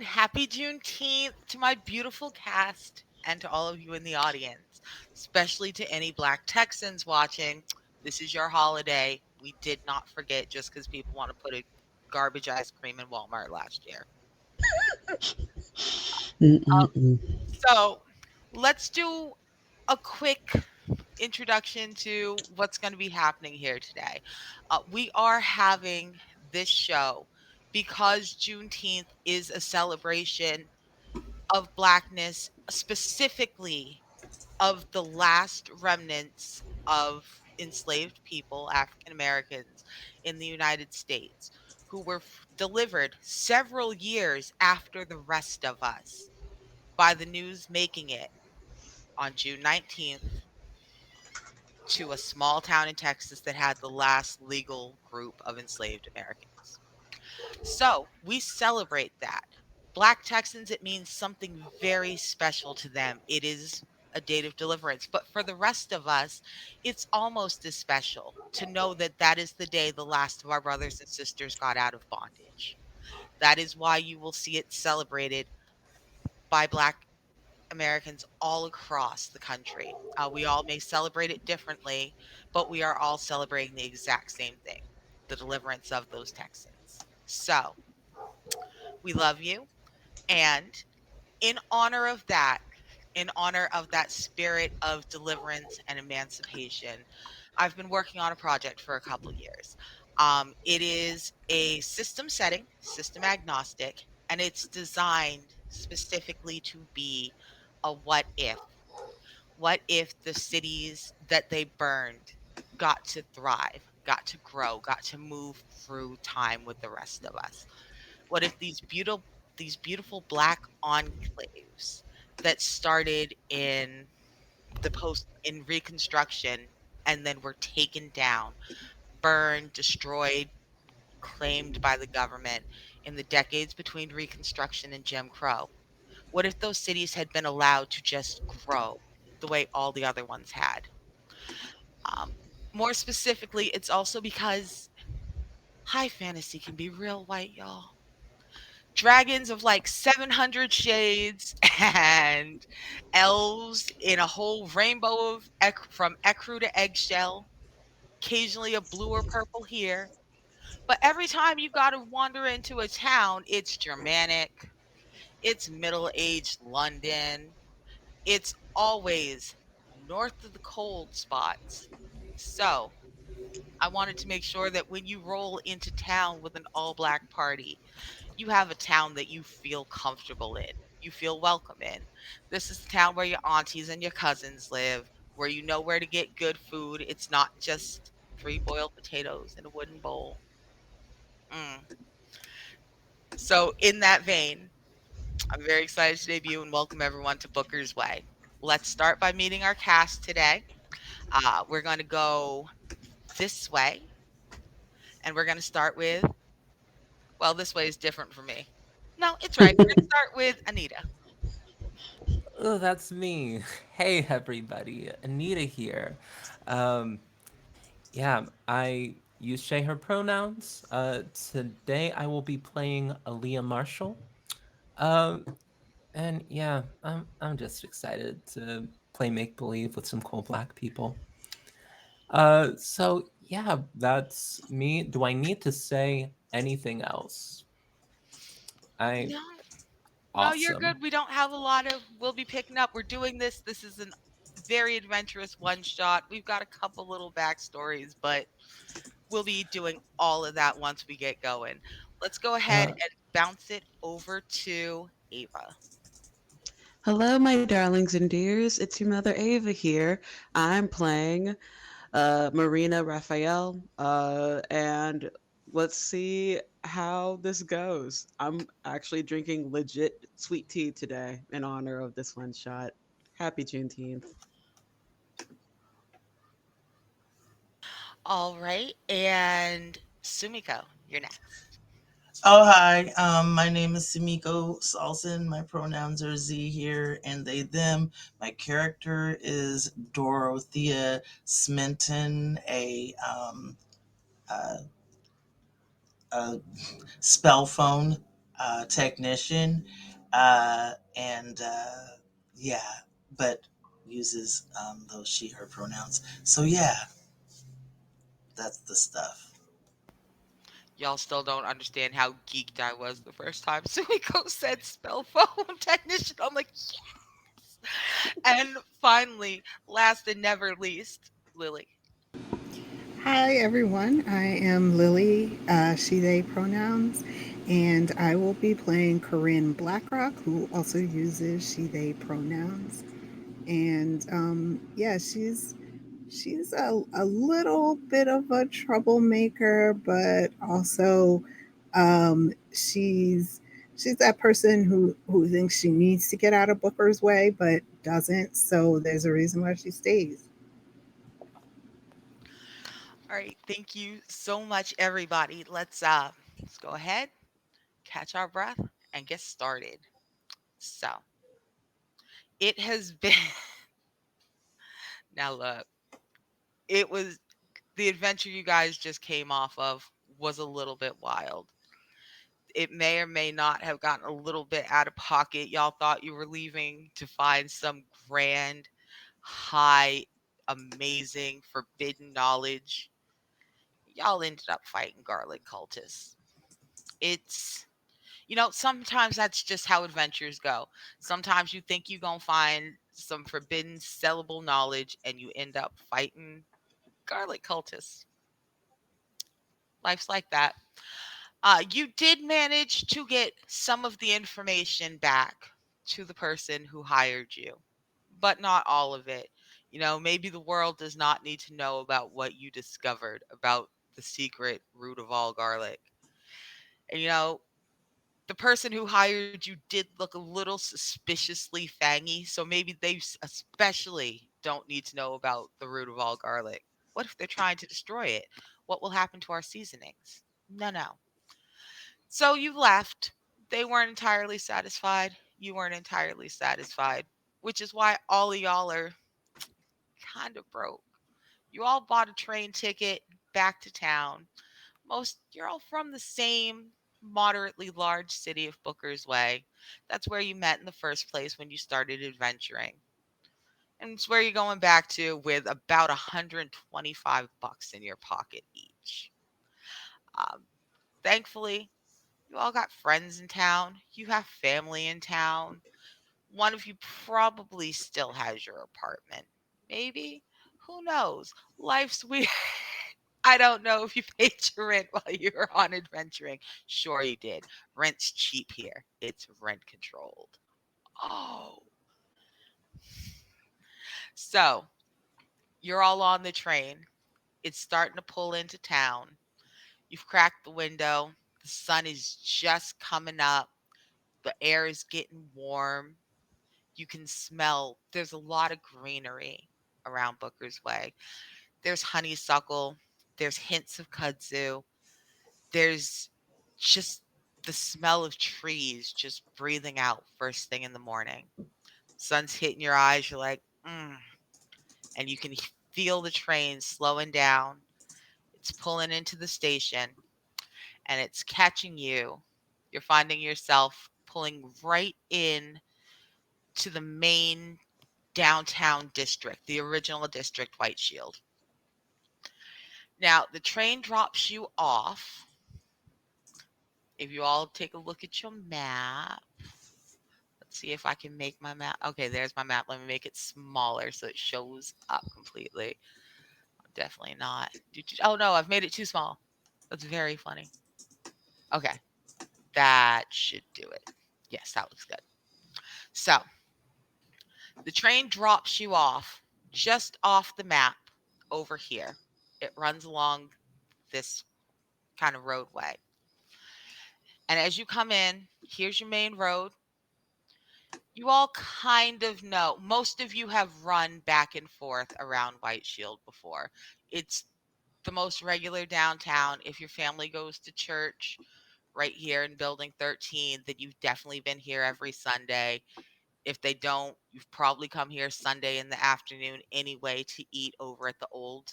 Happy Juneteenth to my beautiful cast and to all of you in the audience, especially to any Black Texans watching. This is your holiday. We did not forget just because people want to put a garbage ice cream in Walmart last year. Uh, Mm-mm-mm. so let's do a quick introduction to what's going to be happening here today. We are having this show because Juneteenth is a celebration of Blackness, specifically of the last remnants of enslaved people, African Americans, in the United States, who were delivered several years after the rest of us by the news making it on June 19th to a small town in Texas that had the last legal group of enslaved Americans. So we celebrate that. Black Texans, it means something very special to them. It is a date of deliverance. But for the rest of us, it's almost as special to know that that is the day the last of our brothers and sisters got out of bondage. That is why you will see it celebrated by Black Americans all across the country. We all may celebrate it differently, but we are all celebrating the exact same thing, the deliverance of those Texans. So we love you. And in honor of that, in honor of that spirit of deliverance and emancipation, I've been working on a project for a couple years. It is a system setting, system agnostic, and it's designed specifically to be a what if. What if the cities that they burned got to thrive, got to grow, got to move through time with the rest of us? What if these beautiful Black enclaves that started in the post in Reconstruction and then were taken down, burned, destroyed, claimed by the government in the decades between Reconstruction and Jim Crow? What if those cities had been allowed to just grow the way all the other ones had? Um, More specifically, it's also because high fantasy can be real white, y'all. Dragons of like 700 shades and elves in a whole rainbow of from ecru to eggshell, occasionally a blue or purple here. But every time you got to wander into a town, it's Germanic, it's middle aged London, it's always north of the cold spots. So I wanted to make sure that when you roll into town with an all black party, you have a town that you feel comfortable in, you feel welcome in. This is the town where your aunties and your cousins live, where you know where to get good food. It's not just three boiled potatoes in a wooden bowl. Mm. So, in that vein, I'm very excited to debut and welcome everyone to Booker's Way. Let's start by meeting our cast today. We're going to go this way, and we're going to start with, well, this way is different for me. No, it's right. We're going to start with Anita. Oh, that's me. Hey, everybody. Anita here. Um, yeah, I use she, her pronouns. Today I will be playing Aaliyah Marshall. Um, and yeah, I'm just excited to play make believe with some cool black people. So yeah, that's me. Do I need to say anything else? I No, no, you're good. awesome. We don't have a lot of, we'll be picking up. We're doing this. This is an very adventurous one shot. We've got a couple little backstories, but we'll be doing all of that once we get going. Let's go ahead Uh, and bounce it over to Ava. Hello, my darlings and dears. It's your mother Ava here. I'm playing Marina Raphael, and let's see how this goes. I'm actually drinking legit sweet tea today in honor of this one shot. Happy Juneteenth. All right. And Sumiko, you're next. Oh, hi. My name is Simiko Salson. My pronouns are Z here and they, them. My character is Dorothea Sminton, a spell phone. technician, and yeah, but uses those she, her pronouns. So yeah, that's the stuff. Y'all still don't understand how geeked I was the first time Sumiko said spell phone technician. I'm like, yes. And finally, last and never least, Lily. Hi, everyone. I am Lily, she, they pronouns, and I will be playing Corinne Blackrock, who also uses she, they pronouns. And yeah, she's a little bit of a troublemaker, but also she's that person who thinks she needs to get out of Booker's way, but doesn't. So there's a reason why she stays. All right, thank you so much, everybody. Let's go ahead, catch our breath, and get started. So it has been now look, it was the adventure you guys just came off of was a little bit wild. It may or may not have gotten a little bit out of pocket. Y'all thought you were leaving to find some grand, high, amazing, forbidden knowledge. Y'all ended up fighting garlic cultists. It's sometimes that's just how adventures go. Sometimes you think you're going to find some forbidden sellable knowledge and you end up fighting garlic cultists. Life's like that. You did manage to get some of the information back to the person who hired you, but not all of it. Maybe the world does not need to know about what you discovered about the secret root of all garlic. And the person who hired you did look a little suspiciously fangy, so maybe they especially don't need to know about the root of all garlic. What if they're trying to destroy it? What will happen to our seasonings? No, no. So you left. They weren't entirely satisfied. You weren't entirely satisfied, which is why all of y'all are kind of broke. You all bought a train ticket back to town. You're all from the same moderately large city of Booker's Way. That's where you met in the first place when you started adventuring. And it's where you're going back to with about 125 bucks in your pocket each. Um, Thankfully, you all got friends in town. You have family in town. One of you probably still has your apartment. Maybe. Who knows? Life's weird. I don't know if you paid your rent while you were on adventuring. Sure, you did. Rent's cheap here, it's rent controlled. Oh. So, you're all on the train. It's starting to pull into town. You've cracked the window. The sun is just coming up. The air is getting warm. You can smell there's a lot of greenery around Booker's Way. There's honeysuckle, there's hints of kudzu, there's just the smell of trees just breathing out first thing in the morning. Sun's hitting your eyes, you're like, and you can feel the train slowing down. It's pulling into the station and it's catching you. You're finding yourself pulling right in to the main downtown district, the original district, White Shield. Now, the train drops you off. If you all take a look at your map, let's see if I can make my map. Okay, there's my map. Let me make it smaller so it shows up completely. Definitely not. Oh no, I've made it too small. That's very funny. Okay, that should do it. Yes, that looks good. So, the train drops you off just off the map over here. It runs along this kind of roadway. And as you come in, here's your main road. You all kind of know. Most of you have run back and forth around White Shield before. It's the most regular downtown. If your family goes to church right here in Building 13, then you've definitely been here every Sunday. If they don't, you've probably come here Sunday in the afternoon anyway to eat over at the old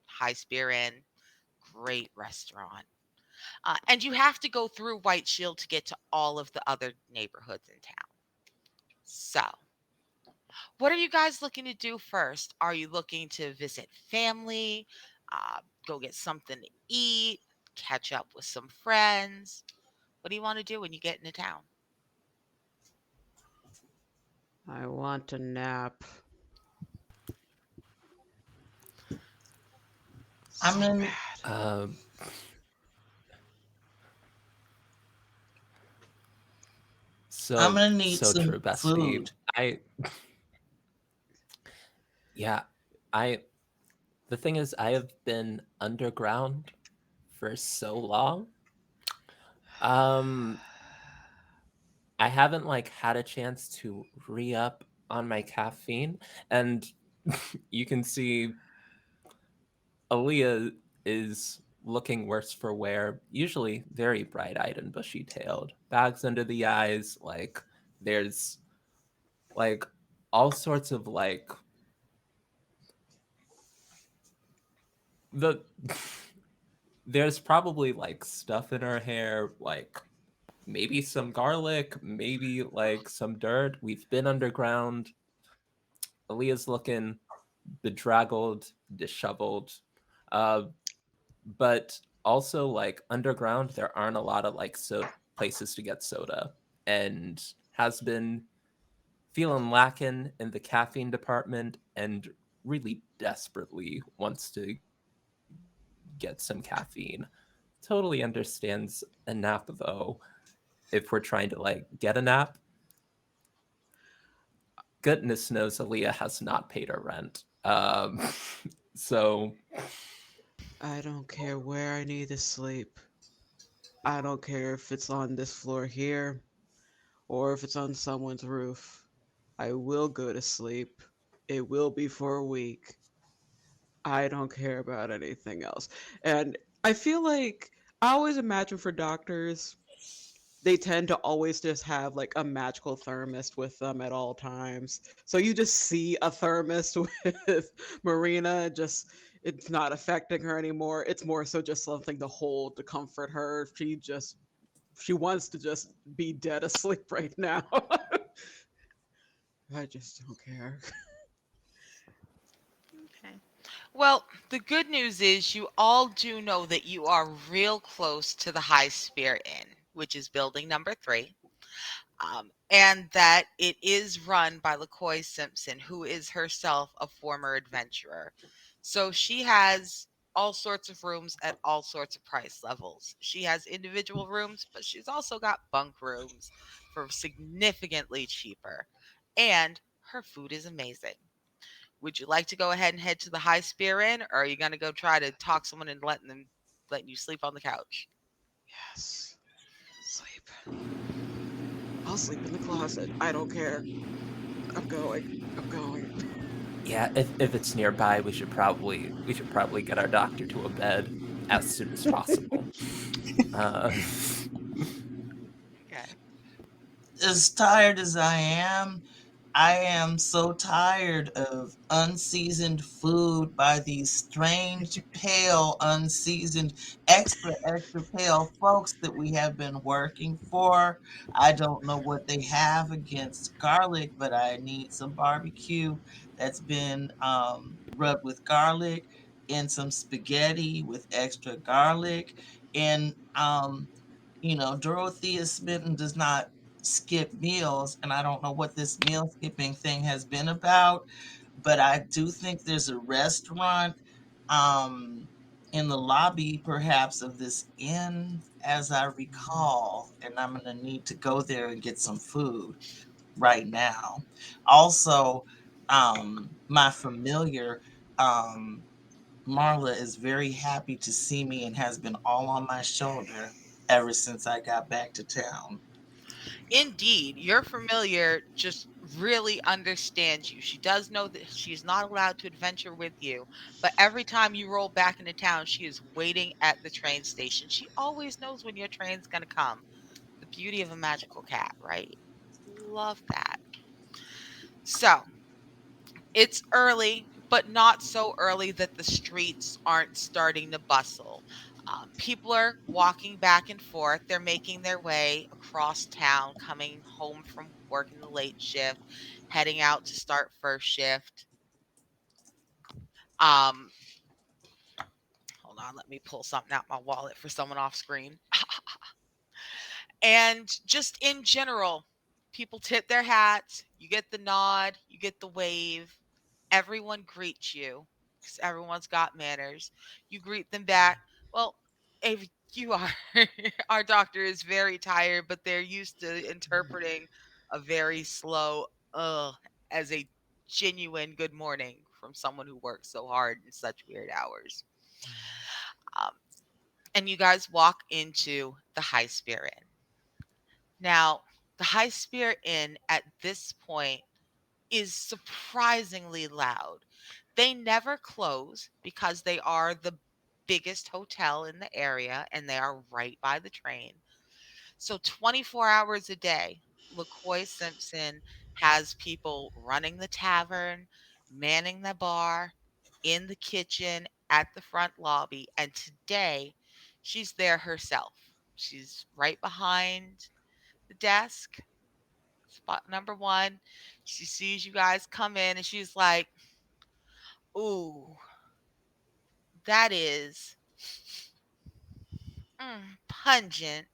High Spear Inn. Great restaurant. And you have to go through White Shield to get to all of the other neighborhoods in town. So, what are you guys looking to do first? Are you looking to visit family, go get something to eat, catch up with some friends? What do you want to do when you get into town? I want a nap. I'm So in bad. Um, I'm so gonna need so some true, bestie. food. Yeah, I the thing is I have been underground for so long. Um I haven't like had a chance to re-up on my caffeine, and you can see Aaliyah is looking worse for wear, usually very bright-eyed and bushy-tailed. Bags under the eyes, like there's like all sorts of like the there's probably like stuff in her hair, like maybe some garlic, maybe like some dirt. We've been underground. Aaliyah's looking bedraggled, disheveled. Uh, but also like underground, there aren't a lot of like places to get soda, and has been feeling lacking in the caffeine department, and really desperately wants to get some caffeine. Totally understands a nap though. If we're trying to like get a nap, goodness knows Aaliyah has not paid her rent. So I don't care where I need to sleep. I don't care if it's on this floor here or if it's on someone's roof. I will go to sleep. It will be for a week. I don't care about anything else. And I feel like I always imagine for doctors, they tend to always just have like a magical thermos with them at all times. So you just see a thermos with Marina, just it's not affecting her anymore. It's more so just something to hold to comfort her. She wants to just be dead asleep right now. I just don't care. Okay. Well, the good news is you all do know that you are real close to the High Spear Inn, which is building number 3. And that it is run by LaCoy Simpson, who is herself a former adventurer. So she has all sorts of rooms at all sorts of price levels. She has individual rooms, but she's also got bunk rooms for significantly cheaper. And her food is amazing. Would you like to go ahead and head to the High Spear Inn, or are you going to go try to talk someone and letting you sleep on the couch? Yes. Sleep. I'll sleep in the closet. I don't care. I'm going. I'm going. yeah, if it's nearby, we should probably get our doctor to a bed as soon as possible. Uh, Okay. As tired as I am so tired of unseasoned food by these strange, pale, unseasoned, extra pale folks that we have been working for. I don't know what they have against garlic, but I need some barbecue that's been rubbed with garlic and some spaghetti with extra garlic. And Dorothea Smitten does not skip meals, and I don't know what this meal skipping thing has been about, but I do think there's a restaurant um in the lobby perhaps of this inn as I recall, and I'm going to need to go there and get some food right now. Also, my familiar um Marla is very happy to see me and has been all on my shoulder ever since I got back to town. Indeed, your familiar just really understands you. She does know that she's not allowed to adventure with you, but every time you roll back into town, she is waiting at the train station. She always knows when your train's going to come. The beauty of a magical cat, right? Love that. So, it's early, but not so early that the streets aren't starting to bustle. People are walking back and forth. They're making their way across town, coming home from working the late shift, heading out to start first shift. Um, Hold on, let me pull something out my wallet for someone off screen. And just in general, people tip their hats. You get the nod, you get the wave. Everyone greets you because everyone's got manners. You greet them back. Well, if you are, our doctor is very tired, but they're used to interpreting a very slow as a genuine good morning from someone who works so hard in such weird hours. Um, and you guys walk into the High Spirit Inn. Now, the High Spirit Inn at this point is surprisingly loud. They never close because they are the biggest hotel in the area and they are right by the train. So 24 hours a day, LaCoy Simpson has people running the tavern, manning the bar, in the kitchen, at the front lobby. And today, she's there herself. She's right behind the desk, spot number one. She sees you guys come in and she's like, ooh, that is pungent.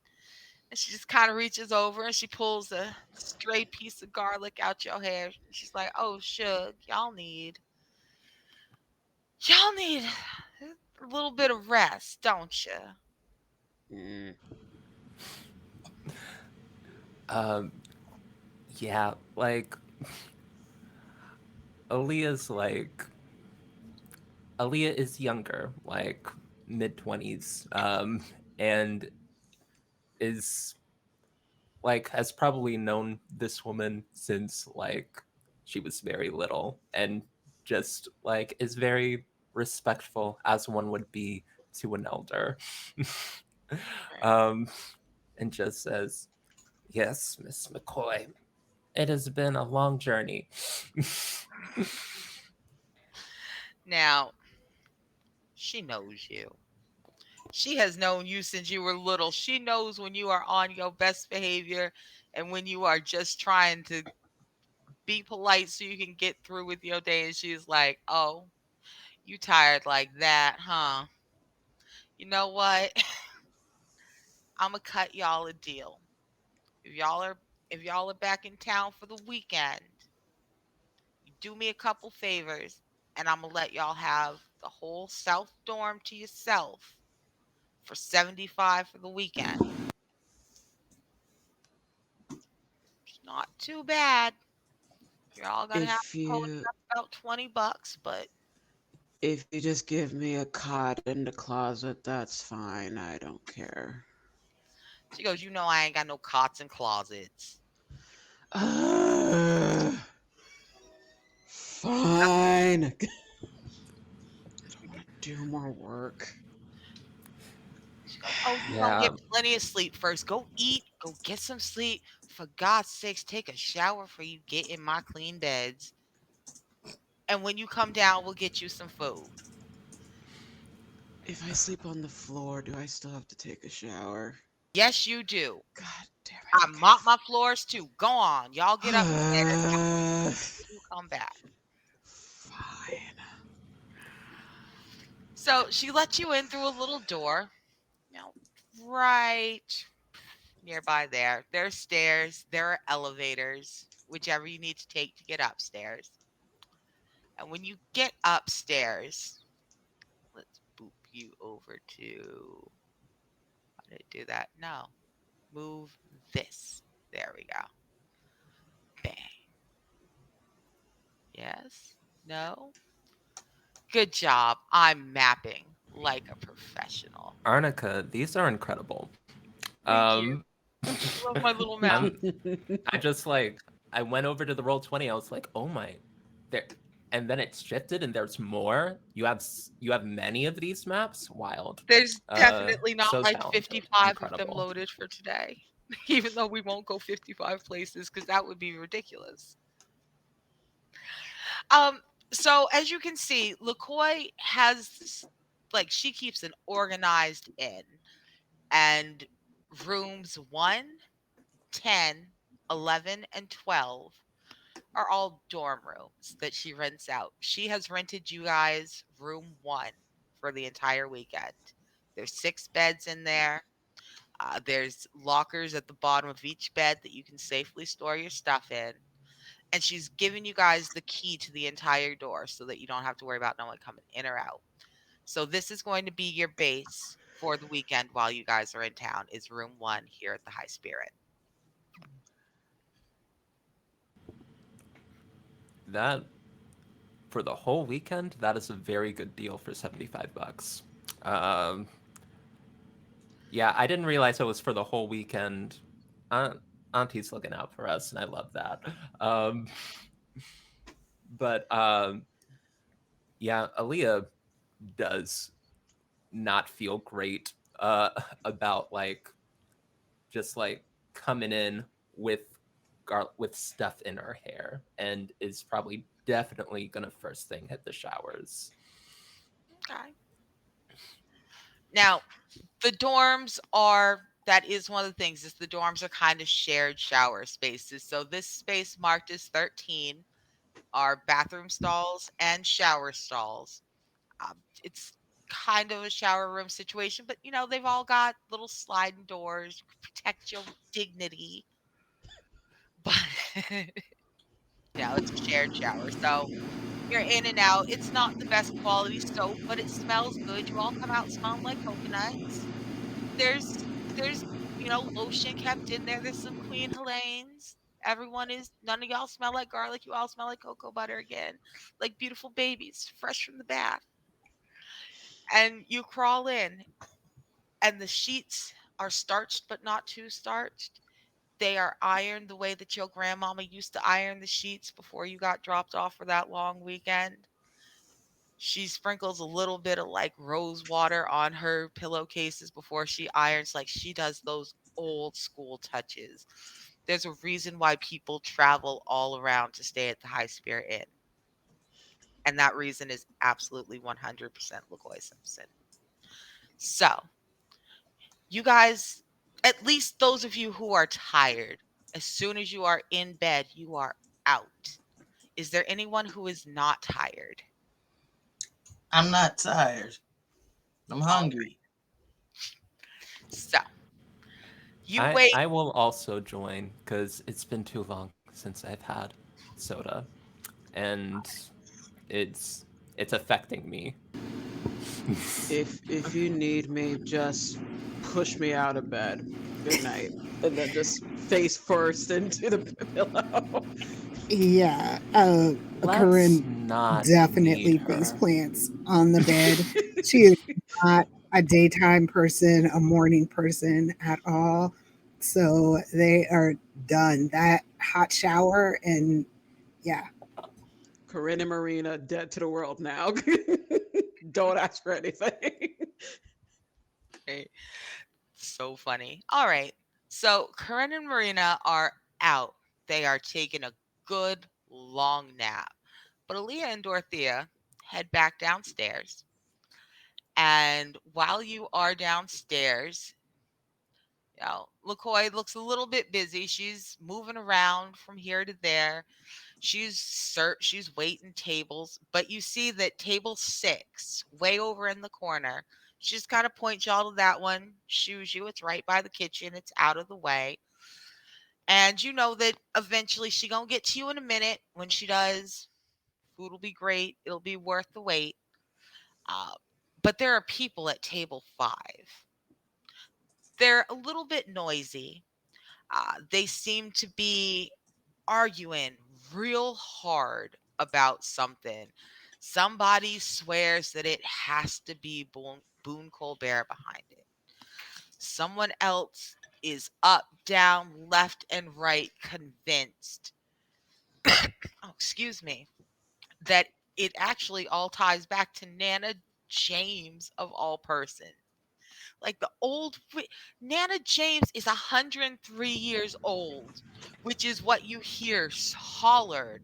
And she just kind of reaches over and she pulls a stray piece of garlic out your hair. She's like, "Oh, Shug, y'all need a little bit of rest, don't you?" Mm. Um, yeah, like Aaliyah's like Aaliyah is younger, like mid 20s, and is like has probably known this woman since like she was very little, and just like is very respectful as one would be to an elder. Right. um, and just says, "Yes, Miss McCoy, it has been a long journey." Now, she knows you. She has known you since you were little. She knows when you are on your best behavior and when you are just trying to be polite so you can get through with your day. And she's like, "Oh, you tired like that, huh? You know what? I'm gonna cut y'all a deal. If y'all are if y'all are back in town for the weekend, you do me a couple favors, and I'm gonna let y'all have the whole South Dorm to yourself for 75 for the weekend. It's not too bad. You're all gonna have If to pony you up about $20, but if you just give me a cot in the closet, that's fine. I don't care. she goes, you know I ain't got no cots and closets. Uh, fine. I don't want to do more work. She goes, "Oh, you're gonna Yeah, get plenty of sleep first. Go eat, go get some sleep. For God's sakes, take a shower before you get in my clean beds. And when you come down, we'll get you some food." If I sleep on the floor, do I still have to take a shower? Yes, you do. God damn it. I mop my floors too. Go on. Y'all get upstairs. Okay. You come back. Fine. So she lets you in through a little door. You know, right nearby there. There's stairs. There are elevators, whichever you need to take to get upstairs. And when you get upstairs, let's boop you over to. How did it do that? No. Move this. There we go. Bang. Yes. No. Good job. I'm mapping like a professional. Arnica, these are incredible. Thank you. Um, I love my little I'm map. I just like I went over to the roll 20. I was like, "Oh my." There, and then it shifted and there's more. You have many of these maps. Wild. There's definitely not So like talented. 55 of them Incredible. loaded for today, even though we won't go 55 places because that would be ridiculous. Um, so as you can see, LaCoy has like she keeps an organized inn, and rooms 1, 10, 11, and 12 are all dorm rooms that she rents out. She has rented you guys room 1 for the entire weekend. There's 6 beds in there. There's lockers at the bottom of each bed that you can safely store your stuff in. And she's giving you guys the key to the entire door so that you don't have to worry about no one coming in or out. So this is going to be your base for the weekend while you guys are in town is room 1 here at the High Spirit. That for the whole weekend, that is a very good deal for $75. Um, yeah, I didn't realize it was for the whole weekend. Aunt, Auntie's looking out for us, and I love that. Um, but yeah, Aaliyah does not feel great about like just like coming in with with stuff in her hair, and is probably definitely gonna first thing hit the showers. Okay. Now, the dorms are that is one of the things is the dorms are kind of shared shower spaces. So this space marked as 13 are bathroom stalls and shower stalls. It's kind of a shower room situation, but they've all got little sliding doors, protect your dignity. But it's a shared shower. So you're in and out. It's not the best quality soap, but it smells good. You all come out smelling like coconuts. There's lotion kept in there. There's some Queen Helene's. None of y'all smell like garlic. You all smell like cocoa butter again, like beautiful babies, fresh from the bath. And you crawl in, and the sheets are starched, but not too starched. They are ironed the way that your grandmama used to iron the sheets before you got dropped off for that long weekend. She sprinkles a little bit of like rose water on her pillowcases before she irons, like she does those old school touches. There's a reason why people travel all around to stay at the High Spirit Inn. And that reason is absolutely 100% LaCoy Simpson. So, you guys, at least those of you who are tired, as soon as you are in bed, you are out. Is there anyone who is not tired? I'm not tired. I'm All hungry. right. So, you I wait. I will also join because it's been too long since I've had soda, and it's it's affecting me. If you need me, just push me out of bed. Good night. And then just face first into the pillow. Yeah, Let's Corinne not need definitely face her. plants on the bed. She is not a daytime person, a morning person at all. So they are done. That hot shower and yeah. Corinne and Marina dead to the world now. Don't ask for anything. Right. So funny. All right. So Corinne and Marina are out. They are taking a good long nap. But Aaliyah and Dorothea head back downstairs. And while you are downstairs, LaCoy looks a little bit busy. She's moving around from here to there. She's waiting tables, but you see that table 6, way over in the corner. She just kind of points y'all to that one, shoos you. It's right by the kitchen. It's out of the way. And you know that eventually she gonna get to you in a minute. When she does, food will be great. It'll be worth the wait. Uh, but there are people at table 5. They're a little bit noisy. They seem to be arguing real hard about something. Somebody swears that it has to be Boone Colbert behind it. Someone else is up, down, left, and right convinced, oh, excuse me, that it actually all ties back to Nana James of all persons. Like Nana James is 103 years old, which is what you hear hollered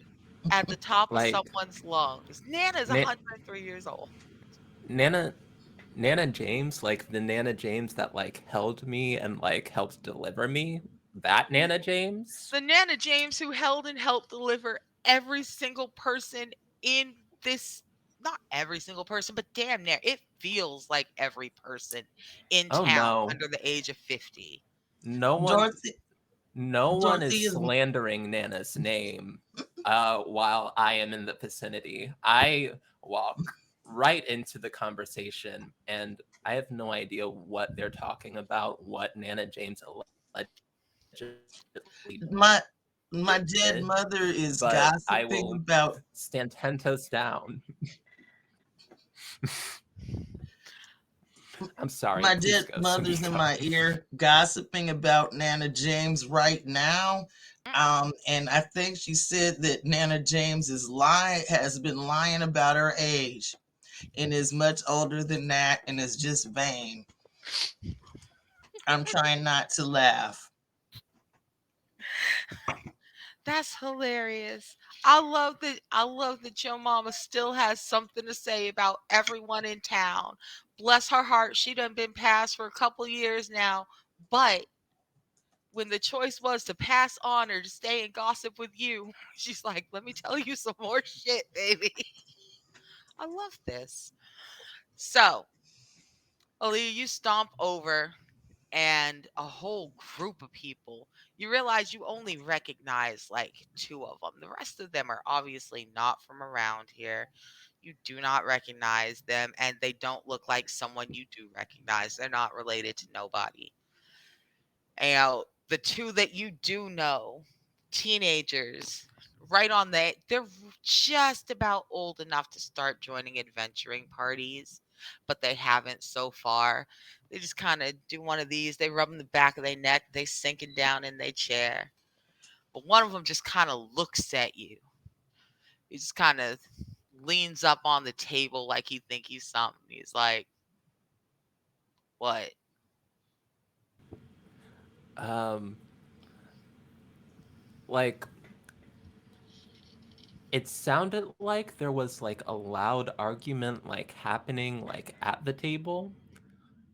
at the top of Like someone's lungs. Nana is Na- 103 years old. Nana. Nana James, like the Nana James that like held me and like helped deliver me. That Nana James? The Nana James who held and helped deliver every single person in this, not every single person, but damn near. It feels like every person in Oh town no. under the age of 50. No one Dorothy, no one is Dorothy is slandering Nana's name while I am in the vicinity. I walk right into the conversation and I have no idea what they're talking about, what Nana James allegedly did, my my but dead I mother will is stand gossiping 10 about toes down. I'm sorry, my please dead go, mother's in Sumiko. my ear gossiping about Nana James right now. Mm-mm. And I think she said that Nana James has been lying about her age and is much older than that and is just vain. I'm trying not to laugh. That's hilarious. I love that your mama still has something to say about everyone in town. Bless her heart, she done been passed for a couple years now. But when the choice was to pass on or to stay and gossip with you, she's like, let me tell you some more shit, baby. I love this. So, Aaliyah, you stomp over and a whole group of people. You realize you only recognize like two of them. The rest of them are obviously not from around here. You do not recognize them, and they don't look like someone you do recognize. They're not related to nobody. And the two that you do know, teenagers, right on they're just about old enough to start joining adventuring parties, but they haven't so far. They just kind of do one of these. They rub in the back of their neck. They sinking down in their chair. But one of them just kind of looks at you. He just kind of leans up on the table like he think he's something. He's like, "What?" Um like it sounded like there was like a loud argument like happening like at the table.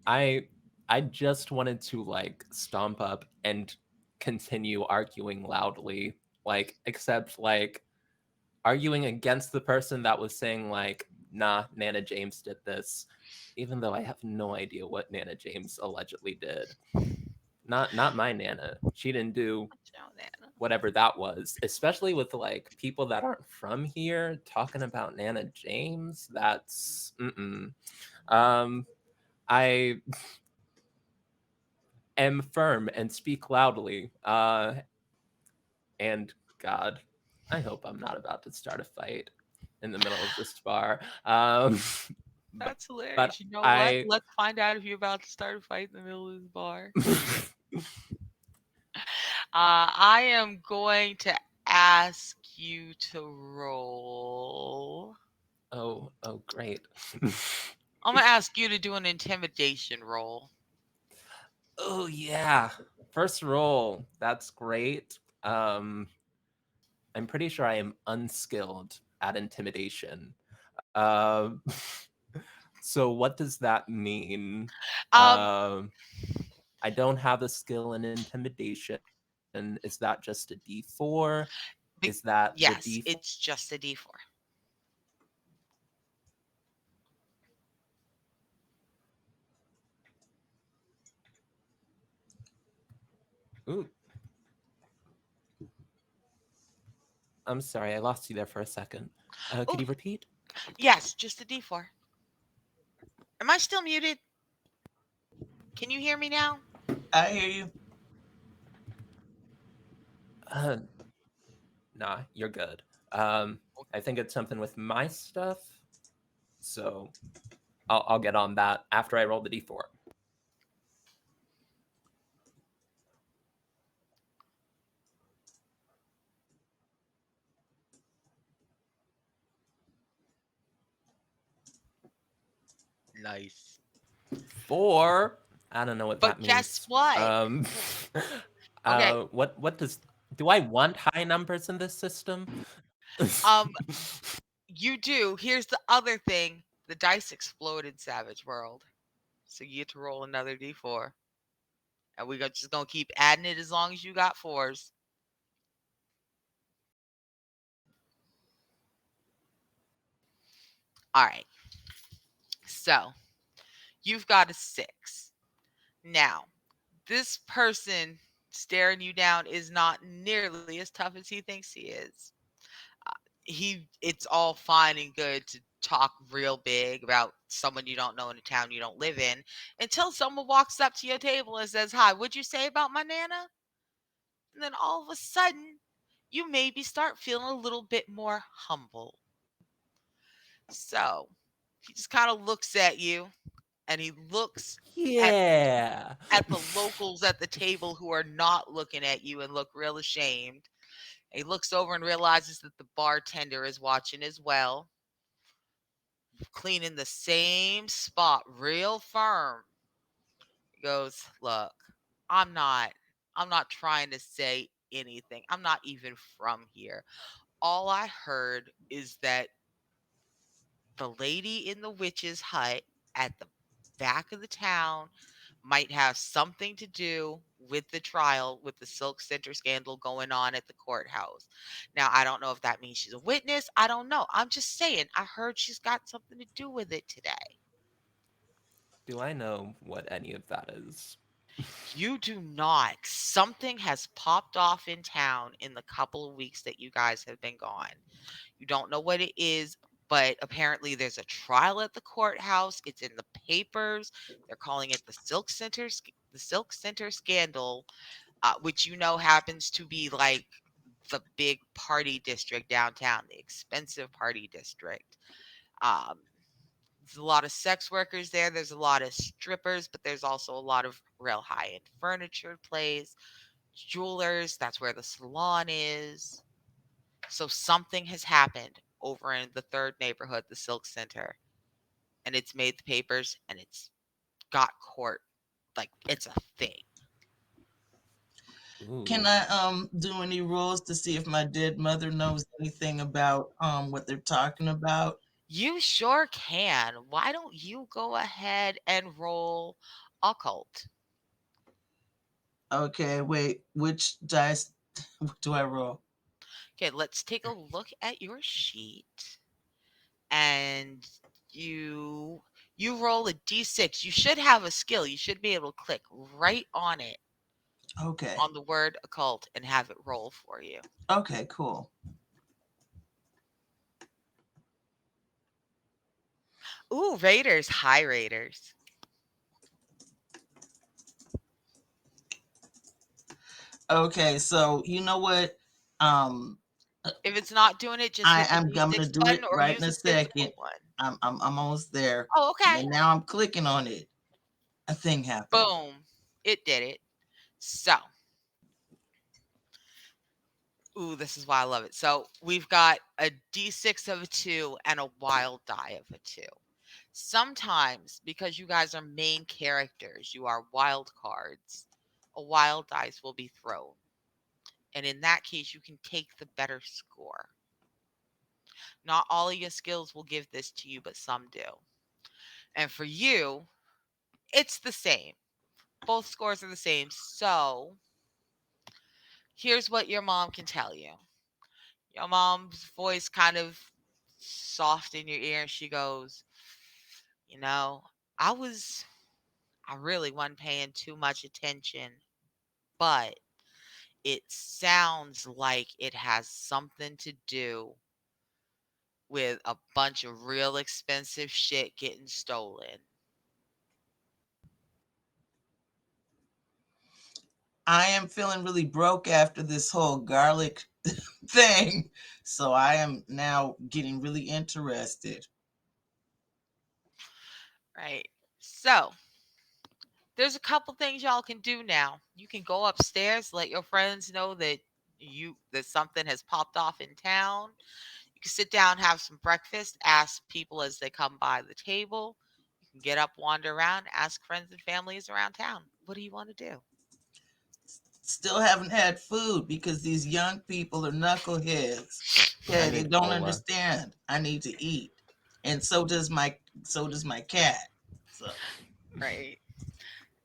I I just wanted to like stomp up and continue arguing loudly, like except like arguing against the person that was saying like, "Nah, Nana James did this," even though I have no idea what Nana James allegedly did. Not my Nana. She didn't do Joe Nana. whatever that was, especially with like people that aren't from here talking about Nana James. That's mm-mm. Um, I am firm and speak loudly. And God, I hope I'm not about to start a fight in the middle of this bar. That's But hilarious. You know what? I. Let's find out if you're about to start a fight in the middle of this bar. I am going to ask you to roll. Oh, great. I'm going to ask you to do an intimidation roll. Oh yeah, first roll. That's great. I'm pretty sure I am unskilled at intimidation. Um, so what does that mean? Um, Um, I don't have a skill in intimidation. Is that just a D4? Is be- that the D4? yes, it's just a D4. Ooh, I'm sorry, I lost you there for a second. Could Oh, you repeat? yes, just a D4. Am I still muted? Can you hear me now? I hear you. Uh, nah, you're good. I think it's something with my stuff, so I'll get on that after I roll the D4. Nice. 4. I don't know what But that guess means. what? Okay. What does do I want high numbers in this system? Um, you do. Here's the other thing. The dice exploded, Savage World. So you get to roll another d4. And we are just gonna keep adding it as long as you got fours. All right. So you've got a 6. Now, this person staring you down is not nearly as tough as he thinks he is. Uh, it's all fine and good to talk real big about someone you don't know in a town you don't live in until someone walks up to your table and says, "Hi, what'd you say about my nana?" And then all of a sudden, you maybe start feeling a little bit more humble. So he just kind of looks at you, and he looks at Yeah. at the locals at the table who are not looking at you and look real ashamed. He looks over and realizes that the bartender is watching as well, cleaning the same spot real firm. He goes, "Look, I'm not I'm not trying to say anything. I'm not even from here. All I heard is that the lady in the witch's hut at the back of the town might have something to do with the trial with the Silk Center scandal going on at the courthouse. Now, I don't know if that means she's a witness. I don't know. I'm just saying, I heard she's got something to do with it today." Do I know what any of that is? You do not. Something has popped off in town in the couple of weeks that you guys have been gone. You don't know what it is, but apparently there's a trial at the courthouse. It's in the papers. They're calling it the Silk Center scandal, which happens to be like the big party district downtown, the expensive party district. Um, there's a lot of sex workers there. There's a lot of strippers, but there's also a lot of real high end furniture plays, jewelers. That's where the salon is. So something has happened over in the third neighborhood, the Silk Center, and it's made the papers and it's got court. Like it's a thing. Can Ooh. I do any rules to see if my dead mother knows anything about what they're talking about? You sure can. Why don't you go ahead and roll occult? Okay, wait, which dice do I roll? Okay, let's take a look at your sheet. And you you roll a d6. You should have a skill. You should be able to click right on it Okay. on the word occult and have it roll for you. Okay, cool. Ooh, Raiders, high Raiders. Okay, so you know what? Um If it's not doing it, just I hit the am gonna D6 do button it or right in use a a second. physical one. I'm almost there. Oh, okay. And now I'm clicking on it. A thing happened. Boom. It did it. So, ooh, this is why I love it. So, we've got a D6 of a 2 and a wild die of a 2. Sometimes, because you guys are main characters, you are wild cards, a wild dice will be thrown. And in that case, you can take the better score. Not all of your skills will give this to you, but some do. And for you, it's the same. Both scores are the same. So here's what your mom can tell you. Your mom's voice kind of soft in your ear, and she goes, "You know, I was, I really wasn't paying too much attention, but it sounds like it has something to do with a bunch of real expensive shit getting stolen." I am feeling really broke after this whole garlic thing. So I am now getting really interested. Right. So there's a couple things y'all can do now. You can go upstairs, let your friends know that something has popped off in town. You can sit down, have some breakfast, ask people as they come by the table. You can get up, wander around, ask friends and families around town. What do you want to do? Still haven't had food because these young people are knuckleheads. I Okay, they need don't cola. understand. I need to eat. and so does my cat. So Right.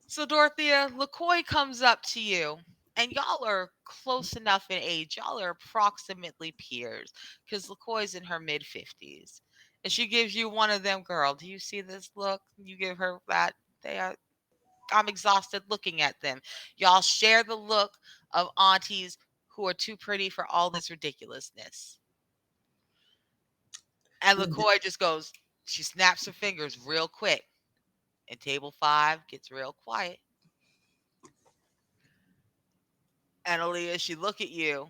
So, Dorothea, LaCoy comes up to you, and y'all are close enough in age. Y'all are approximately peers because LaCoy's in her mid 50s. And she gives you one of them, girl. Do you see this look? You give her that. They are. I'm exhausted looking at them. Y'all share the look of aunties who are too pretty for all this ridiculousness. And LaCoy just goes, she snaps her fingers real quick. And table five gets real quiet. And Aaliyah, she look at you,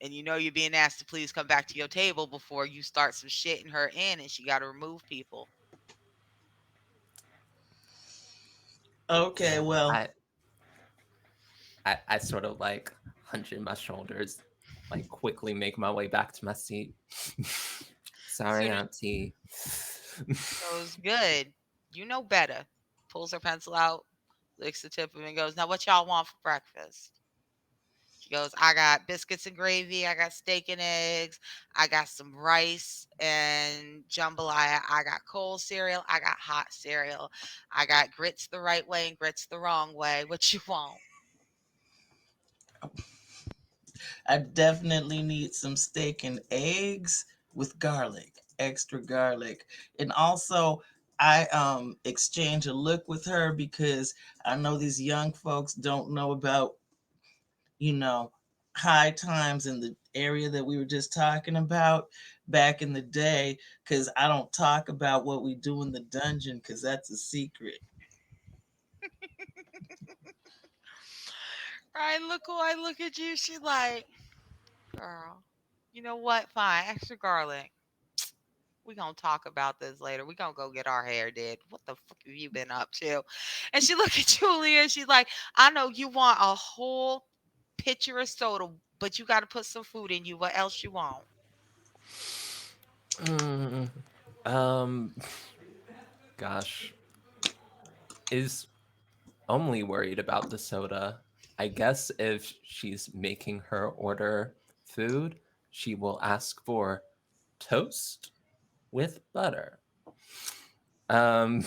and you know you're being asked to please come back to your table before you start some shit in her in, and she got to remove people. okay, Yeah, well, I sort of like hunch in my shoulders, like quickly make my way back to my seat. Sorry, Soon as Auntie. she goes, good, you know better. Pulls her pencil out, licks the tip of it, and goes, now what y'all want for breakfast? She goes, I got biscuits and gravy, I got steak and eggs, I got some rice and jambalaya, I got cold cereal, I got hot cereal, I got grits the right way and grits the wrong way. What you want? I definitely need some steak and eggs with garlic, extra garlic. And also I exchange a look with her because I know these young folks don't know about, you know, high times in the area that we were just talking about back in the day, cuz I don't talk about what we do in the dungeon cuz that's a secret. Right, look who I look at you. She like, girl, you know what? Fine, extra garlic. We gonna talk about this later. We gonna go get our hair did. What the fuck have you been up to? And she look at Julia. She's like, I know you want a whole pitcher of soda, but you got to put some food in you. What else you want? Mm, um, gosh, is only worried about the soda. I guess if she's making her order food, she will ask for toast with butter. Um,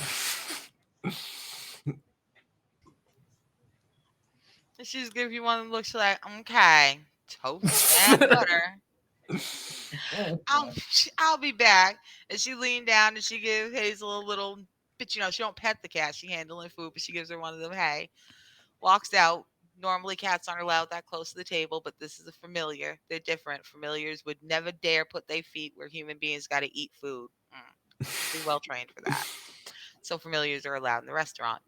And she's give you one look. She's like, okay, toast and butter. I'll I'll be back. And she leaned down and she gives Hazel a little. But she don't pet the cat. She handling food, but she gives her one of them. Hey, walks out. Normally, cats aren't allowed that close to the table, but this is a familiar. They're different. Familiars would never dare put their feet where human beings got to eat food. Too well trained for that. So familiars are allowed in the restaurant.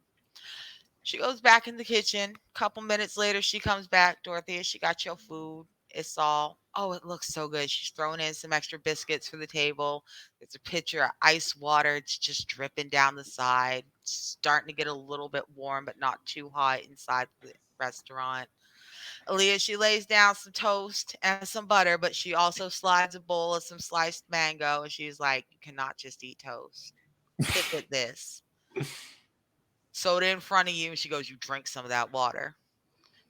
She goes back in the kitchen. Couple minutes later, she comes back. Dorothea, she got your food. It's all, oh, it looks so good. She's throwing in some extra biscuits for the table. There's a pitcher of ice water. It's just dripping down the side. It's starting to get a little bit warm, but not too hot inside the restaurant. Aaliyah, she lays down some toast and some butter, but she also slides a bowl of some sliced mango. And she's like, you cannot just eat toast. Pick at this. Soda in front of you. And she goes, you drink some of that water.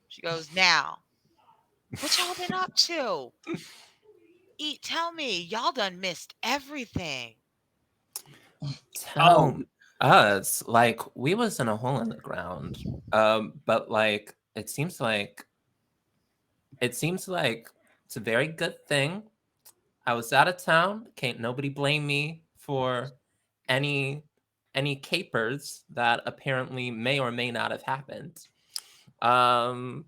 She goes, now, what y'all been up to? Eat, tell me. Y'all done missed everything. Oh, Tell us, like we was in a hole in the ground. But like it seems like it's a very good thing. I was out of town. Can't nobody blame me for any any capers that apparently may or may not have happened. Um,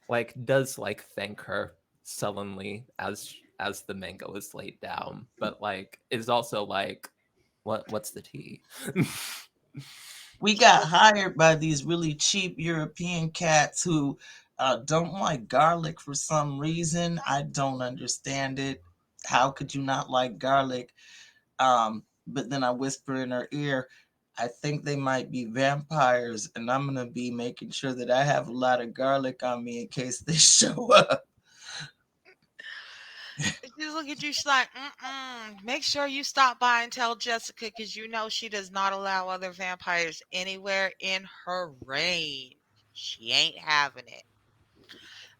like does like thank her sullenly as the mango is laid down, but like is also like, what's the tea? we got hired by these really cheap European cats who don't like garlic for some reason. I don't understand it. How could you not like garlic? But then I whisper in her ear, I think they might be vampires, and I'm gonna be making sure that I have a lot of garlic on me in case they show up. And she look at you. She's like, mm-mm. Make sure you stop by and tell Jessica because you know she does not allow other vampires anywhere in her reign. She ain't having it.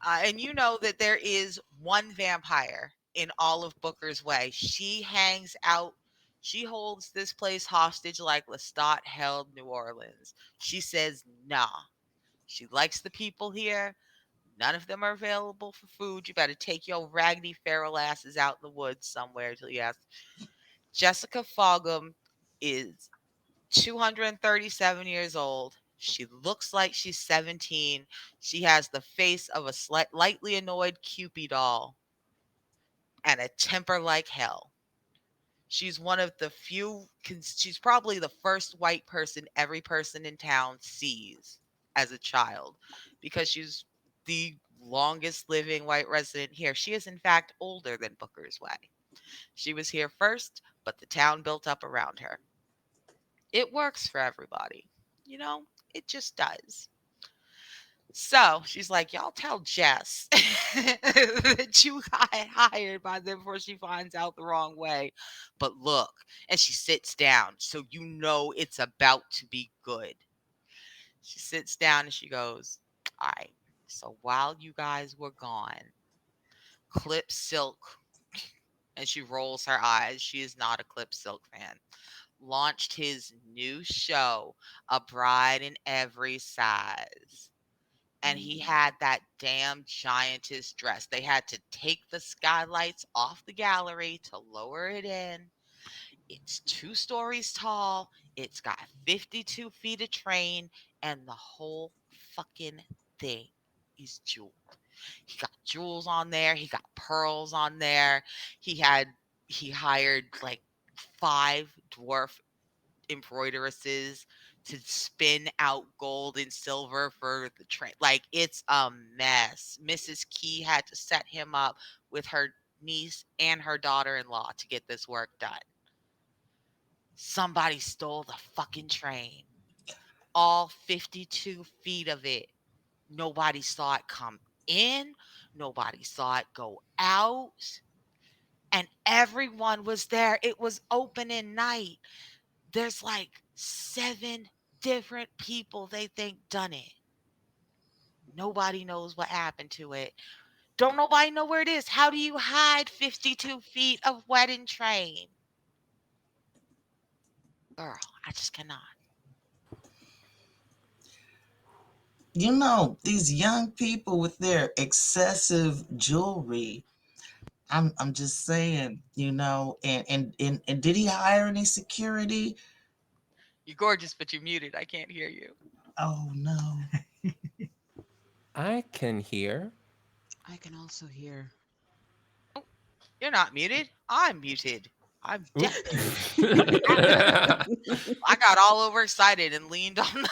And you know that there is one vampire in all of Booker's Way. She hangs out. She holds this place hostage like Lestat held New Orleans. She says, nah. She likes the people here. None of them are available for food. You better take your raggedy feral asses out in the woods somewhere till you ask. Jessica Fogham is 237 years old. She looks like she's 17. She has the face of a lightly annoyed Cupid doll and a temper like hell. She's one of the few, she's probably the first white person every person in town sees as a child because she's the longest living white resident here. She is, in fact, older than Booker's Way. She was here first, but the town built up around her. It works for everybody. You know, it just does. So she's like, y'all tell Jess that you got hired by them before she finds out the wrong way. But look, and she sits down. So you know it's about to be good. She sits down and she goes, all right. So while you guys were gone, Clip Silk, and she rolls her eyes. She is not a Clip Silk fan. Launched his new show, A Bride in Every Size. And he had that damn giantess dress. They had to take the skylights off the gallery to lower it in. It's 2 stories tall. It's got 52 feet of train, and the whole fucking thing is jeweled. He got jewels on there. He got pearls on there. He had he hired like 5 dwarf embroideresses to spin out gold and silver for the train. Like it's a mess. Mrs. Key had to set him up with her niece and her daughter-in-law to get this work done. Somebody stole the fucking train. All 52 feet of it. Nobody saw it come in. Nobody saw it go out. And everyone was there. It was opening night. There's like 7 different people they think done it. Nobody knows what happened to it. Don't nobody know where it is. How do you hide 52 feet of wedding train? Girl, I just cannot. You know, these young people with their excessive jewelry. I'm just saying, and did he hire any security? You're gorgeous, but you're muted. I can't hear you. Oh no. I can hear. I can also hear. Oh, you're not muted. I'm muted. I'm Oop. definitely I got all overexcited and leaned on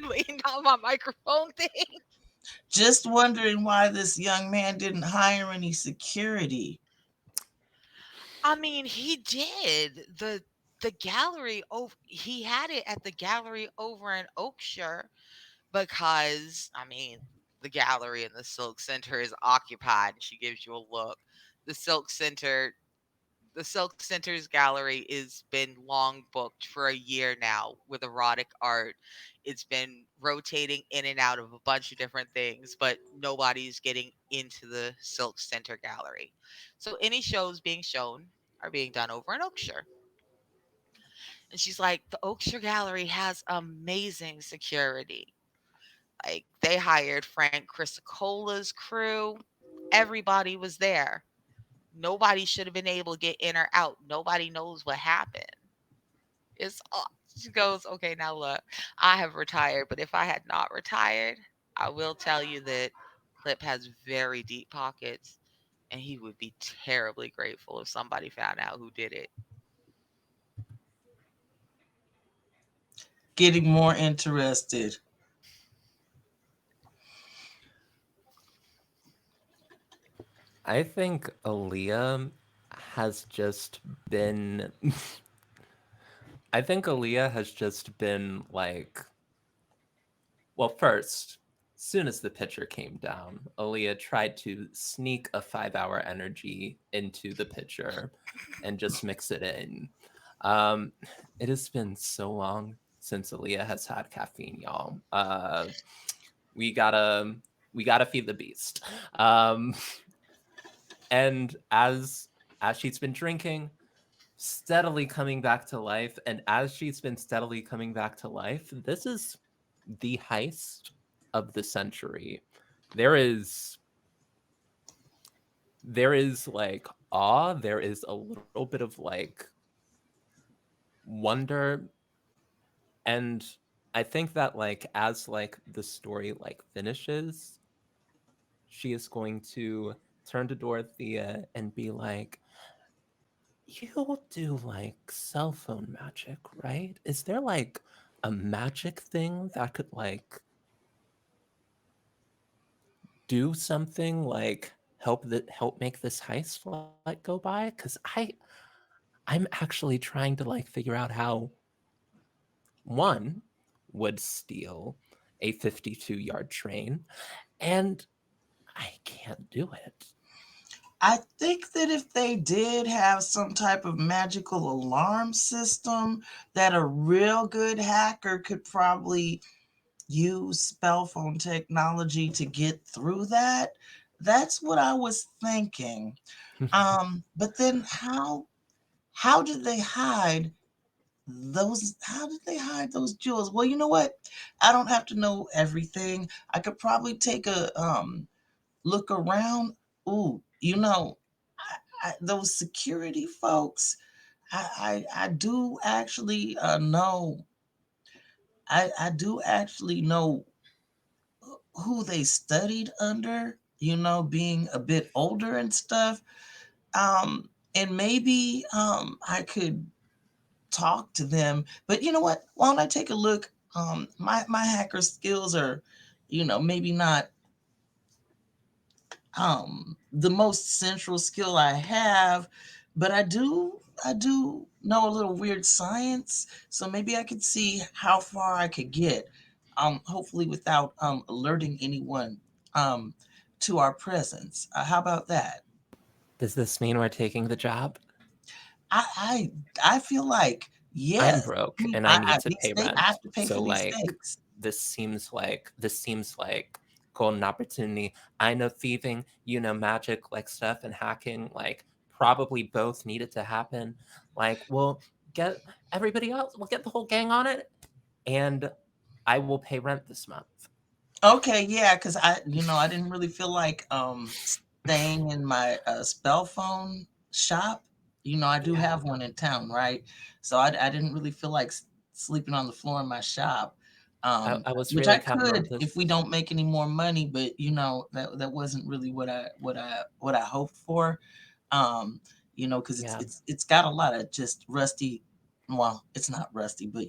leaned on my microphone thing. Just wondering why this young man didn't hire any security. I mean, he did. The gallery over he had it at the gallery over in Oakshire because I mean, the gallery in the Silk Center is occupied and she gives you a look. The Silk Center the Silk Center's gallery is been long booked for a year now with erotic art. It's been rotating in and out of a bunch of different things, but nobody's getting into the Silk Center gallery. So any shows being shown are being done over in Oakshire. And she's like, the Oakshire Gallery has amazing security. Like they hired Frank Crisicola's crew. Everybody was there. Nobody should have been able to get in or out. Nobody knows what happened. It's she goes, okay, now look, I have retired, but if I had not retired, I will tell you that Clip has very deep pockets and he would be terribly grateful if somebody found out who did it. Getting more interested. I think Aaliyah has just been. I think Aaliyah has just been like. Well, first, soon as the pitcher came down, Aaliyah tried to sneak a 5-hour energy into the pitcher and just mix it in. Um, it has been so long since Aaliyah has had caffeine, y'all. We gotta we gotta feed the beast. Um, And as she's been drinking, steadily coming back to life, and as she's been steadily coming back to life, this is the heist of the century. There is there is like awe, there is a little bit of like wonder, and I think that like as like the story like finishes, she is going to turn to Dorothea and be like, "You do like cell phone magic, right? Is there like a magic thing that could like do something like help make this heist flight go by? Because I'm actually trying to like figure out how one would steal a 52-yard train, and I can't do it." I think that if they did have some type of magical alarm system, that a real good hacker could probably use spell phone technology to get through that. That's what I was thinking. But then how did they hide those jewels? Well, you know what? I don't have to know everything. I could probably take a look around. Ooh, those security folks, I do actually know. I do actually know who they studied under. Being a bit older and stuff. And maybe I could talk to them. But you know what? Why don't I take a look? My hacker skills are, maybe not the most central skill I have, but I do know a little weird science, so maybe I could see how far I could get. Hopefully without alerting anyone um to our presence. How about that? Does this mean we're taking the job? I I feel like I'm yes. broke and I I need to these pay steak I rent. have to pay for So these like steaks. this seems like golden opportunity. I know thieving, you know magic like stuff and hacking like probably both needed to happen. Like we'll get everybody else, we'll get the whole gang on it, and I will pay rent this month. Okay, yeah, because I didn't really feel like staying in my spell phone shop. I do Yeah. have one in town, right? So I didn't really feel like sleeping on the floor in my shop, I was which really I counting on could if we this. don't make any more money. But that wasn't really what I hoped for. Um, because it's Yeah. it's it's got a lot of just rusty. Well, it's not rusty, but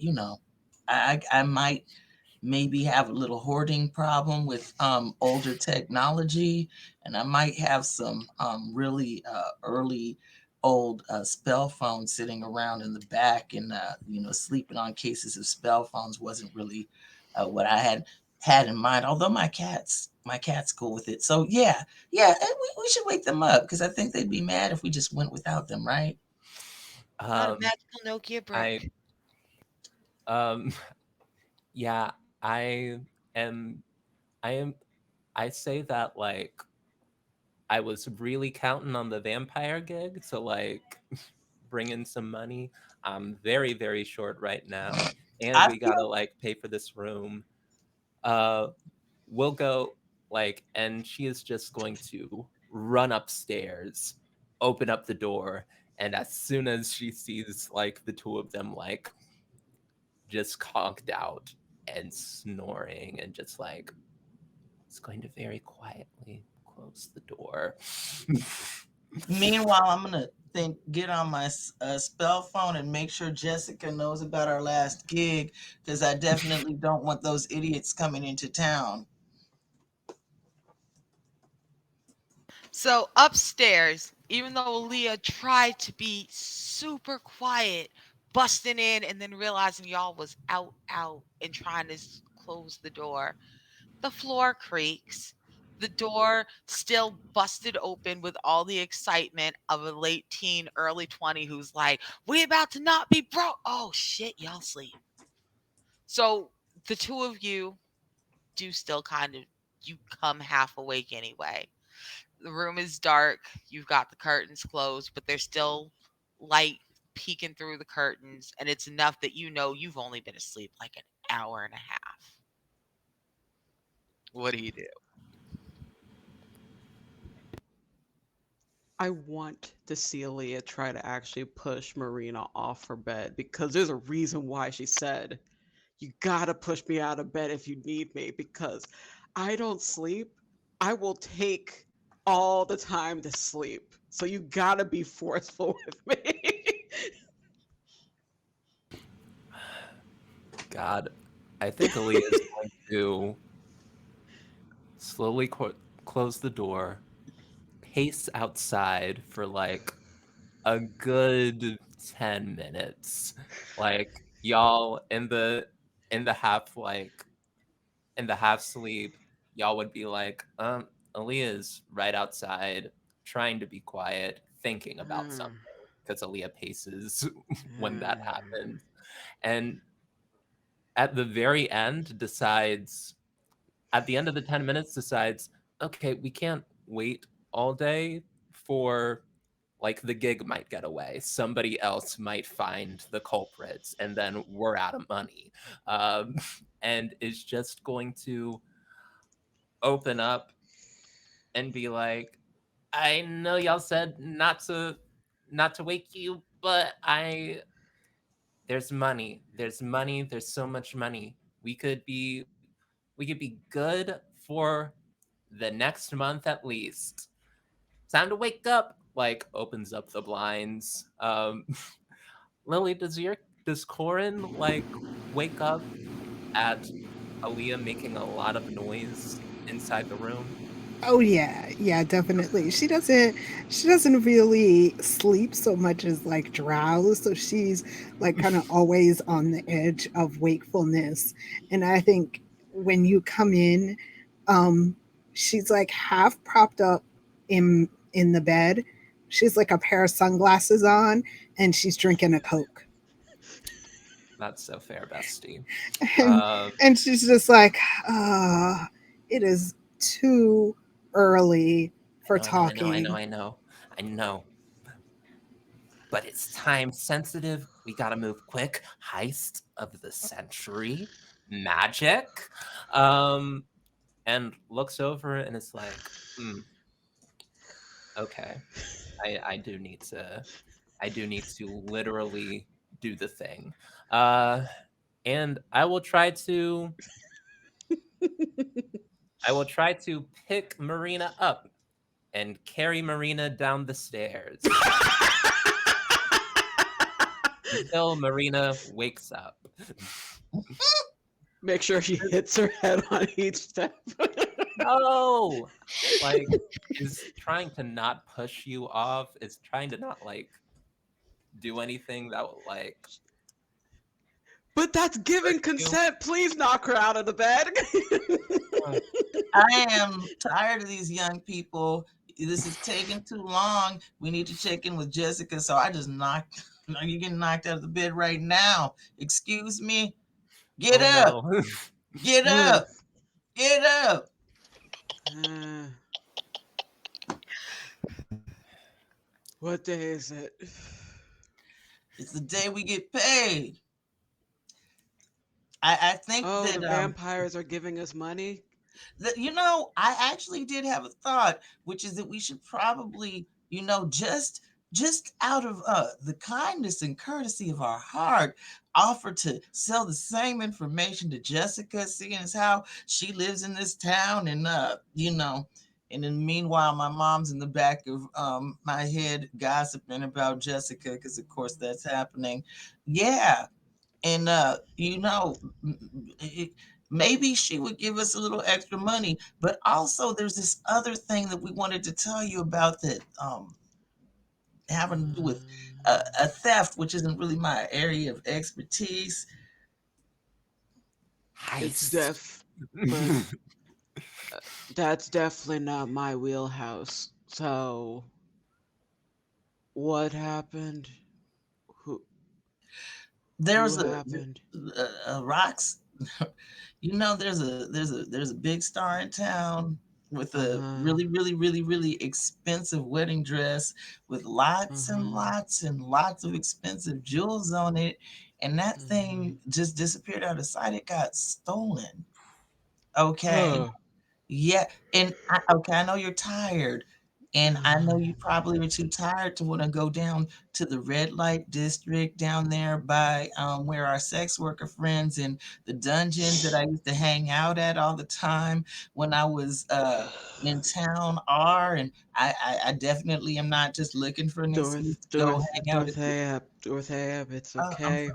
I might maybe have a little hoarding problem with older technology, and I might have some really early old spell phones sitting around in the back, and sleeping on cases of spell phones wasn't really what I had in mind. Although my cats go with it, so yeah, yeah, and we should wake them up because I think they'd be mad if we just went without them, right? Not a Um magical Nokia I brick. um yeah, I am I am I say that like I was really counting on the vampire gig to like bring in some money. I'm very, very short right now. And I we gotta feel like pay for this room. Uh we'll go like, and she is just going to run upstairs, open up the door, and as soon as she sees like the two of them like just conked out and snoring and just like it's going to very quietly close the door. Meanwhile, I'm gonna get on my spell phone and make sure Jessica knows about our last gig because I definitely don't want those idiots coming into town. So upstairs, even though Leah tried to be super quiet, busting in and then realizing y'all was out and trying to close the door, the floor creaks. The door still busted open with all the excitement of a late teen, early 20 who's like, we about to not be broke. Oh shit, y'all sleep. So the two of you do still kind of you come half awake anyway. The room is dark. You've got the curtains closed, but there's still light peeking through the curtains, and it's enough that you know you've only been asleep like an hour and a half. What do you do? I want to see Aaliyah try to actually push Marina off her bed because there's a reason why she said, "You gotta push me out of bed if you need me," because I don't sleep. I will take all the time to sleep. So you gotta be forceful with me. God, I think Aaliyah is going to slowly close the door, pace outside for like a good 10 minutes. Like y'all in the half like in the half sleep, y'all would be like, Aaliyah's right outside, trying to be quiet, thinking about something. Because Aaliyah paces when that happens. And at the very end decides at the end of the 10 minutes decides, okay, we can't wait all day for like the gig might get away. Somebody else might find the culprits, and then we're out of money. Um, and is just going to open up and be like, I know y'all said not to wake you, but there's money. There's money. There's so much money. We could be good for the next month at least. Time to wake up. Like opens up the blinds. Lily, does Corin like wake up at Aaliyah making a lot of noise inside the room? Oh yeah, yeah, definitely. She doesn't really sleep so much as like drowse, so she's like kind of always on the edge of wakefulness. And I think when you come in, um she's like half propped up in the bed. She's like a pair of sunglasses on and she's drinking a Coke. That's so fair, bestie. and Um, and she's just like, it is too early I for know, I know, I know, I know, talking. I know, I know. But it's time sensitive. We gotta move quick. Heist of the century, magic. Um, and looks over and is like, okay, I do need to, I do need to literally do the thing. Uh, and I will try to pick Marina up and carry Marina down the stairs until Marina wakes up. Make sure she hits her head on each step. No! Like, is trying to not push you off, is trying to not, like, do anything that will, like, But that's hurt giving you. consent. Please knock her out of the bed. Uh, I am tired of these young people. This is taking too long. We need to check in with Jessica. So I just knocked. No, you're getting knocked out of the bed right now. Excuse me. Get oh up. no. Get up. Get up. Uh, what day is it? It's the day we get paid. I think Oh, the that vampires are giving us money? I actually did have a thought, which is that we should probably, just out of the kindness and courtesy of our heart, offer to sell the same information to Jessica, seeing as how she lives in this town, and and then meanwhile, my mom's in the back of my head gossiping about Jessica, because of course that's happening. Yeah, and maybe she would give us a little extra money. But also there's this other thing that we wanted to tell you about, that having to do with a theft, which isn't really my area of expertise. It's Heist. def, but that's definitely not my wheelhouse. So, what happened? Who who There's happened? a rocks. There's a big star in town. with a Uh-huh. really, really, really, really expensive wedding dress with lots and Uh-huh. lots and lots of expensive jewels on it. And that Uh-huh. thing just disappeared out of sight. It got stolen. Okay. Huh. Yeah, and okay, I know you're tired, and I know you probably are too tired to want to go down to the red light district down there by where our sex worker friends and the dungeons that I used to hang out at all the time when I was in town are, and I definitely am not just looking for an excuse to go hang out at the. Dorothea, it's Oh, I'm okay. sorry.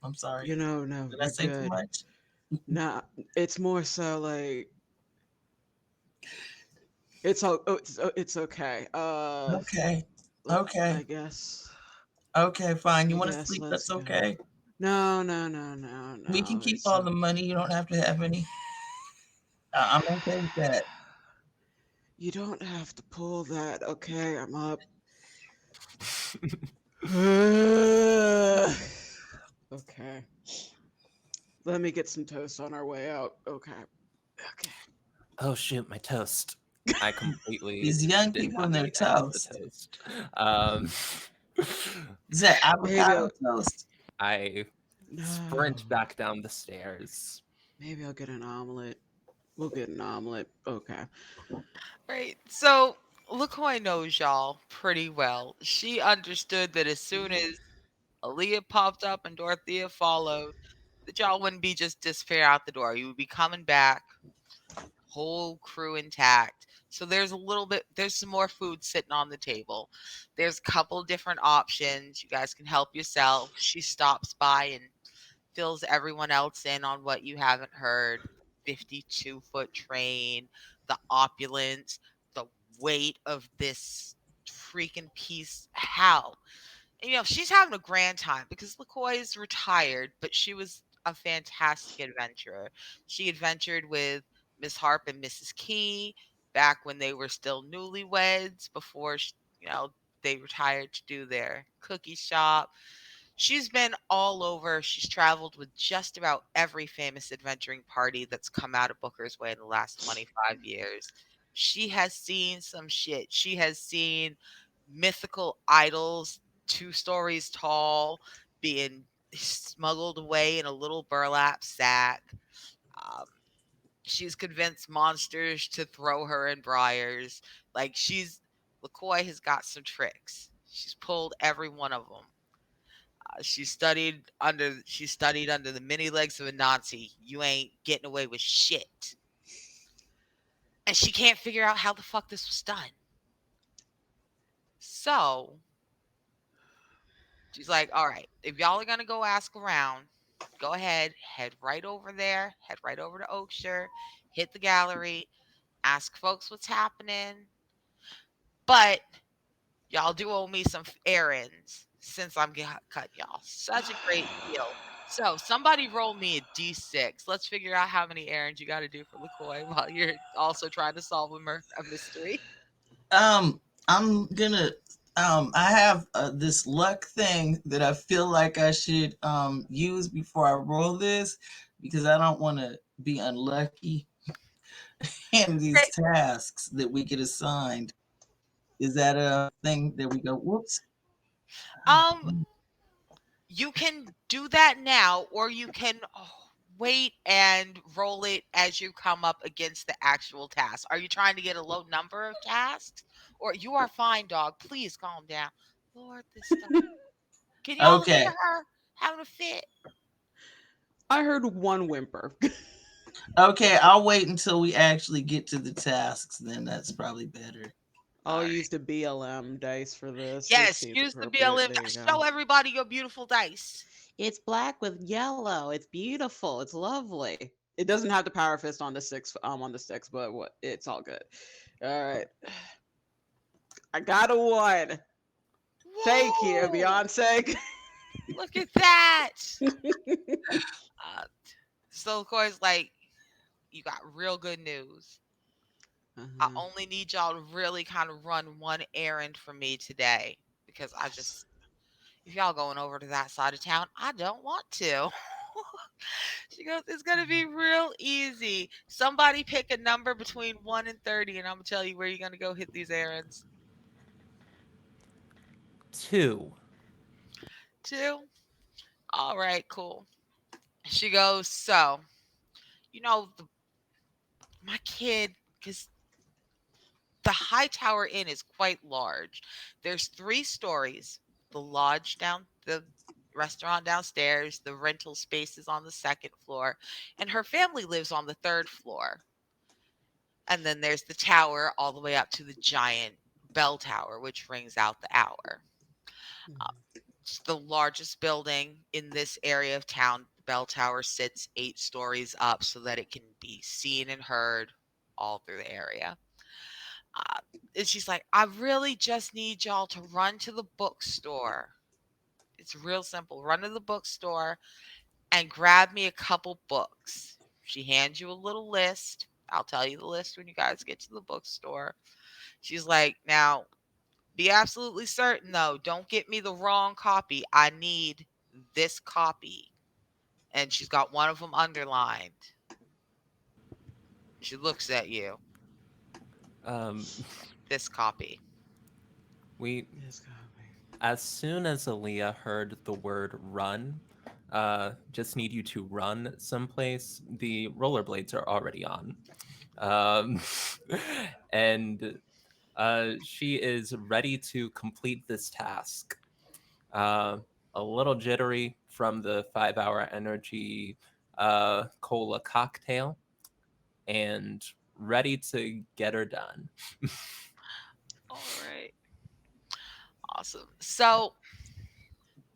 I'm sorry. You know, no, Did I you're say too good. much? Nah, it's more so like it's okay. Okay. Okay. I guess Okay, fine. You I want to guess sleep? let's That's go. okay. No, no, no, no, We can no. keep all the money. You don't have to have any. I'm okay with that. You don't have to pull that. Okay, I'm up. Okay. Let me get some toast on our way out. Okay. Okay. Oh shoot, my toast. I completely These young did people not and their make any of the toast. toast. Um, Is that Maybe avocado I'll toast? I sprint no. back down the stairs. Maybe I'll get an omelet. We'll get an omelet. Okay. Right. So LaCoy knows y'all pretty well. She understood that as soon as Aaliyah popped up and Dorothea followed, that y'all wouldn't be just disappear out the door. You would be coming back, whole crew intact. So there's some more food sitting on the table. There's a couple different options. You guys can help yourself. She stops by and fills everyone else in on what you haven't heard. 52-foot train, the opulence, the weight of this freaking piece. How? She's having a grand time because LaCoy is retired, but she was a fantastic adventurer. She adventured with Miss Harp and Mrs. Key back when they were still newlyweds before they retired to do their cookie shop. She's been all over. She's traveled with just about every famous adventuring party that's come out of Booker's Way in the last 25 years. She has seen some shit. She has seen mythical idols 2 stories tall being smuggled away in a little burlap sack. Um, she's convinced monsters to throw her in briars. Like LaCoy has got some tricks. She's pulled every one of them. She studied under the many legs of a Nazi. You ain't getting away with shit. And she can't figure out how the fuck this was done. So she's like, all right, if y'all are gonna go ask around, go ahead, head right over there, head right over to Oakshire, hit the gallery, ask folks what's happening. But y'all do owe me some errands since I'm cutting y'all. Such a great deal. So somebody roll me a d6. Let's figure out how many errands you got to do for LaCoy while you're also trying to solve a mystery. Um, I'm gonna. I have this luck thing that I feel like I should use before I roll this because I don't want to be unlucky in these Right. tasks that we get assigned. Is that a thing that we go? Whoops. Um, you can do that now, or you can wait and roll it as you come up against the actual task. Are you trying to get a low number of tasks? Or you are fine, dog. Please calm down. Lord, this dog. Can y'all hear Okay. her having a fit? I heard one whimper. Okay. I'll wait until we actually get to the tasks. Then that's probably better. I'll All right. use the BLM dice for this. It Yes, seems use the appropriate. BLM. There you go. Show everybody your beautiful dice. It's black with yellow. It's beautiful. It's lovely. It doesn't have the power fist on the six, but what it's all good. All right. I got a one. Thank you, Whoa! Beyonce. Look at that. Uh, so, of course, like, you got real good news. I Uh-huh. only need y'all to really kind of run one errand for me today because if y'all going over to that side of town, I don't want to. She goes, it's gonna be real easy. Somebody pick a number between 1 and 30, and I'm gonna tell you where you're gonna go hit these errands. 2. 2. All right, cool. She goes, so my kid, because the High Tower Inn is quite large. There's 3 stories. The lodge down, the restaurant downstairs, the rental space is on the second floor, and her family lives on the third floor. And then there's the tower all the way up to the giant bell tower, which rings out the hour. Uh, it's the largest building in this area of town. The bell tower sits 8 stories up so that it can be seen and heard all through the area. Uh, and she's like, I really just need y'all to run to the bookstore. It's real simple. Run to the bookstore and grab me a couple books. She hands you a little list. I'll tell you the list when you guys get to the bookstore. She's like, now be absolutely certain though, don't get me the wrong copy. I need this copy. And she's got one of them underlined. She looks at you. Um, This copy. we Yes, copy. as soon as Aaliyah heard the word run, just need you to run someplace, the rollerblades are already on. Um, and she is ready to complete this task. Uh, a little jittery from the 5-hour energy cola cocktail, and ready to get her done. All right. Awesome. So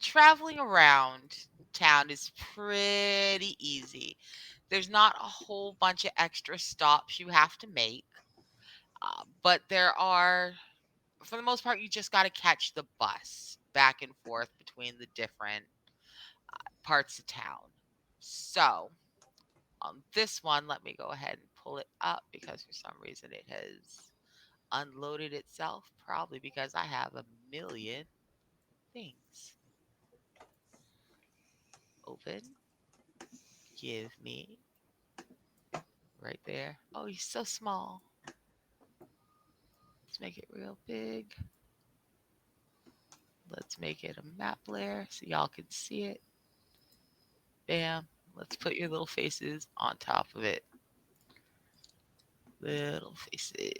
traveling around town is pretty easy. There's not a whole bunch of extra stops you have to make, but there are, for the most part, you just got to catch the bus back and forth between the different parts of town. So on this one, let me go ahead and pull it up because for some reason it has unloaded itself, probably because I have a million things open. Give me right there. Oh, he's so small. Let's make it real big. Let's make it a map layer so y'all can see it. Bam. Let's put your little faces on top of it. Little faces.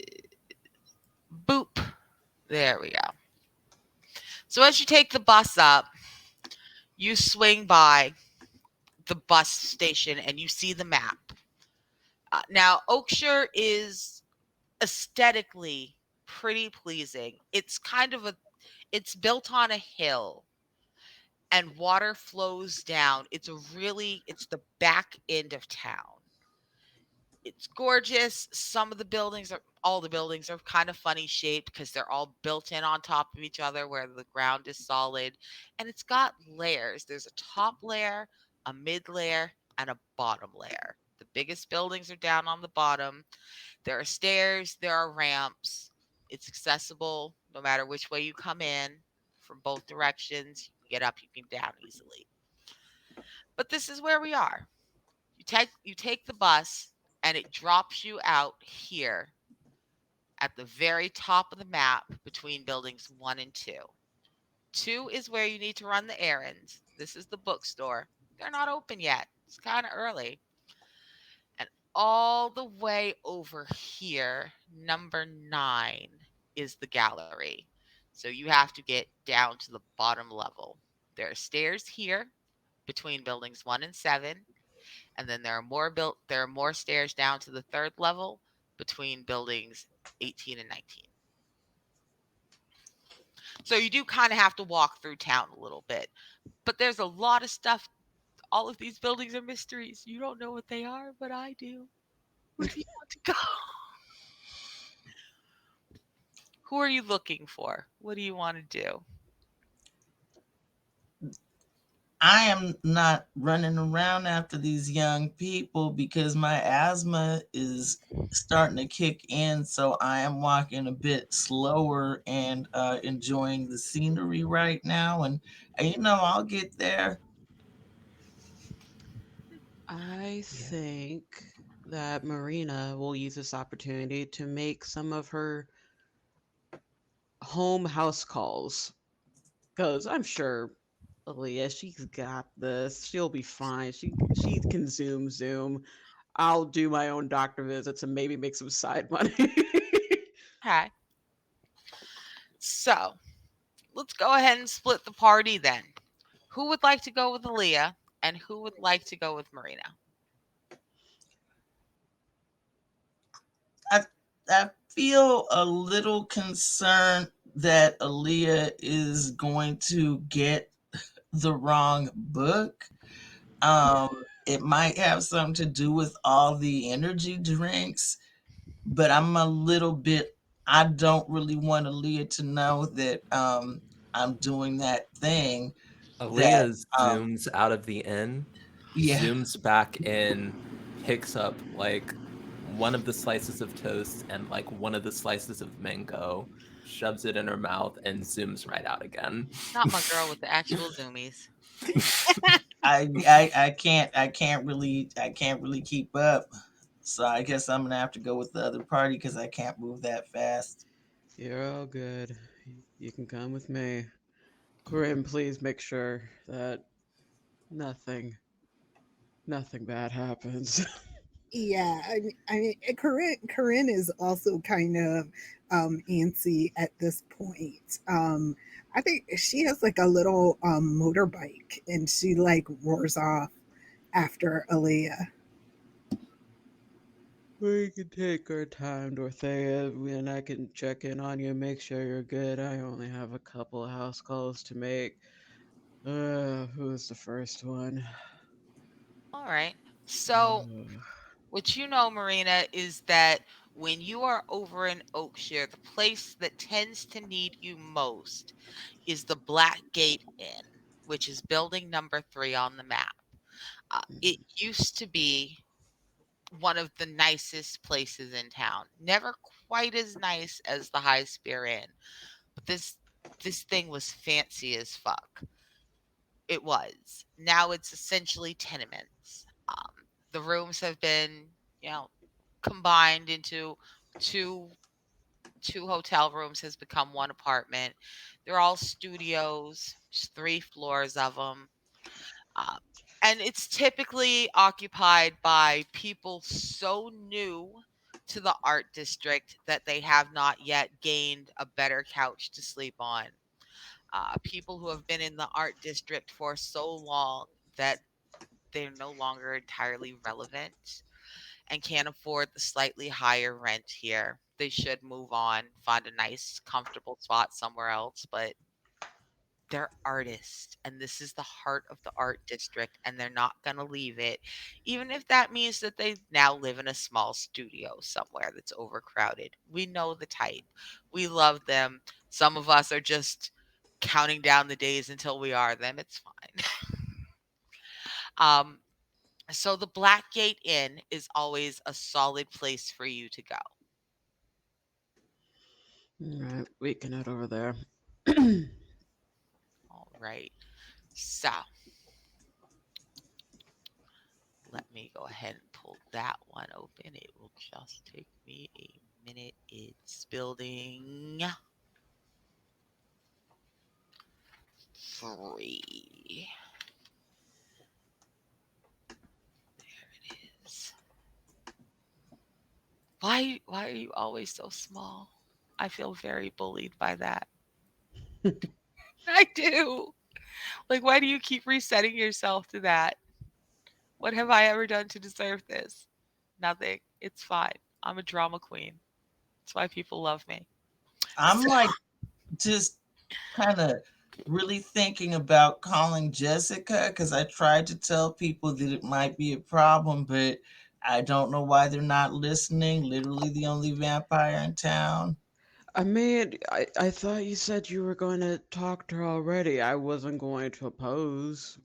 Boop. There we go. So as you take the bus up, you swing by the bus station and you see the map. Now, Oakshire is aesthetically pretty pleasing. It's built on a hill and water flows down. It's the back end of town. It's gorgeous. All the buildings are kind of funny shaped because they're all built in on top of each other where the ground is solid. And it's got layers. There's a top layer, a mid layer, and a bottom layer. The biggest buildings are down on the bottom. There are stairs, there are ramps. It's accessible no matter which way you come in from both directions. You can get up, you can get down easily. But this is where we are. You take the bus and it drops you out here at the very top of the map between buildings 1 and 2. 2 is where you need to run the errands. This is the bookstore. They're not open yet. It's kind of early. And all the way over here, number 9 is the gallery. So you have to get down to the bottom level. There are stairs here between buildings 1 and 7, and then there are more stairs down to the third level between buildings 18 and 19. So you do kind of have to walk through town a little bit. But there's a lot of stuff. All of these buildings are mysteries. You don't know what they are, but I do. Where do you want to go? Who are you looking for? What do you want to do? I am not running around after these young people because my asthma is starting to kick in. So I am walking a bit slower and enjoying the scenery right now. And I'll get there. I Yeah. think that Marina will use this opportunity to make some of her home house calls. Because I'm sure Aaliyah, she's got this. She'll be fine. She can Zoom. I'll do my own doctor visits and maybe make some side money. Okay. So let's go ahead and split the party then. Who would like to go with Aaliyah and who would like to go with Marina? I I feel a little concerned that Aaliyah is going to get the wrong book. It might have something to do with all the energy drinks, but I'm a little bit. I don't really want Aaliyah to know that I'm doing that thing. That Aaliyah zooms out of the inn, yeah, zooms back in, picks up like one of the slices of toast and like one of the slices of mango, shoves it in her mouth, and zooms right out again. Not my girl with the actual zoomies. I can't really keep up. So I guess I'm gonna have to go with the other party because I can't move that fast. You're all good. You can come with me. Corinne, please make sure that nothing, nothing bad happens. Yeah, I mean, Corinne is also kind of antsy at this point. I think she has like a little motorbike, and she like roars off after Aaliyah. We can take our time, Dorothea, and I can check in on you, make sure you're good. I only have a couple of house calls to make. Who's the first one? All right. So, Uh, what you know, Marina, is that when you are over in Oakshire, the place that tends to need you most is the Blackgate Inn, which is building number 3 on the map. It used to be one of the nicest places in town. Never quite as nice as the High Spear Inn, but this thing was fancy as fuck. It was. Now it's essentially tenements. The rooms have been, you know, combined into two two hotel rooms has become one apartment. They're all studios, just 3 floors of them. Um, and it's typically occupied by people so new to the art district that they have not yet gained a better couch to sleep on. People who have been in the art district for so long that they're no longer entirely relevant and can't afford the slightly higher rent here. They should move on, find a nice, comfortable spot somewhere else, but they're artists and this is the heart of the art district and they're not going to leave it, even if that means that they now live in a small studio somewhere that's overcrowded. We know the type. We love them. Some of us are just counting down the days until we are them. It's fine. um so the Blackgate Inn is always a solid place for you to go. Alright, we can head over there. All right, so let me go ahead and pull that one open. It will just take me a minute. It's building 3. There it is. Why are you always so small? I feel very bullied by that. I do. Like, why do you keep resetting yourself to that? What have I ever done to deserve this? Nothing. It's fine. I'm a drama queen. That's why people love me. I'm So, like just kind of really thinking about calling Jessica because I tried to tell people that it might be a problem, but I don't know why they're not listening. Literally the only vampire in town. I mean, I thought you said you were going to talk to her already. I wasn't going to oppose.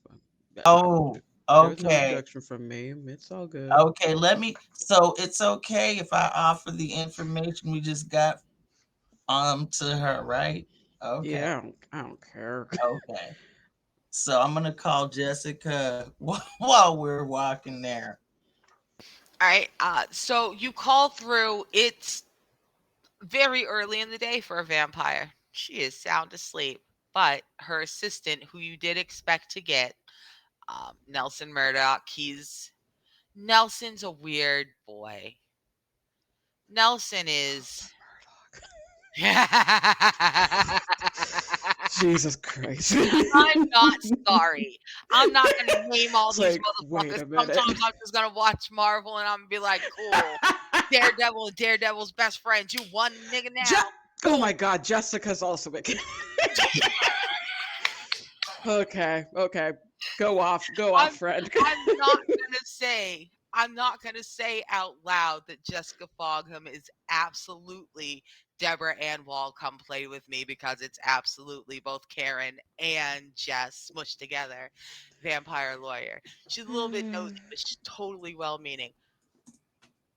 Oh, There's no okay. objection from me. It's all good. Okay, let me. So it's okay if I offer the information we just got to her, right? Okay, Yeah, I don't care. okay. So I'm gonna call Jessica while we're walking there. All right. So you call through. It's very early in the day for a vampire. She is sound asleep, but her assistant, who you did expect to get, Nelson Murdoch, Nelson's a weird boy. Nelson is. I'm Jesus Christ. not sorry. I'm not gonna name all It's these like, wait motherfuckers. a minute. Sometimes I'm just gonna watch Marvel and I'm gonna be like, cool. Daredevil and Daredevil's best friends. You one nigga Je- now. oh Cool. my God, Jessica's also wicked. Okay, okay. Go off, I'm friend. I'm not gonna say out loud that Jessica Fogham is absolutely Deborah Ann Wall come play with me because it's absolutely both Karen and Jess smushed together. Vampire lawyer. She's a little bit nosy, but she's totally well meaning.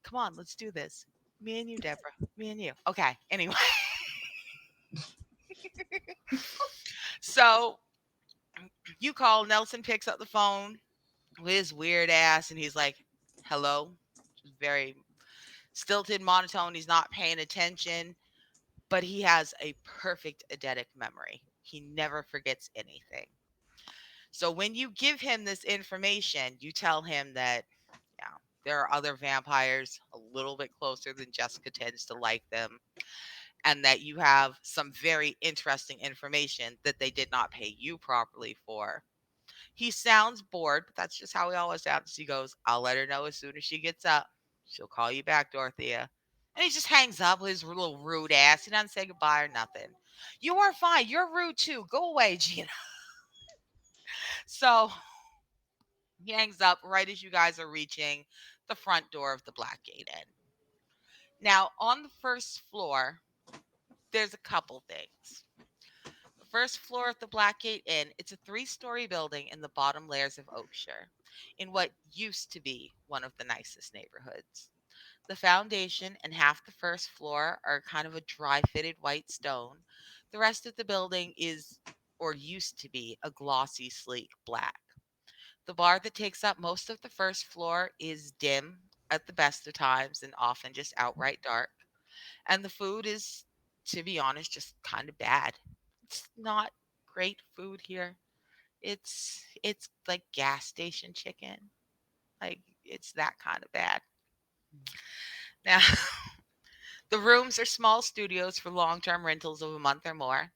Come on, let's do this. Me and you, Deborah. Me and you. Okay. Anyway. So you call, Nelson picks up the phone with his weird ass and he's like, hello. Very stilted monotone. He's not paying attention, but he has a perfect eidetic memory. He never forgets anything. So when you give him this information, you tell him that, yeah, there are other vampires a little bit closer than Jessica tends to like them, and that you have some very interesting information that they did not pay you properly for. He sounds bored, but that's just how he always sounds. He goes, I'll let her know as soon as she gets up. She'll call you back, Dorothea. And he just hangs up with his little rude ass. He doesn't say goodbye or nothing. You are fine. You're rude too. Go away, Gina. So he hangs up right as you guys are reaching the front door of the Blackgate Inn. Now, on the first floor, there's a couple things. The first floor of the Blackgate Inn, it's a three-story building in the bottom layers of Oakshire, in what used to be one of the nicest neighborhoods. The foundation and half the first floor are kind of a dry fitted white stone. The rest of the building is, or used to be, a glossy, sleek black. The bar that takes up most of the first floor is dim at the best of times and often just outright dark. And the food is, to be honest, just kind of bad. It's not great food here. It's like gas station chicken. Like it's that kind of bad. Now, the rooms are small studios for long-term rentals of a month or more.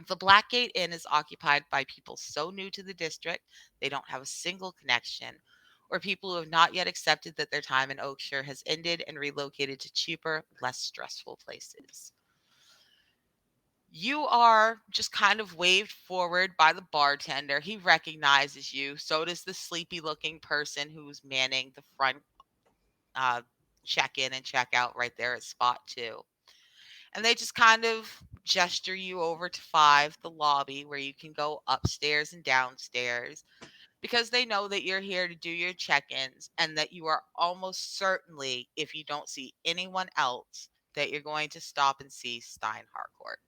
The Blackgate Inn is occupied by people so new to the district they don't have a single connection, or people who have not yet accepted that their time in Oakshire has ended and relocated to cheaper, less stressful places. You are just kind of waved forward by the bartender. He recognizes you. So does the sleepy looking person who's manning the front uh, check in and check out right there at spot two. And they just kind of gesture you over to five, the lobby, where you can go upstairs and downstairs because they know that you're here to do your check ins and that you are almost certainly, if you don't see anyone else, that you're going to stop and see Stein Harcourt.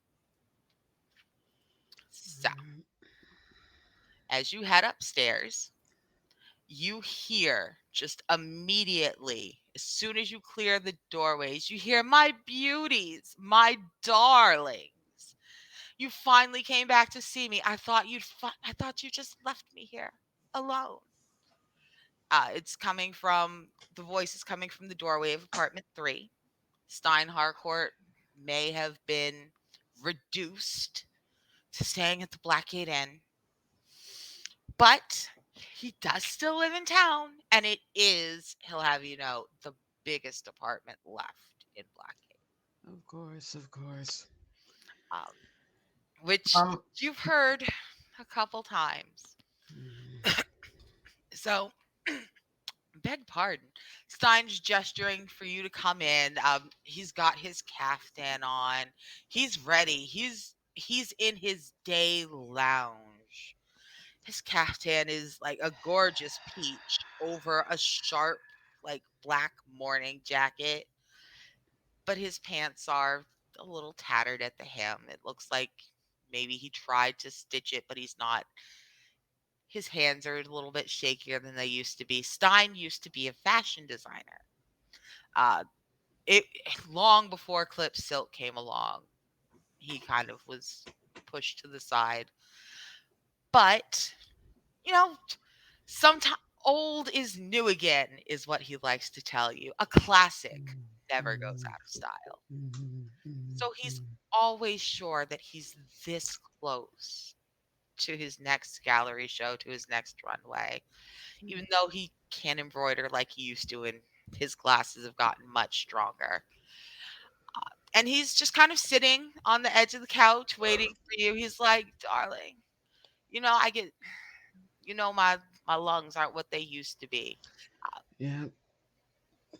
So, as you head upstairs, you hear just immediately, as soon as you clear the doorways, you hear, my beauties, my darlings. You finally came back to see me. I thought you just left me here alone. It's coming from the voice is coming from the doorway of apartment 3. Stein Harcourt may have been reduced to staying at the Blackgate Inn, but he does still live in town, and it is, he'll have you know, the biggest apartment left in Blackgate, Of course, of course. um, which Um, you've heard a couple times. Mm. So, beg pardon. Stein's gesturing for you to come in. He's got his caftan on. He's ready. He's in his day lounge. His caftan is like a gorgeous peach over a sharp, like black morning jacket, but his pants are a little tattered at the hem. It looks like maybe he tried to stitch it, but he's not His hands are a little bit shakier than they used to be. Stein used to be a fashion designer. Uh, it long before Clip Silk came along, he kind of was pushed to the side. But you know, sometimes old is new again, is what he likes to tell you. A classic never goes out of style. So he's always sure that he's this close to his next gallery show, to his next runway, even though he can't embroider like he used to, and his glasses have gotten much stronger. And he's just kind of sitting on the edge of the couch waiting for you. He's like, darling, I get, my lungs aren't what they used to be. Yeah,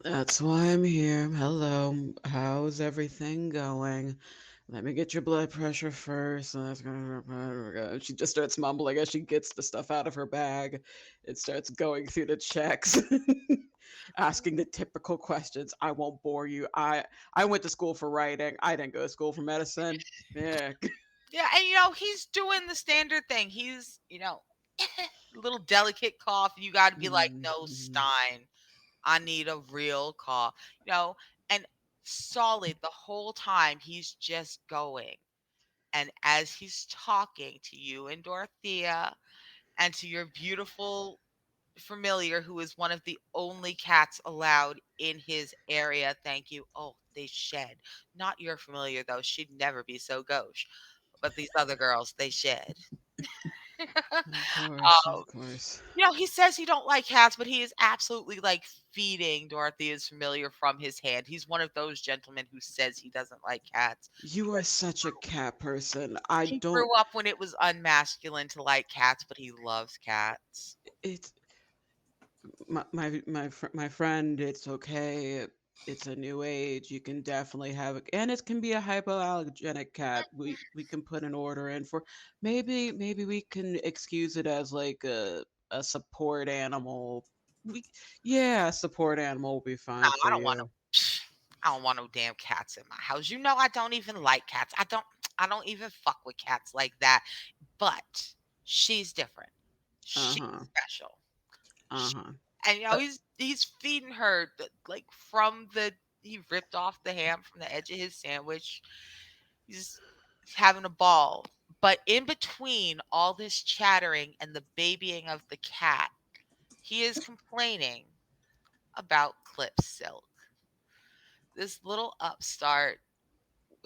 that's why I'm here. Hello. How's everything going? Let me get your blood pressure first. She just starts mumbling as she gets the stuff out of her bag. It starts going through the checks, asking the typical questions. I won't bore you. I went to school for writing. I didn't go to school for medicine. Yeah. Yeah, and he's doing the standard thing. He's, little delicate cough. You got to be like, no, Mhm. Stein, I need a real cough. And solid the whole time. He's just going. And as he's talking to you and Dorothea and to your beautiful familiar, who is one of the only cats allowed in his area, thank you. Oh, they shed. Not your familiar, though. She'd never be so gauche. But these other girls, they shed. Of course, um, of course. he says he don't like cats, but he is absolutely like feeding Dorothea's familiar from his hand. He's one of those gentlemen who says he doesn't like cats. You are such a cat person. I He don't. grew up when it was unmasculine to like cats, but he loves cats. It's my friend. It's okay. It's a new age. You can definitely have it, and it can be a hypoallergenic cat. We can put an order in for. Maybe we can excuse it as like a support animal. We Yeah, a support animal will be No, fine I for don't want no. you. I don't want no damn cats in my house. I don't even like cats. I don't even fuck with cats like that. But she's different. Uh She's huh. special. Uh huh. And Uh, he's feeding her like from the he ripped off the ham from the edge of his sandwich. He's having a ball. But in between all this chattering and the babying of the cat, he is complaining about Clip Silk, this little upstart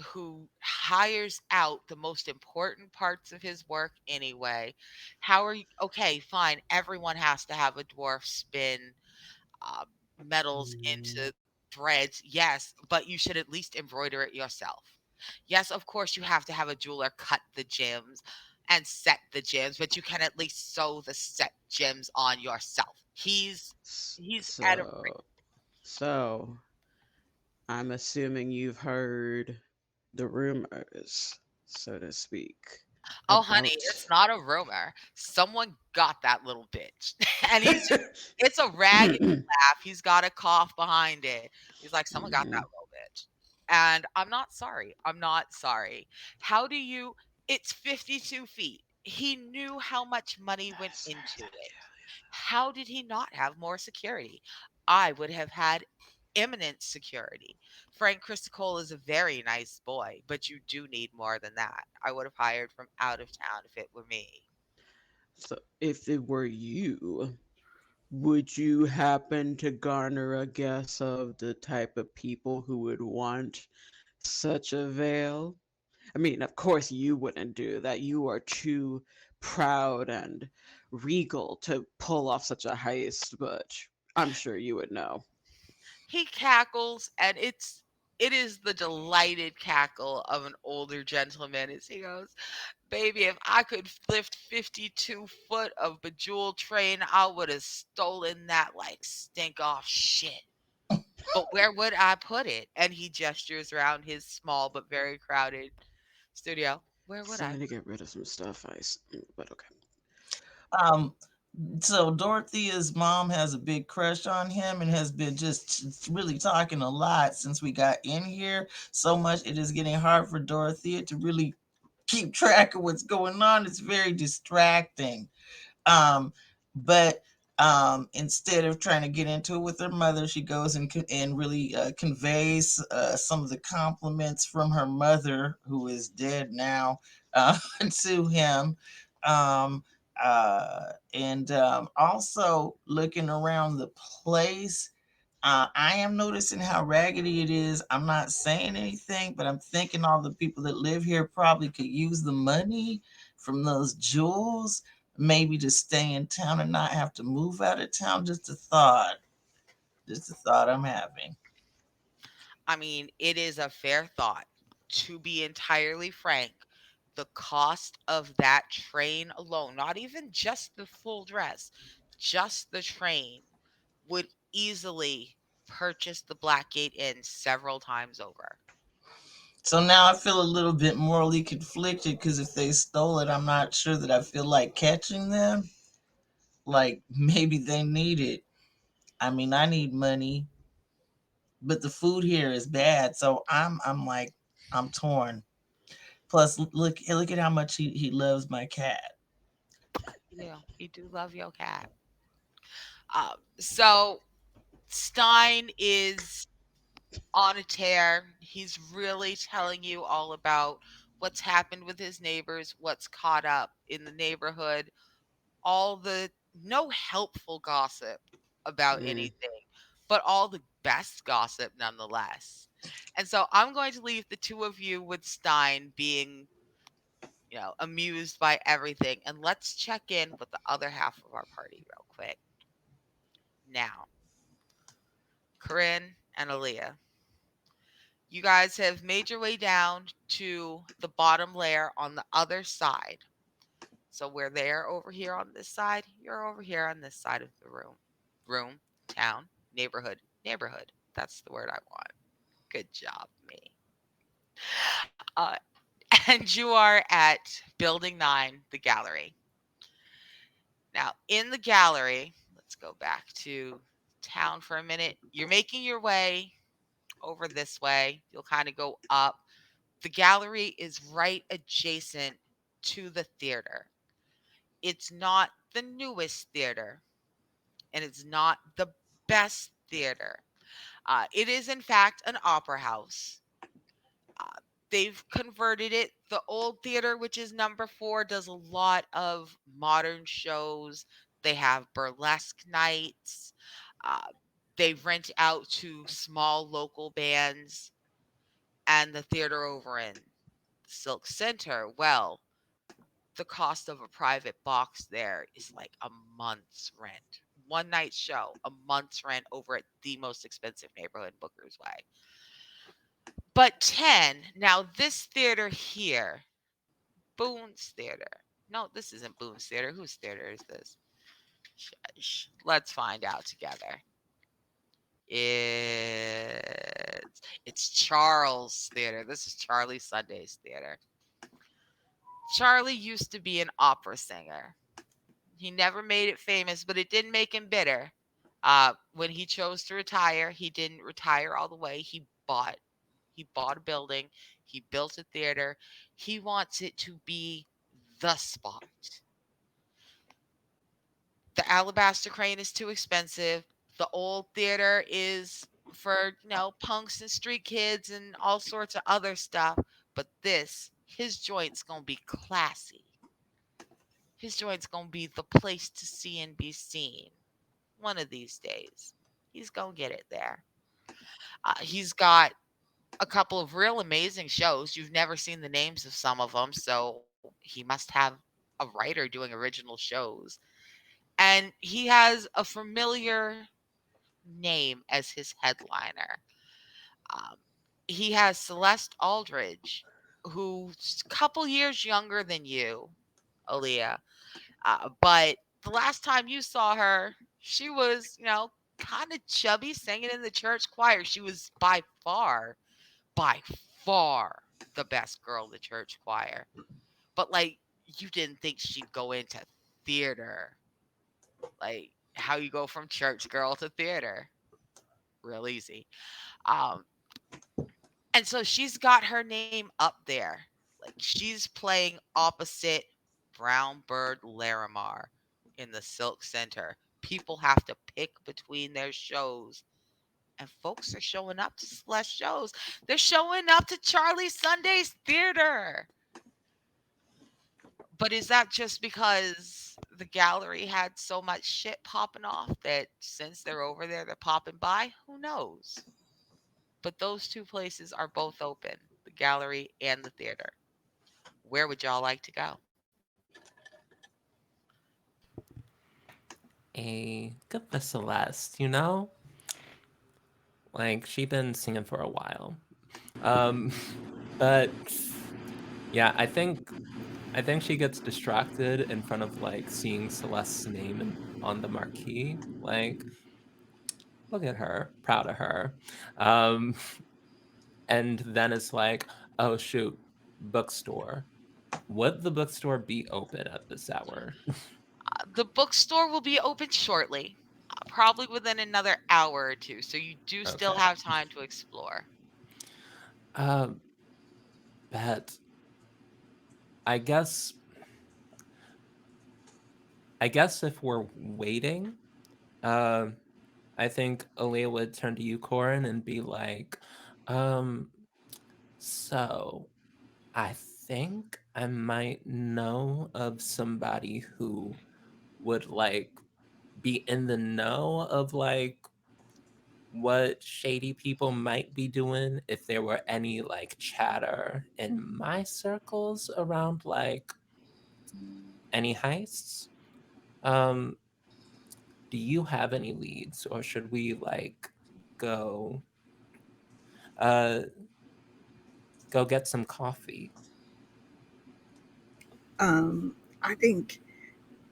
who hires out the most important parts of his work anyway. How are you? Okay, fine. Everyone has to have a dwarf spin uh, metals Mm. into threads. Yes, but you should at least embroider it yourself. Yes, of course, you have to have a jeweler cut the gems and set the gems, but you can at least sew the set gems on yourself. He's at a So so I'm assuming you've heard the rumors, so to speak, oh honey, about. it's not a rumor. Someone got that little bitch. And it's a raggedy laugh. He's got a cough behind it. He's like, someone got that Mhm. little bitch. And I'm not sorry. I'm not sorry. How do you it's 52 feet. He knew how much money went into it. How did he not have more security? I would have had imminent security. Frank Christicola is a very nice boy, but you do need more than that. I would have hired from out of town if it were me. So, if it were you, would you happen to garner a guess of the type of people who would want such a veil? I mean, of course, you wouldn't do that. You are too proud and regal to pull off such a heist, but I'm sure you would know. He cackles, and it is the delighted cackle of an older gentleman as he goes, baby, if I could lift 52 foot of bejeweled train, I would have stolen that like stink off shit. But where would I put it? And he gestures around his small but very crowded studio. Where would Still I need to put get rid of some stuff, but okay. Um, so Dorothea's mom has a big crush on him and has been just really talking a lot since we got in here. So much it is getting hard for Dorothea to really keep track of what's going on. It's very distracting. Um, but instead of trying to get into it with her mother, she goes and really conveys some of the compliments from her mother, who is dead now, to him. Um, and Also looking around the place, I am noticing how raggedy it is. I'm not saying anything, but I'm thinking all the people that live here probably could use the money from those jewels, maybe to stay in town and not have to move out of town. Just a thought. Just a thought I'm having. I mean, it is a fair thought. To be entirely frank, the cost of that train alone, not even just the full dress, just the train would easily purchase the Blackgate Inn several times over. So now I feel a little bit morally conflicted because if they stole it, I'm not sure that I feel like catching them. Like maybe they need it. I mean, I need money, but the food here is bad, so I'm like I'm torn. Plus, look at how much he loves my cat. You do love your cat. So Stein is on a tear. He's really telling you all about what's happened with his neighbors, what's caught up in the neighborhood, all the no helpful gossip about Mm. anything, but all the best gossip nonetheless. And so I'm going to leave the two of you with Stein being, amused by everything. And let's check in with the other half of our party real quick. Now, Corinne and Aaliyah, you guys have made your way down to the bottom layer on the other side. So where they're over here on this side, you're over here on this side of the room. Room, town, neighborhood, neighborhood. That's the word I want. Good job, me. Uh, and you are at Building 9, the gallery. Now, in the gallery, let's go back to town for a minute. You're making your way over this way. You'll kind of go up. The gallery is right adjacent to the theater. It's not the newest theater, and it's not the best theater. It is, in fact, an opera house. Uh, they've converted it. The old theater, which is number 4, does a lot of modern shows. They have burlesque nights. Uh, they rent out to small local bands. And the theater over in Silk Center, well, the cost of a private box there is like a month's rent. One night show, a month's rent over at the most expensive neighborhood, Booker's Way. But 10, now this theater here, Boone's Theater. No, this isn't Boone's Theater. Whose theater is this? Let's find out together. It's Charles Theater. This is Charlie Sunday's theater. Charlie used to be an opera singer. He never made it famous, but it didn't make him bitter. When he chose to retire, he didn't retire all the way. He bought a building. He built a theater. He wants it to be the spot. The Alabaster Crane is too expensive. The old theater is for, punks and street kids and all sorts of other stuff. But his joint's going to be classy. His joint's going to be the place to see and be seen. One of these days, he's going to get it there. He's got a couple of real amazing shows. You've never seen the names of some of them, so he must have a writer doing original shows. And he has a familiar name as his headliner. Um, he has Celeste Aldridge, who's a couple years younger than you, Aaliyah. But the last time you saw her, she was, kind of chubby singing in the church choir. She was by far the best girl in the church choir. But like, you didn't think she'd go into theater. Like, how you go from church girl to theater. Real easy. Um, and so she's got her name up there. Like, she's playing opposite Brown Bird Larimar. in the Silk Center. People have to pick between their shows, and folks are showing up to Celeste shows. They're showing up to Charlie Sunday's theater. But is that just because the gallery had so much shit popping off that since they're over there, they're popping by? Who knows? But those two places are both open, the gallery and the theater. Where would y'all like to go? Good for Celeste, you know? Like, she been singing for a while. Um, but yeah, I think she gets distracted in front of like seeing Celeste's name on the marquee. Like, look at her, proud of her. Um, and then it's like, oh shoot, bookstore. Would the bookstore be open at this hour? The bookstore will be open shortly, probably within another hour or two. So you do still Okay. have time to explore. Um, but I guess I guess if we're waiting, uh, I think Aaliyah would turn to you, Corin, and be like, um, so I think I might know of somebody who would like be in the know of like what shady people might be doing if there were any like chatter in my circles around like any heists. Um, do you have any leads or should we like go uh go get some coffee? I think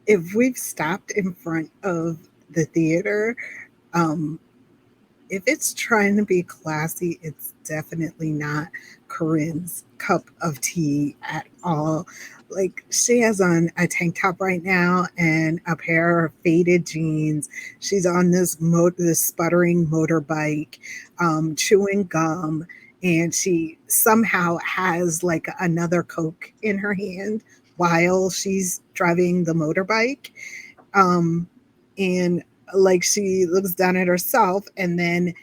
if we've stopped in front of the theater, um, if it's trying to be classy, it's definitely not Corinne's cup of tea at all. Like she has on a tank top right now and a pair of faded jeans. She's on this sputtering motorbike, chewing gum, and she somehow has like another Coke in her hand while she's driving the motorbike. Um, and like she looks down at herself and then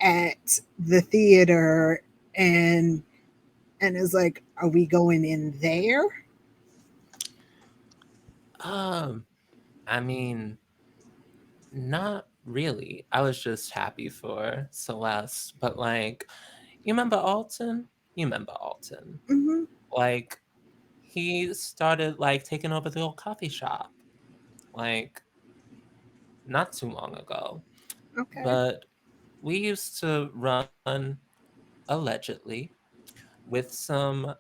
at the theater and is like, are we going in there? Um, I mean, not really. I was just happy for Celeste, but like, you remember Alton? You remember Alton? Hmm. Like, he started like taking over the old coffee shop, like not too long ago. Okay. But we used to run allegedly with some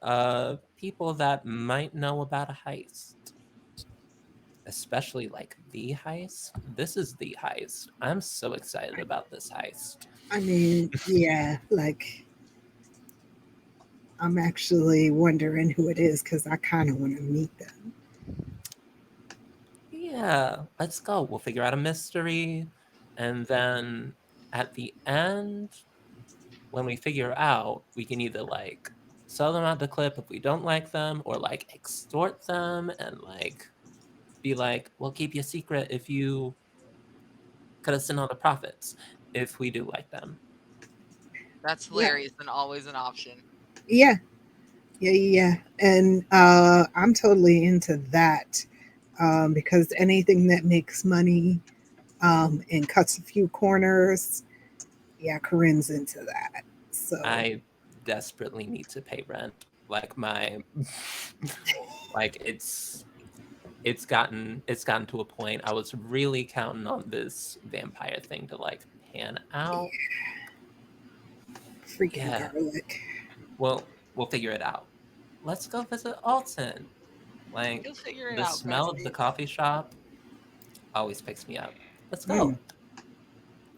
people that might know about a heist, especially like the heist. This is the heist. I'm so excited about this heist. I mean, yeah, like I'm actually wondering who it is because I kind of want to meet them. Yeah, let's go. We'll figure out a mystery. And then at the end, when we figure out, we can either like sell them out the clip if we don't like them, or like extort them and like be like, we'll keep you secret if you cut us in on the profits if we do like them. That's Yeah, hilarious and always an option. yeah, yeah. And I'm totally into that because anything that makes money and cuts a few corners, yeah, Corinne's into that. So, I desperately need to pay rent. Like my like it's gotten to a point I was really counting on this vampire thing to like pan out. freaking Yeah, garlic. we'll figure it out. Let's go visit Alton. Like You'll figure it the out, smell of the bestie. coffee shop always picks me up. Let's Mm, go.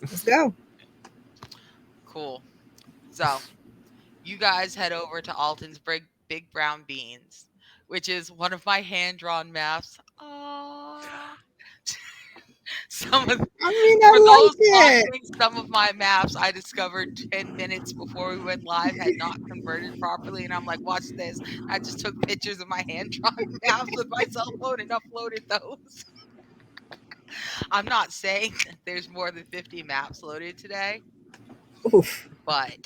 let's go. Cool. So you guys head over to Alton's Big Brown Beans, which is one of my hand drawn maps. Some of I mean, For I those like it. watching, some of my maps I discovered 10 minutes before we went live had not converted properly. And I'm like, watch this. I just took pictures of my hand drawn maps with my cell phone and uploaded those. I'm not saying there's more than 50 maps loaded today, Oof. but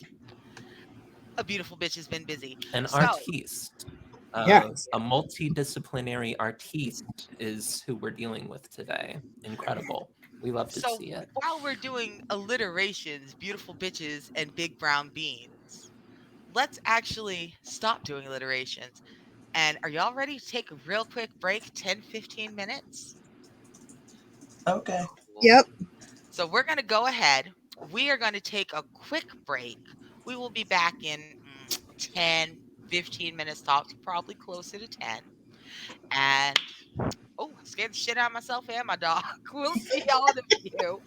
a beautiful bitch has been busy. An So, artiste, Yes. a multidisciplinary artiste is who we're dealing with today. Incredible. We love to so see it. while we're doing alliterations, beautiful bitches, and big brown beans, let's actually stop doing alliterations. And are y'all ready to take a real quick break? 10, 15 minutes? Okay. Cool. Yep. So we're going to go ahead. We are going to take a quick break. We will be back in 10, 15 minutes tops, probably closer to 10. And oh, I scared the shit out of myself and my dog. We'll see y'all in a few.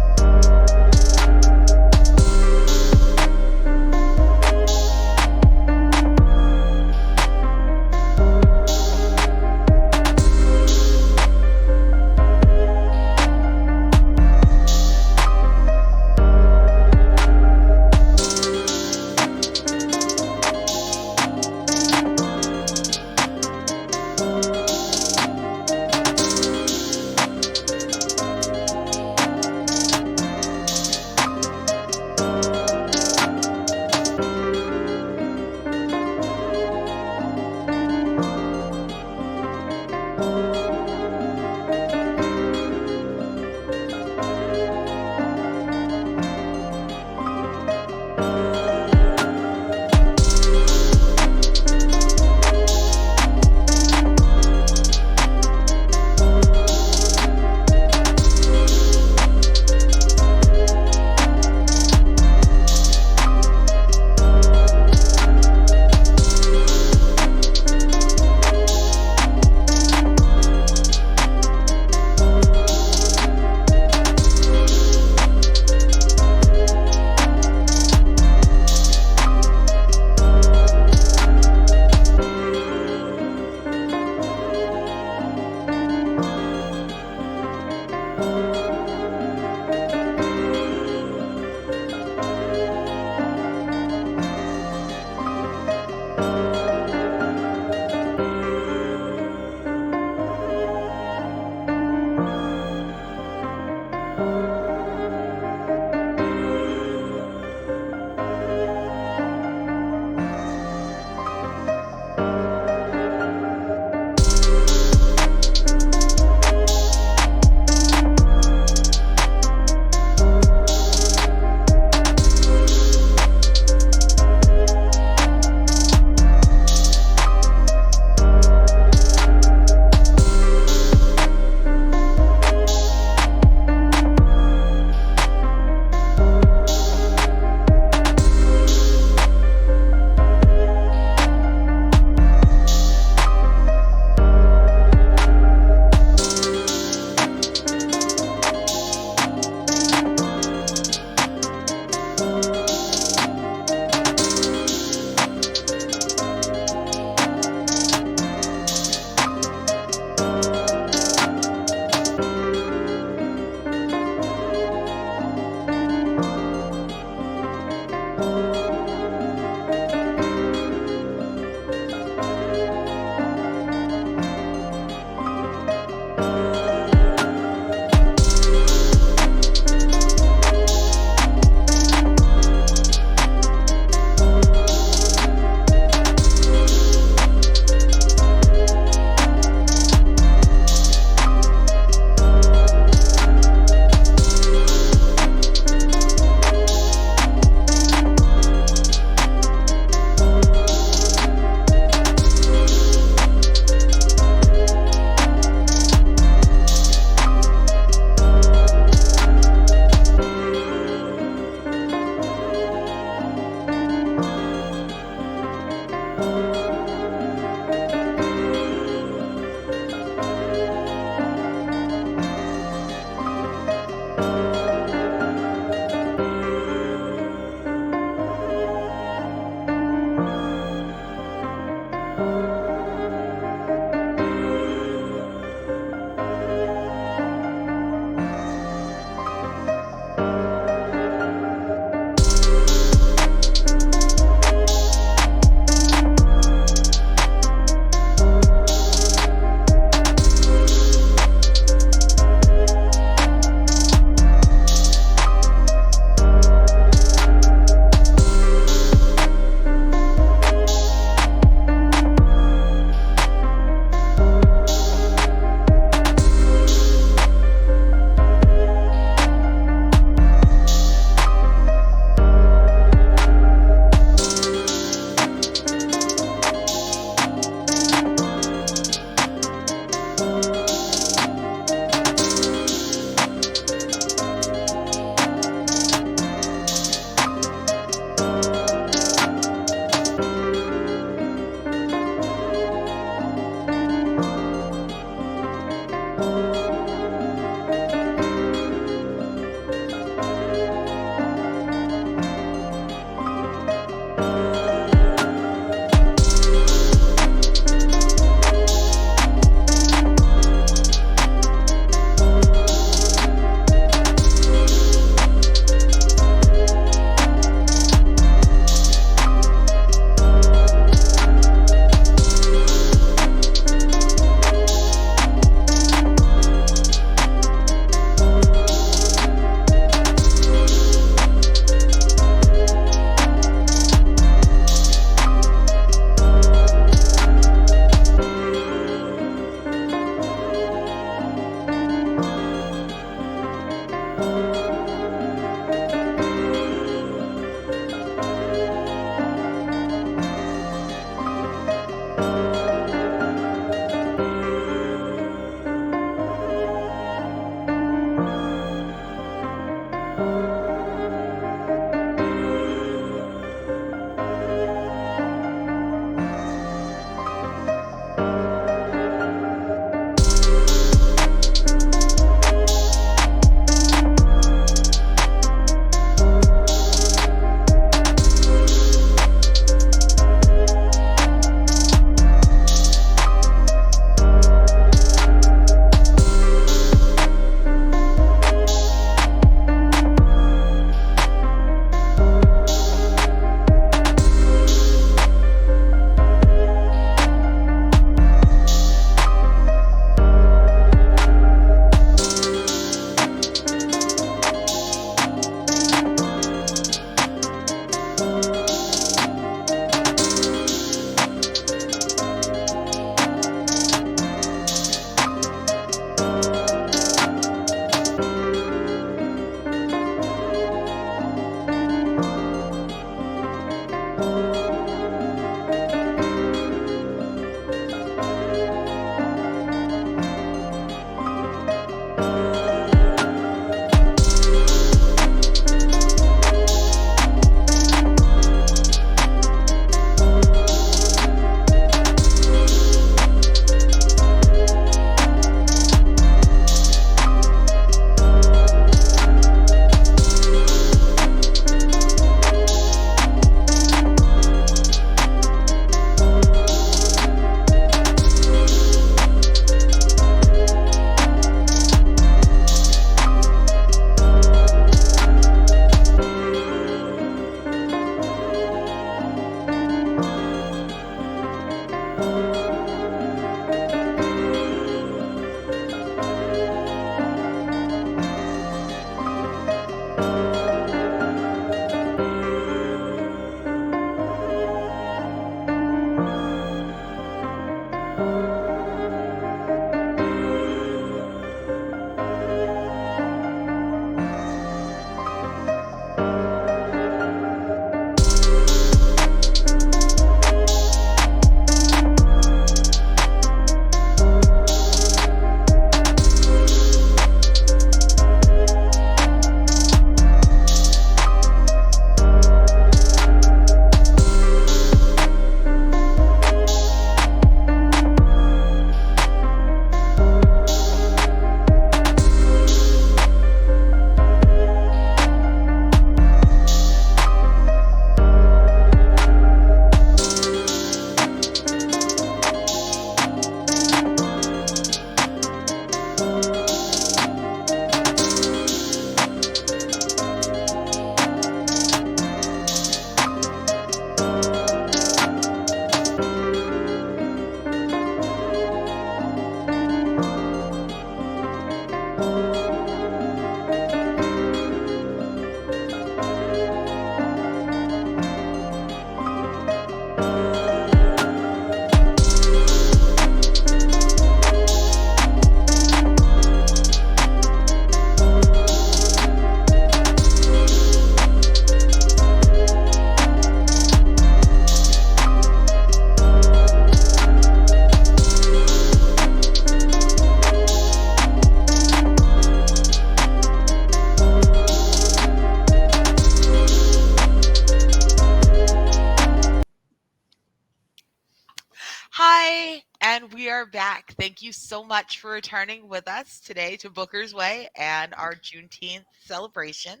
back. Thank you so much for returning with us today to Booker's Way and our Juneteenth celebration.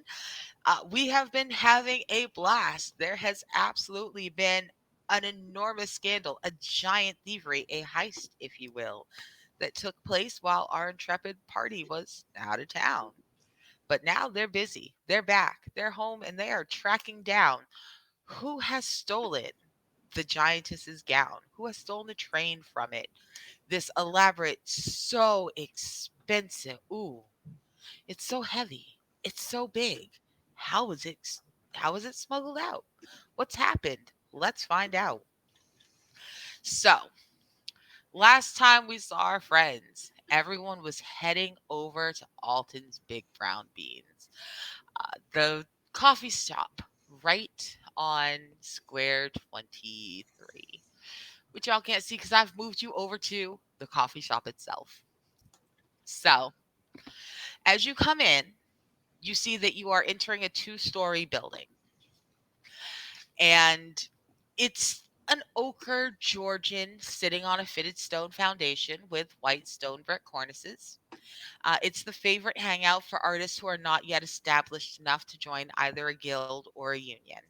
We have been having a blast. There has absolutely been an enormous scandal, a giant thievery, a heist, if you will, that took place while our intrepid party was out of town. But now they're busy. They're back. They're home and they are tracking down who has stolen the giantess's gown, who has stolen the train from it. This elaborate, so expensive. Ooh, it's so heavy. It's so big. How was it how was it smuggled out? What's happened? Let's find out. So, last time we saw our friends, everyone was heading over to Alton's Big Brown Beans, the coffee shop right on Square 23, which y'all can't see because I've moved you over to the coffee shop itself. So, as you come in, you see that you are entering a two-story building, and it's an ochre Georgian sitting on a fitted stone foundation with white stone brick cornices. It's the favorite hangout for artists who are not yet established enough to join either a guild or a union.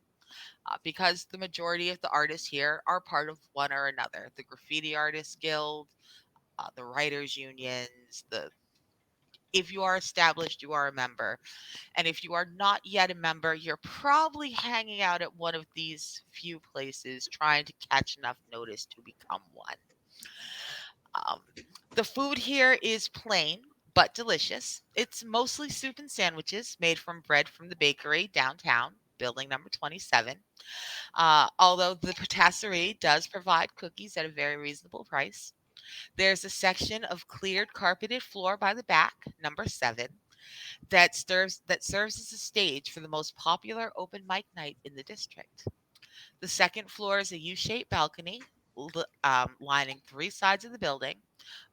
Because the majority of the artists here are part of one or another: the Graffiti Artists Guild, the Writers Unions. The If you are established, you are a member. And if you are not yet a member, you're probably hanging out at one of these few places trying to catch enough notice to become one. Um, the food here is plain but delicious. It's mostly soup and sandwiches made from bread from the bakery downtown, building number 27. Although the patisserie does provide cookies at a very reasonable price. There's a section of cleared carpeted floor by the back, number 7, that serves as a stage for the most popular open mic night in the district. The second floor is a U-shaped balcony lining three sides of the building.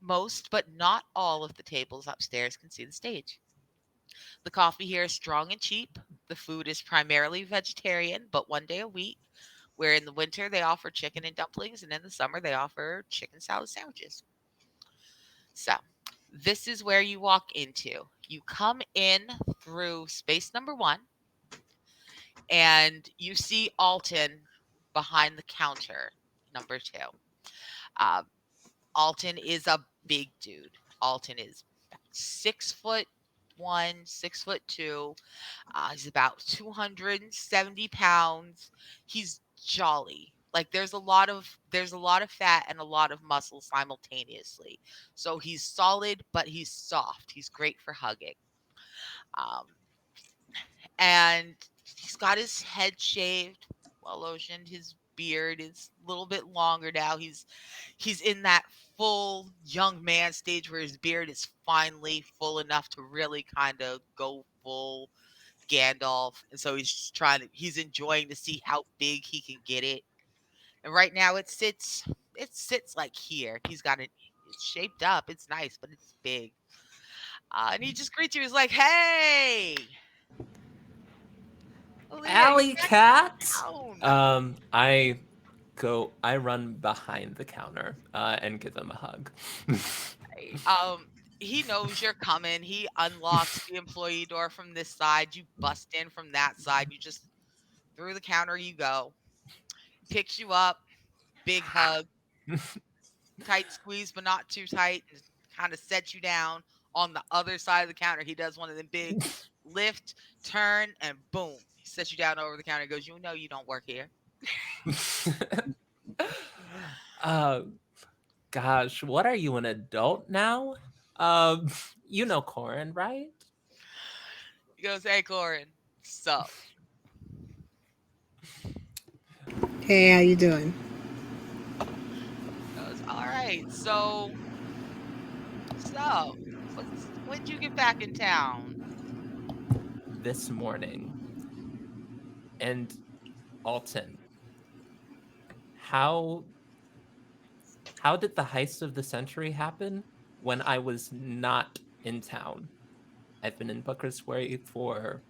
Most, but not all, of the tables upstairs can see the stage. The coffee here is strong and cheap. The food is primarily vegetarian, but one day a week, where in the winter they offer chicken and dumplings, and in the summer they offer chicken salad sandwiches. So, this is where you walk into. You come in through space number 1, and you see Alton behind the counter, number 2. Uh, Alton is a big dude. Alton is about 6'1", 6'2". He's about 270 pounds. He's jolly. Like there's a lot of fat and a lot of muscle simultaneously. So he's solid, but he's soft. He's great for hugging. Um, and he's got his head shaved, well lotioned. His beard is a little bit longer now. He's in that full young man stage where his beard is finally full enough to really kind of go full Gandalf, and so he's enjoying to see how big he can get it. And right now it sits like here. He's got it. It's shaped up. It's nice, but it's big. And he just greets you. He's like, "Hey, Leah, you're Alley back in cat. town." I run behind the counter and give him a hug. Hey, he knows you're coming. He unlocks the employee door from this side. You bust in from that side. You just through the counter you go. Picks you up. Big hug. Tight squeeze, but not too tight, and kind of sets you down on the other side of the counter. He does one of them big lift, turn, and boom. He sets you down over the counter. He goes, "You know you don't work here." uh, Gosh, what are you, an adult now? Um, you know Corin, right? He goes, "Hey, Corin, so Hey, how you doing? goes, all right. So when'd you get back in town?" This morning. And Alton, how how did the heist of the century happen when I was not in town? I've been in Booker's Way for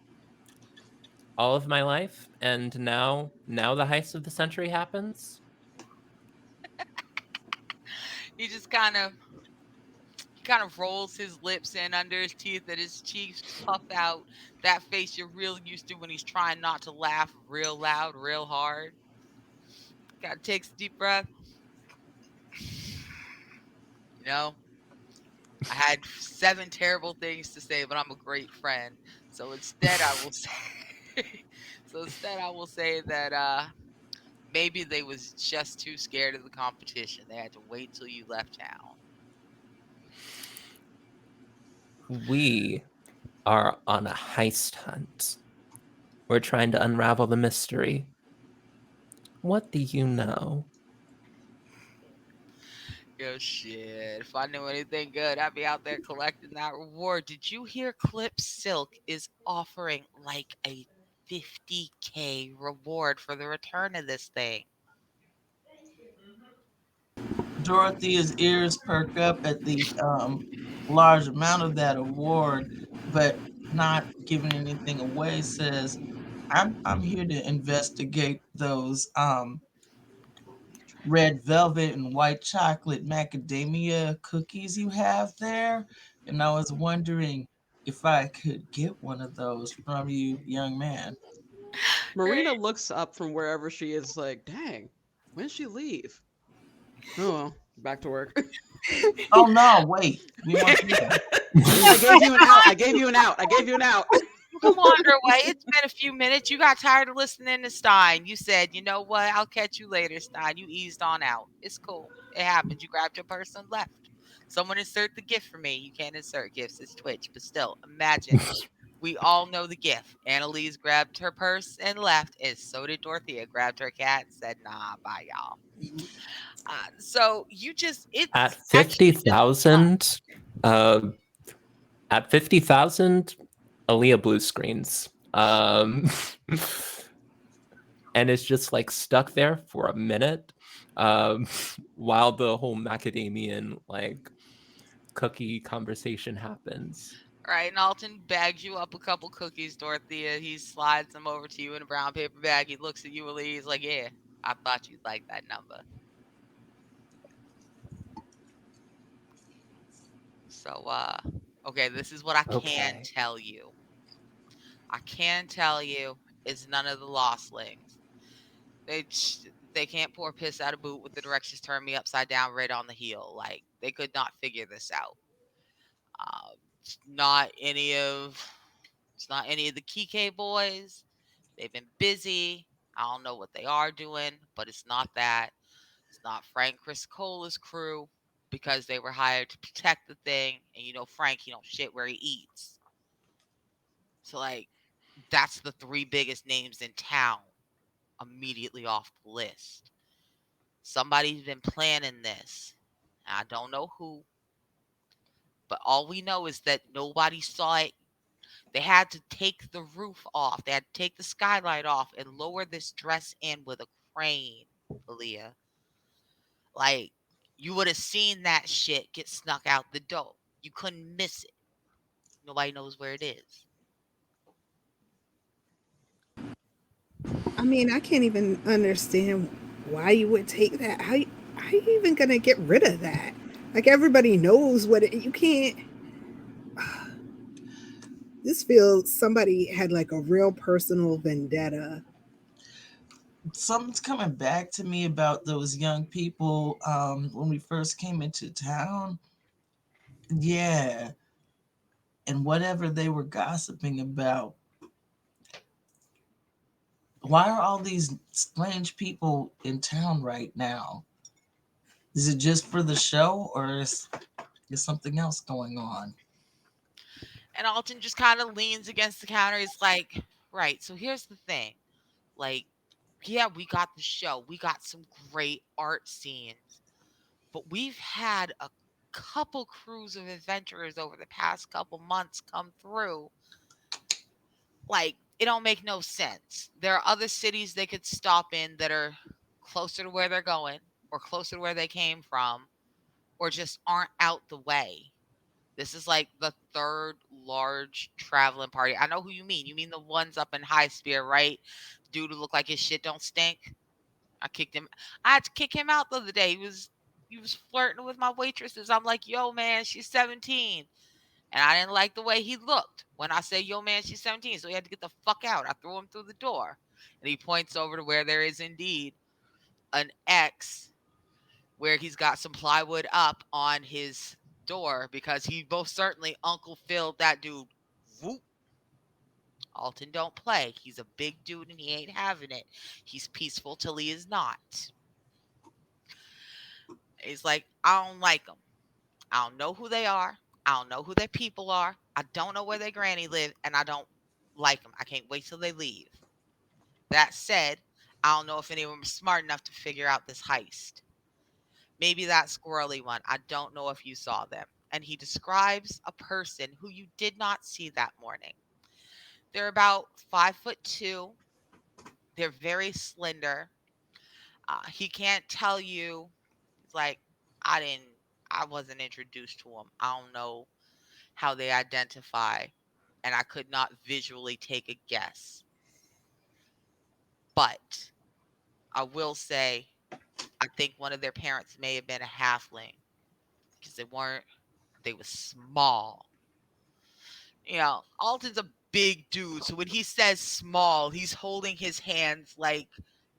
all of my life, and now the heist of the century happens. He just kind of He kind of rolls his lips in under his teeth and his cheeks puff out. That face you're real used to when he's trying not to laugh real loud, real hard. Gotta take a deep breath. You know, I had 7 terrible things to say, but I'm a great friend. So instead, I will say, so instead, I will say that maybe they was just too scared of the competition. They had to wait till you left town. We are on a heist hunt. We're trying to unravel the mystery. What do you know? Yo, shit. If I knew anything good, I'd be out there collecting that reward. Did you hear Clip Silk is offering like a 50K reward for the return of this thing? Dorothea's ears perk up at the large amount of that award, but not giving anything away, says, I'm here to investigate those red velvet and white chocolate macadamia cookies you have there. And I was wondering if I could get one of those from you, young man. Marina looks up from wherever she is, like, dang, when did she leave? Oh well, back to work. Oh no, wait, we weren't there. I gave you an out. I gave you an out. I gave you an out. Come on, away. It's been a few minutes. You got tired of listening to Stein. You said, you know what? I'll catch you later, Stein. You eased on out. It's cool. It happened. You grabbed your purse and left. Someone insert the gift for me. You can't insert gifts. It's Twitch. But still, imagine. We all know the gift. Annalise grabbed her purse and left, and so did Dorothea. Grabbed her cat and said, nah, bye, y'all. So you just, At it's actually just fun. 50,000, uh, at 50,000, Aaliyah blue screens. And it's just like stuck there for a minute um, while the whole macadamian like cookie conversation happens. Right, and Alton bags you up a couple cookies, Dorothea. He slides them over to you in a brown paper bag. He looks at you, and he's like, "Yeah, I thought you'd like that number." So, okay, this is what I can Okay. tell you. I can tell you is none of the lostlings. They can't pour piss out of boot with the directions turn me upside down right on the heel. Like they could not figure this out. It's not any of the Kike boys. They've been busy. I don't know what they are doing, but it's not that. It's not Frank Chris Cola's crew because they were hired to protect the thing. And you know Frank, he don't shit where he eats. So like that's the three biggest names in town immediately off the list. Somebody's been planning this. I don't know who, but all we know is that nobody saw it. They had to take the roof off. They had to take the skylight off and lower this dress in with a crane, Aaliyah. Like, you would have seen that shit get snuck out the door. You couldn't miss it. Nobody knows where it is. I mean, I can't even understand why you would take that. How you even gonna get rid of that? Like everybody knows what it. You can't. This feels somebody had like a real personal vendetta. Something's coming back to me about those young people when we first came into town. Yeah, and whatever they were gossiping about. Why are all these strange people in town right now? Is it just for the show, or is something else going on? And Alton just kind of leans against the counter. He's like, right, so here's the thing. Like, yeah, we got the show. We got some great art scenes. But we've had a couple crews of adventurers over the past couple months come through. Like, it don't make no sense. There are other cities they could stop in that are closer to where they're going or closer to where they came from or just aren't out the way. This is like the third large traveling party. I know who you mean. You mean the ones up in High Spear, right? Dude who looked like his shit don't stink. I kicked him. I had to kick him out the other day. He was you was flirting with my waitresses. I'm like, yo, man, she's 17. And I didn't like the way he looked when I said, yo, man, she's 17. So he had to get the fuck out. I threw him through the door. And he points over to where there is indeed an X where he's got some plywood up on his door because he most certainly Uncle Phil that dude. Whoop. Alton don't play. He's a big dude and he ain't having it. He's peaceful till he is not. He's like, I don't like them. I don't know who they are. I don't know who their people are. I don't know where their granny live, and I don't like them. I can't wait till they leave. That said, I don't know if any of them are smart enough to figure out this heist. Maybe that squirrely one. I don't know if you saw them. And he describes a person who you did not see that morning. They're about 5'2". They're very slender. He can't tell you. He's like, I didn't. I wasn't introduced to him. I don't know how they identify, and I could not visually take a guess. But I will say, I think one of their parents may have been a halfling because they weren't. They were small. Alton's a big dude, so when he says small, he's holding his hands like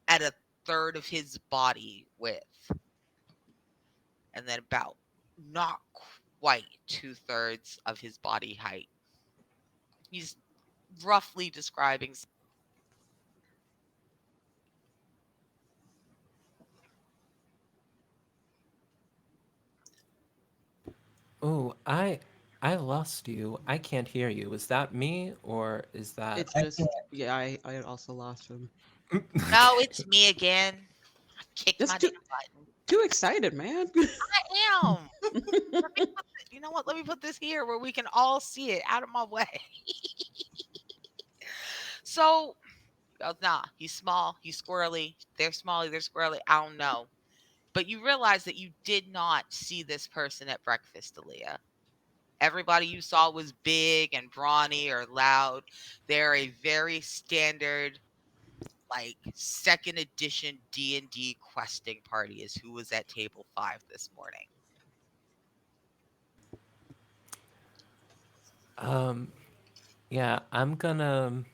at a third of his body width, and then about not quite 2/3 of his body height. He's roughly describing. Oh, I lost you. I can't hear you. Is that me or is that It's I can't. just yeah, I also lost him. No, Okay. it's me again. I kicked my Just damn too button. too excited, man. I am. You know what? Let me put this here where we can all see it out of my way. So, nah, he's small, he's squirrely. They're small, they're squirrely. I don't know. But you realize that you did not see this person at breakfast, Aaliyah. Everybody you saw was big and brawny or loud. They're a very standard, like second edition D&D questing party is who was at table 5 this morning. Um, yeah, I'm gonna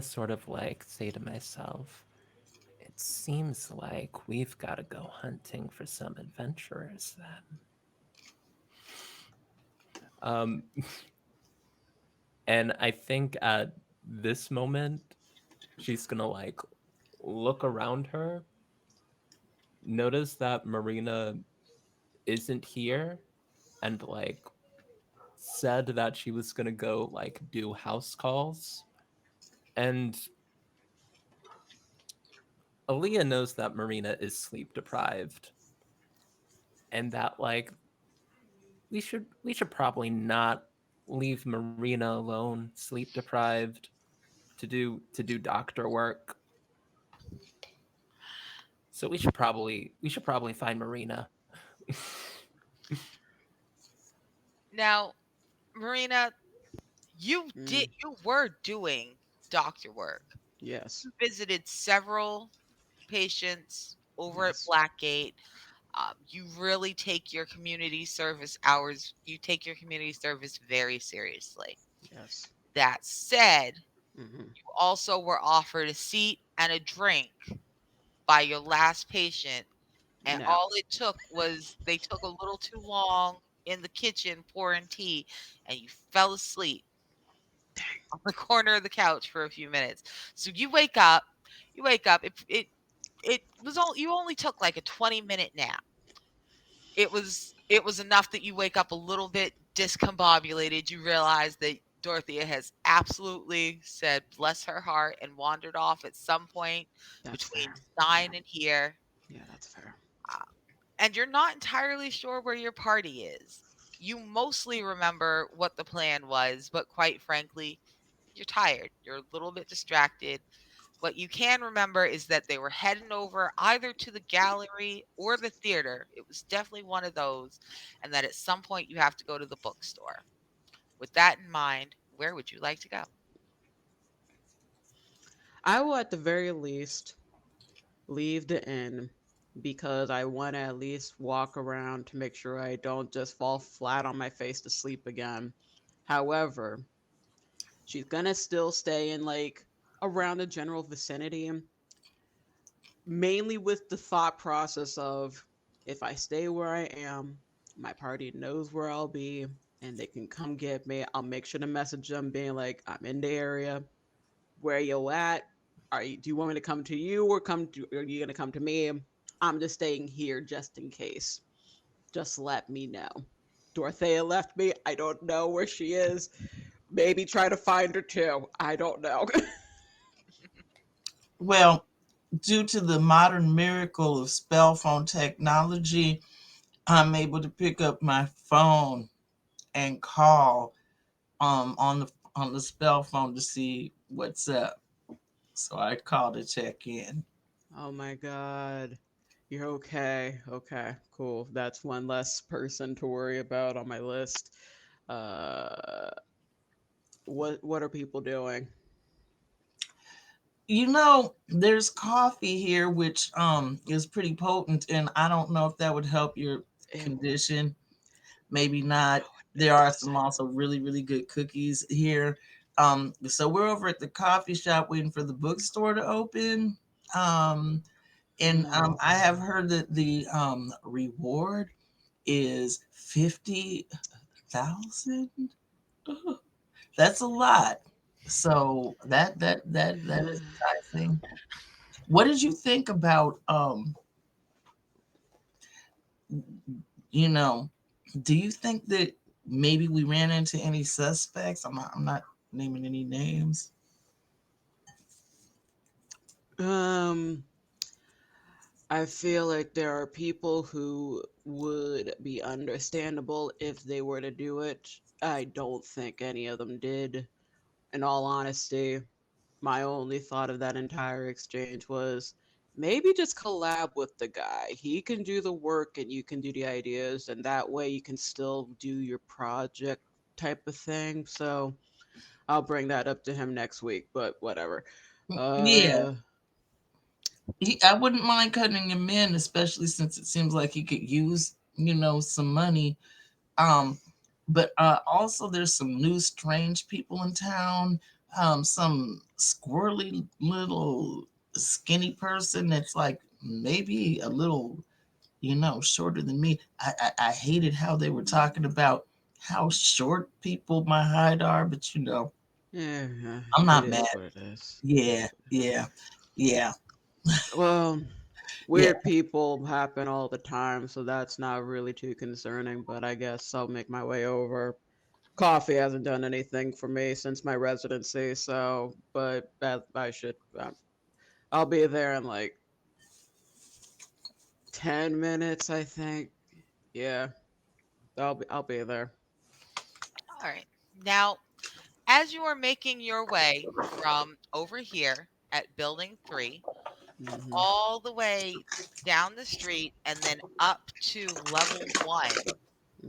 sort of like say to myself, it seems like we've got to go hunting for some adventurers then. Um, and I think at this moment, she's gonna like look around her, notice that Marina isn't here, and like said that she was gonna go like do house calls. And Aaliyah knows that Marina is sleep deprived, and that like we should probably not leave Marina alone, sleep deprived, to do doctor work. So we should probably find Marina. Now, Marina, Mm, you were doing doctor work. yes, You visited several patients over at yes, Blackgate. You really take your community service hours, you take your community service very seriously. yes. That said, Hmm. you also were offered a seat and a drink by your last patient, and No, all it took was they took a little too long in the kitchen pouring tea, and you fell asleep on the corner of the couch for a few minutes. So you wake up, it was all you only took like a 20-minute nap. It was enough that you wake up a little bit discombobulated. You realize that Dorothea has absolutely said bless her heart and wandered off at some point that's between fair. Stein and here. Yeah, that's fair. Uh, and you're not entirely sure where your party is. You mostly remember what the plan was, but quite frankly, you're tired. You're a little bit distracted. What you can remember is that they were heading over either to the gallery or the theater. It was definitely one of those. And that at some point you have to go to the bookstore. With that in mind, where would you like to go? I will, at the very least, leave the inn because I want to at least walk around to make sure I don't just fall flat on my face to sleep again. However, she's gonna still stay in like around the general vicinity, mainly with the thought process of if I stay where I am, my party knows where I'll be and they can come get me. I'll make sure to message them being like, I'm in the area. Where you at? Do you want me to come to you or are you gonna come to me? I'm just staying here just in case. Just let me know. Dorothea left me. I don't know where she is. Maybe try to find her too. I don't know. Well, due to the modern miracle of spell phone technology, I'm able to pick up my phone and call on the spell phone to see what's up. So I call to check in. Oh my god. You're okay. Okay, cool. That's one less person to worry about on my list. Uh what are people doing? You know, there's coffee here which is pretty potent, and I don't know if that would help your Ew. condition. Maybe not. No, it There are some doesn't. also really, really good cookies here. So we're over at the coffee shop waiting for the bookstore to open. Um, and Mm. I have heard that the reward is 50,000. That's a lot. So that is enticing. What did you think about you know, do you think that maybe we ran into any suspects? I'm not naming any names. Um I feel like there are people who would be understandable if they were to do it. I don't think any of them did. In all honesty, my only thought of that entire exchange was maybe just collab with the guy. He can do the work and you can do the ideas, and that way you can still do your project type of thing. So I'll bring that up to him next week, but whatever. Yeah, Uh, I wouldn't mind cutting him in, especially since it seems like he could use, some money. Um, but also there's some new strange people in town. Some squirrely little skinny person that's like maybe a little, shorter than me. I hated how they were talking about how short people my height are, but yeah, I'm it not mad. is what it is. Yeah, yeah, yeah, Well, yeah. weird people happen all the time, so that's not really too concerning, but I guess I'll make my way over. Coffee hasn't done anything for me since my residency, so, but I should, I'll be there in like 10 minutes, I think. Yeah, I'll be there. All right. Now, as you are making your way from over here at building 3 Hmm. all the way down the street and then up to level 1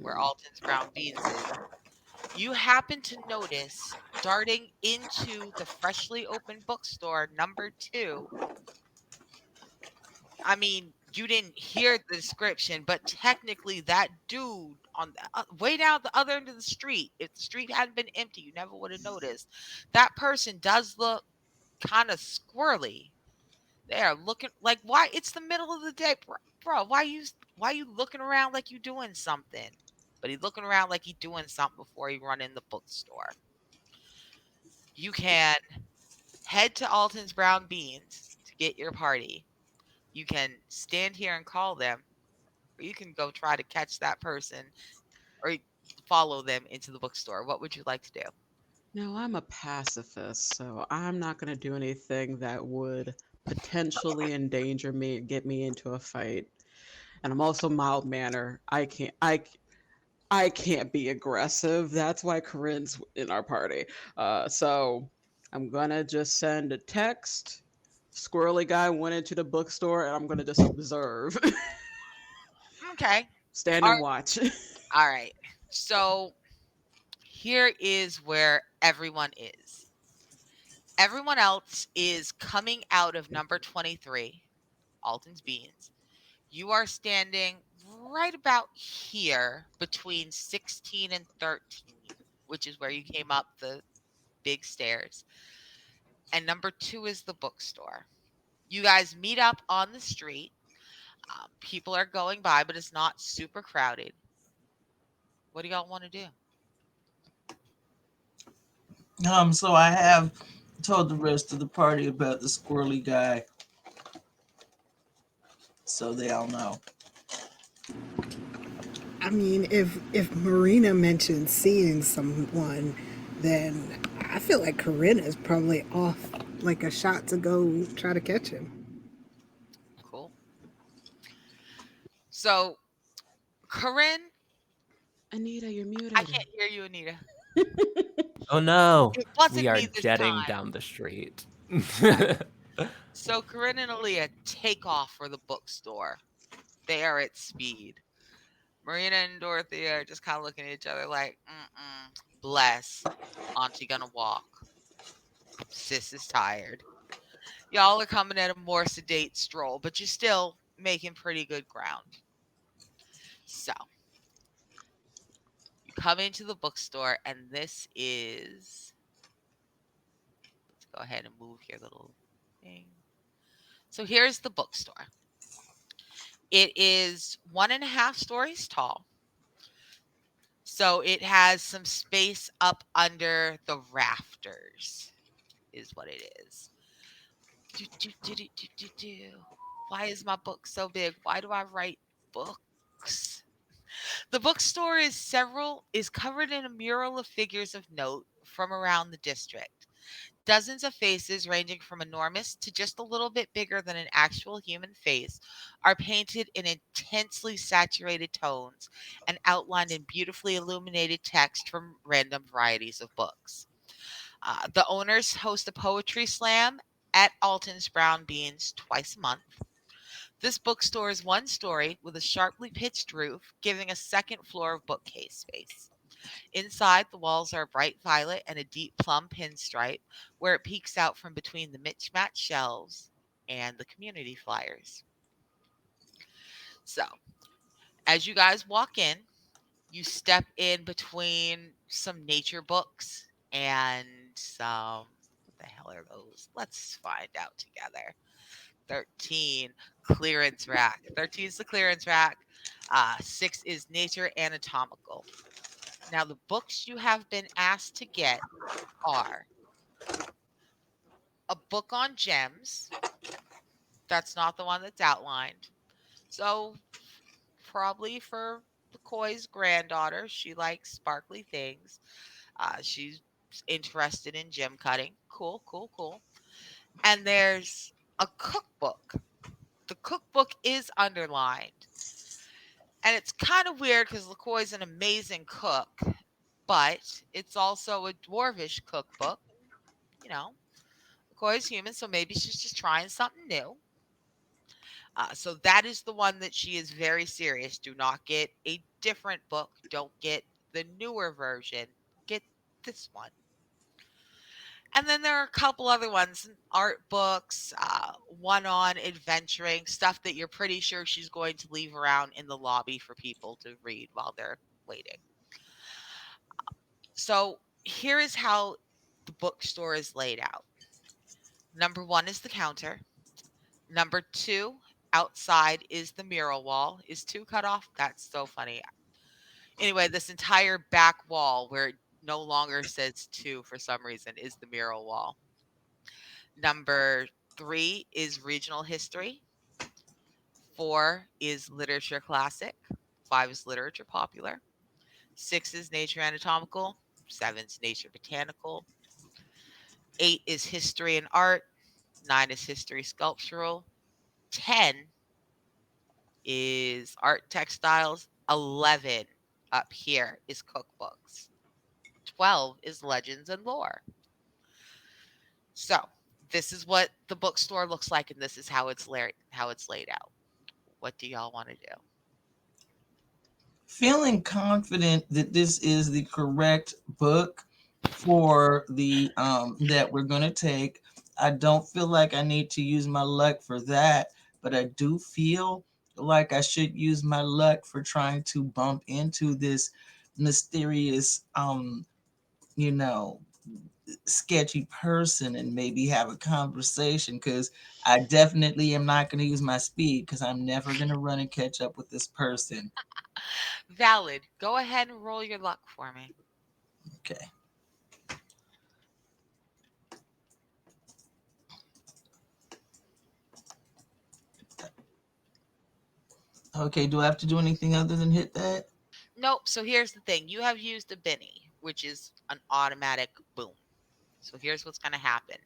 where Mm. Alton's Brown Beans is, you happen to notice darting into the freshly opened bookstore number 2. I mean, you didn't hear the description, but technically that dude on the, way down the other end of the street, if the street hadn't been empty, you never would have noticed. That person does look kind of squirrely. They are looking like, why? It's the middle of the day, bro. Why you looking around like you doing something? But he's looking around like he's doing something before he run in the bookstore. You can head to Alton's Brown Beans to get your party. You can stand here and call them, or you can go try to catch that person or follow them into the bookstore. What would you like to do? No, I'm a pacifist, so I'm not gonna do anything that would potentially endanger me and get me into a fight. And I'm also mild manner. I can't be aggressive. That's why Corinne's in our party. So I'm gonna just send a text. Squirrely guy went into the bookstore, and I'm gonna just observe, Okay. stand All and right. watch. All right. So here is where everyone is. Everyone else is coming out of number 23, Alton's Beans. You are standing right about here between 16 and 13, which is where you came up the big stairs. And number two is the bookstore. You guys meet up on the street. People are going by, but it's not super crowded. What do y'all want to do? So I have told the rest of the party about the squirrely guy, so they all know. I mean, if Marina mentioned seeing someone, then I feel like Corinna's probably off like a shot to go try to catch him. Cool. So, Corinne, Anita, you're I muted. can't hear you, Anita. Oh no, It we wasn't are me this jetting time. down the street. So, Corinne and Aaliyah take off for the bookstore. They are at speed. Marina and Dorothy are just kind of looking at each other like, mm-mm, bless. Auntie gonna walk. Sis is tired. Y'all are coming at a more sedate stroll, but you're still making pretty good ground. So, you come into the bookstore, and this is. Let's go ahead and move your little thing. So, here's the bookstore. It is 1.5 stories tall. So, it has some space up under the rafters, is what it is. Do, do, do, do, do, do, do. Why is my book so big? Why do I write books? The bookstore is covered in a mural of figures of note from around the district. Dozens of faces ranging from enormous to just a little bit bigger than an actual human face are painted in intensely saturated tones and outlined in beautifully illuminated text from random varieties of books. The owners host a poetry slam at Alton's Brown Beans twice a month. This bookstore is one story with a sharply pitched roof, giving a second floor of bookcase space. Inside, the walls are bright violet and a deep plum pinstripe, where it peeks out from between the mismatched shelves and the community flyers. So, as you guys walk in, you step in between some nature books and some. What the hell are those? Let's find out together. 13, clearance rack. 13 is the clearance rack. 6 is nature anatomical. Now, the books you have been asked to get are a book on gems. That's not the one that's outlined. So, probably for McCoy's granddaughter, she likes sparkly things. She's interested in gem cutting. Cool, cool, cool. And there's a cookbook. The cookbook is underlined. And it's kind of weird because LaCoy's an amazing cook, but it's also a dwarvish cookbook. You know, LaCoy's human, so maybe she's just trying something new. So that is the one that she is very serious. Do not get a different book. Don't get the newer version. Get this one. And then there are a couple other ones, art books, one on adventuring, stuff that you're pretty sure she's going to leave around in the lobby for people to read while they're waiting. So here is how the bookstore is laid out. Number one is the counter. Number two, outside is the mural wall. Is two cut off? That's so funny. Anyway, this entire back wall where it no longer says two for some reason is the mural wall. Number three is regional history. Four is literature classic. Five is literature popular. Six is nature anatomical. Seven is nature botanical. Eight is history and art. Nine is history sculptural. 10 is art textiles. 11 up here is cookbooks. 12 is legends and lore. So this is what the bookstore looks like, and this is how it's laid out. What do y'all want to do? Feeling confident that this is the correct book for the that we're going to take. I don't feel like I need to use my luck for that, but I do feel like I should use my luck for trying to bump into this mysterious, you know, sketchy person and maybe have a conversation because I definitely am not going to use my speed because I'm never going to run and catch up with this person. Valid. Go ahead and roll your luck for me. Okay. Okay. Do I have to do anything other than hit that? Nope. So here's the thing. You have used a Benny, which is an automatic boom. So here's what's going to happen.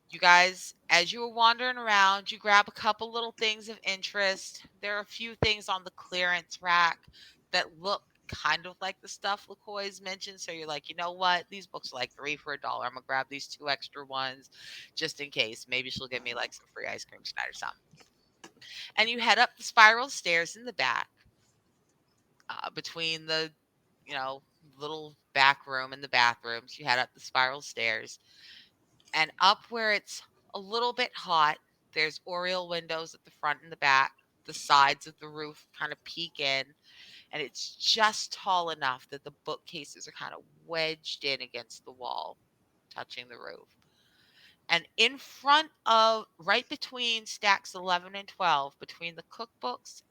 You guys, as you were wandering around, you grab a couple little things of interest. There are a few things on the clearance rack that look kind of like the stuff LaCoy's mentioned. So you're like, you know what? These books are like three for $1. I'm gonna grab these two extra ones just in case. Maybe she'll give me like some free ice cream tonight or something. And you head up the spiral stairs in the back, between the, you know, little back room and the bathrooms. You head up the spiral stairs and up where it's a little bit hot. There's oriel windows at the front and the back. The sides of the roof kind of peek in, and it's just tall enough that the bookcases are kind of wedged in against the wall, touching the roof. And in front of, right between stacks 11 and 12, between the cookbooks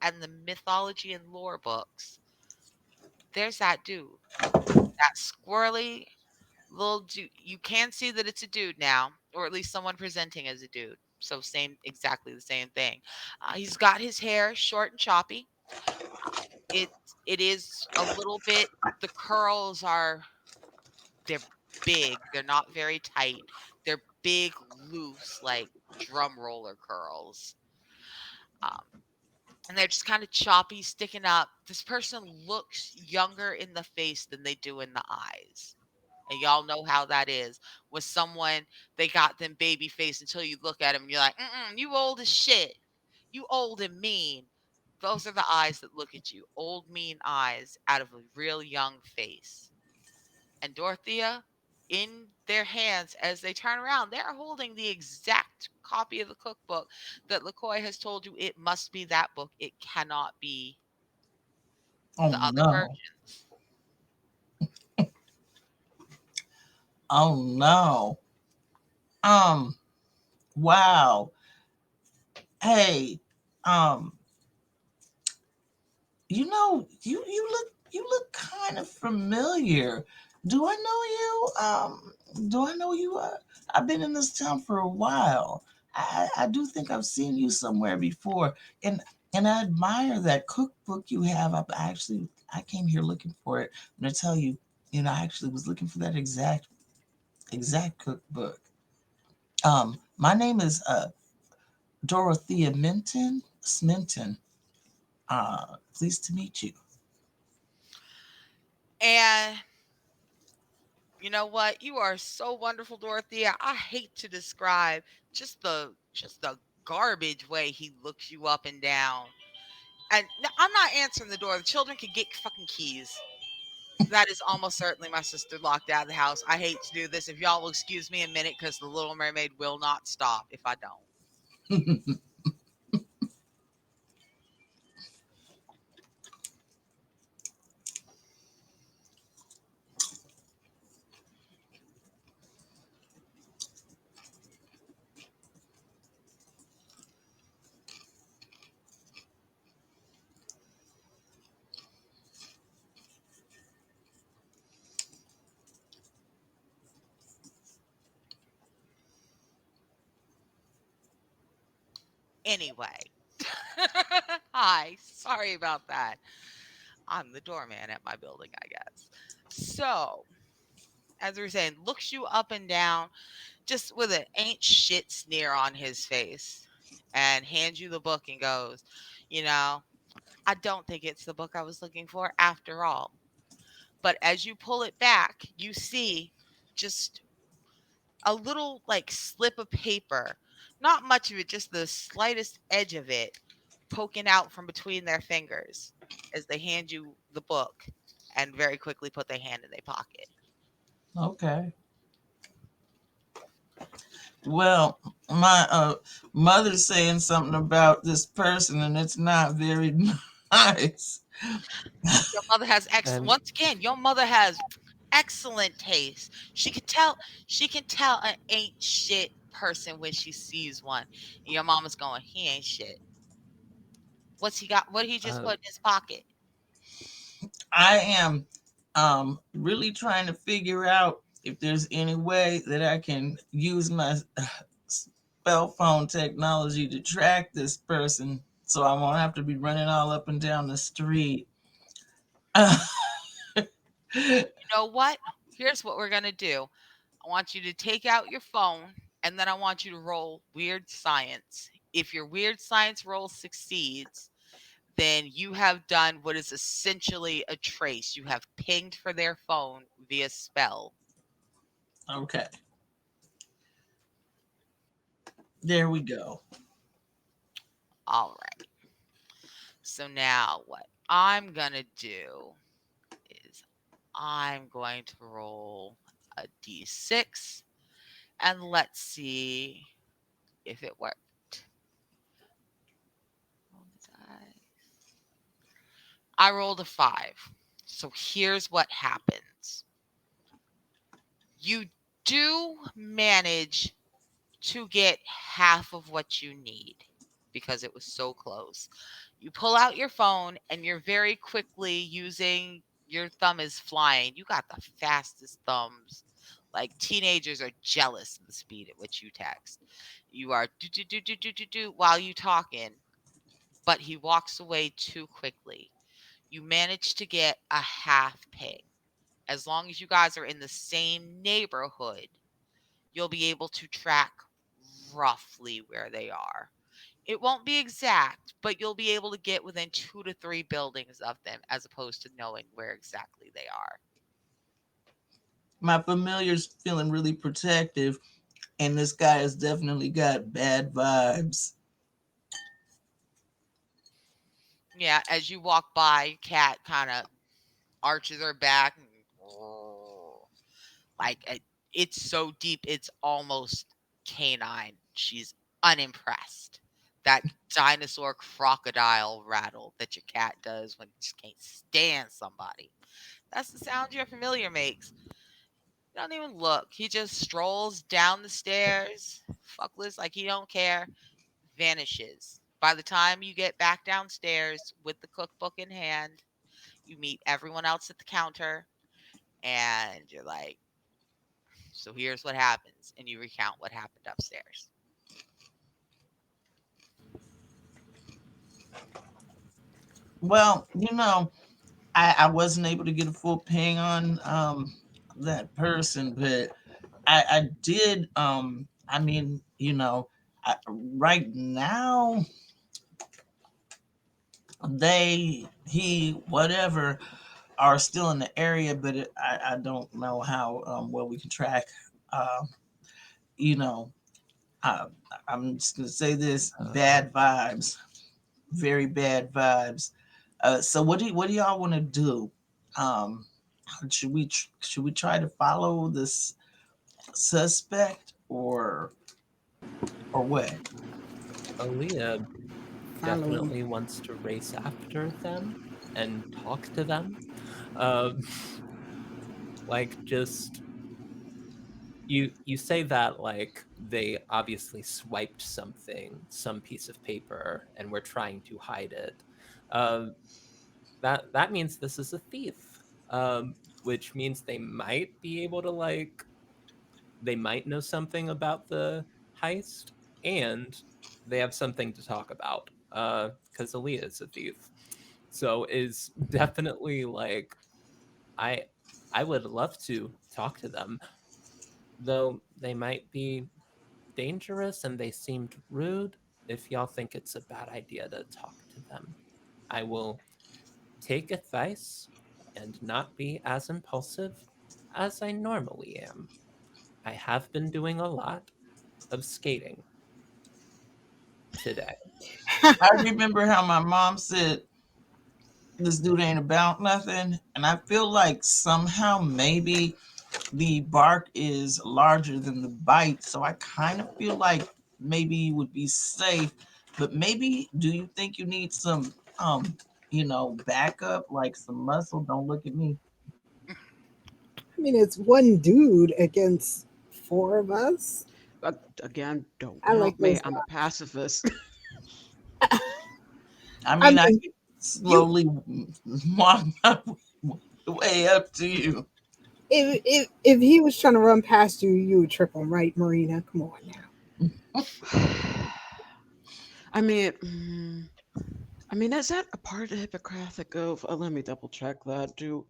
and the mythology and lore books, there's that dude, that squirrely little dude. You can see that it's a dude now, or at least someone presenting as a dude. So same, exactly the same thing. He's got his hair short and choppy. It it is a little bit. The curls are, they're big. They're not very tight. They're big, loose, like drum roller curls. Um, and they're just kind of choppy, sticking up. This person looks younger in the face than they do in the eyes. And y'all know how that is with someone. They got them baby face until you look at them and you're like, mm-mm, you old as shit. You old and mean. Those are the eyes that look at you. Old, mean eyes out of a real young face. And Dorothea, in their hands, as they turn around, they're holding the exact copy of the cookbook that LaCoy has told you it must be that book. It cannot be Oh the other no. versions. Oh no. Um, wow. Hey, um, you look kind of familiar. Do I know you? Do I know you? I've been in this town for a while. I do think I've seen you somewhere before, and I admire that cookbook you have. I came here looking for it. I'm gonna tell you, I actually was looking for that exact cookbook. My name is Dorothea Minton Sminton. Pleased to meet you. And you know what? You are so wonderful, Dorothea. I hate to describe just the garbage way he looks you up and down. And no, I'm not answering the door. The children can get fucking keys. That is almost certainly my sister locked out of the house. I hate to do this. If y'all will excuse me a minute, because the Little Mermaid will not stop if I don't. Anyway, hi. Sorry about that. I'm the doorman at my building, I guess. So, as we were saying, looks you up and down, just with an ain't shit sneer on his face, and hands you the book and goes, you know, I don't think it's the book I was looking for after all. But as you pull it back, you see just a little like slip of paper, not much of it, just the slightest edge of it poking out from between their fingers as they hand you the book and very quickly put their hand in their pocket. Okay. Well, My mother's saying something about this person, and it's not very nice. Your mother has And once again, your mother has excellent taste. She can tell an ain't shit person when she sees one. And your mama's going, he ain't shit. What's he got? What did he just uh, put in his pocket? I am really trying to figure out if there's any way that I can use my cell phone technology to track this person so I won't have to be running all up and down the street. You know what? Here's what we're gonna do. I want you to take out your phone and then I want you to roll weird science. If your weird science roll succeeds, then you have done what is essentially a trace. You have pinged for their phone via spell. Okay, there we go. All right. So now what I'm going to do is I'm going to roll a d6 and let's see if it worked. Roll the die. I rolled a 5. So here's what happens. You do manage to get half of what you need because it was so close. You pull out your phone and you're very quickly using your thumb is flying. You got the fastest thumbs. Like teenagers are jealous of the speed at which you text. You are do do do do do do do while you talking, but he walks away too quickly. You manage to get a half ping. As long as you guys are in the same neighborhood, you'll be able to track roughly where they are. It won't be exact, but you'll be able to get within 2 to 3 buildings of them as opposed to knowing where exactly they are. My familiar's feeling really protective, and this guy has definitely got bad vibes. Yeah, as you walk by, Cat kind of arches her back and like it's so deep it's almost canine. She's unimpressed. That dinosaur crocodile rattle that your cat does when it just can't stand somebody. That's the sound your familiar makes. He don't even look. He just strolls down the stairs, fuckless like he don't care, vanishes. By the time you get back downstairs with the cookbook in hand, you meet everyone else at the counter and you're like, so here's what happens. And you recount what happened upstairs. Well, I wasn't able to get a full ping on that person, but I did. I mean, right now he, whatever are still in the area, but I don't know how well we can track. Uh, you know, I, I'm just gonna say this: uh, bad vibes, very bad vibes. So what do y'all want to do? Um, should we try to follow this suspect or what? Aaliyah Follow him. definitely wants to race after them and talk to them. Um, like just you say that like they obviously swiped something, some piece of paper, and we're trying to hide it. Um, that means this is a thief, which means they might be able to they might know something about the heist, and they have something to talk about. Because Aaliyah is a thief, so is definitely like I I would love to talk to them, though they might be dangerous and they seemed rude. If y'all think it's a bad idea to talk to them, I will take advice and not be as impulsive as I normally am. I have been doing a lot of skating today. I remember how my mom said this dude ain't about nothing, and I feel like somehow maybe the bark is larger than the bite, so I kind of feel like maybe you would be safe. But maybe do you think you need some backup, like some muscle? Don't look at me. I mean, it's one dude against four of us. Again, don't I like count me. those I'm a odds. pacifist. I I mean, I mean, could you slowly walk my way up to you. if he was trying to run past you, you would trip him, right, Marina? Come on now. I mean, I mean, is that a part of the Hippocratic Oath? Let me double check that. Do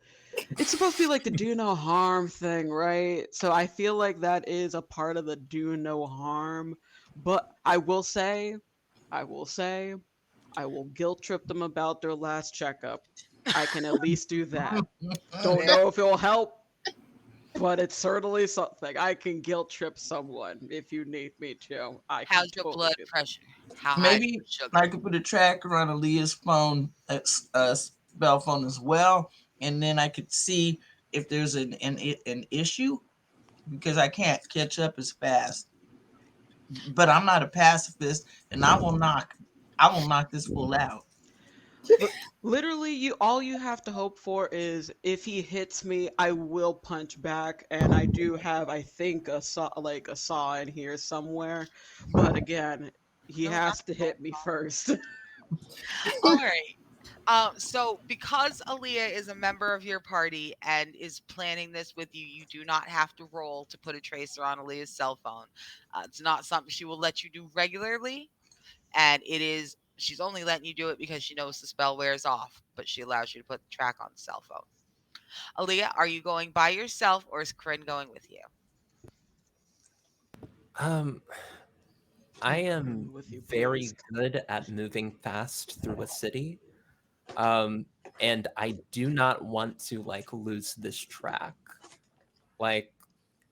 it's supposed to be like the do no harm thing, right? So I feel like that is a part of the do no harm. But I will say, I will guilt trip them about their last checkup. I can at least do that. Don't There. know if it'll help, but it's certainly something. I can guilt trip someone if you need me to. I can How's your totally blood do that. pressure? How high is Maybe your sugar? I could put a tracker on Aaliyah's phone, cell phone as well, and then I could see if there's an issue because I can't catch up as fast. But I'm not a pacifist, and I will knock this fool out. Li- Literally, you all you have to hope for is if he hits me, I will punch back, and I do have, I think, a saw in here somewhere. But again, he No, not has to hit me first. all right. So because Aaliyah is a member of your party and is planning this with you, you do not have to roll to put a tracer on Aaliyah's cell phone. It's not something she will let you do regularly, and she's only letting you do it because she knows the spell wears off, but she allows you to put the track on the cell phone. Aaliyah, are you going by yourself or is Corinne going with you? Um, I Take am Corinne with you, please. very good at moving fast through a city. Um, and I do not want to like lose this track. Like,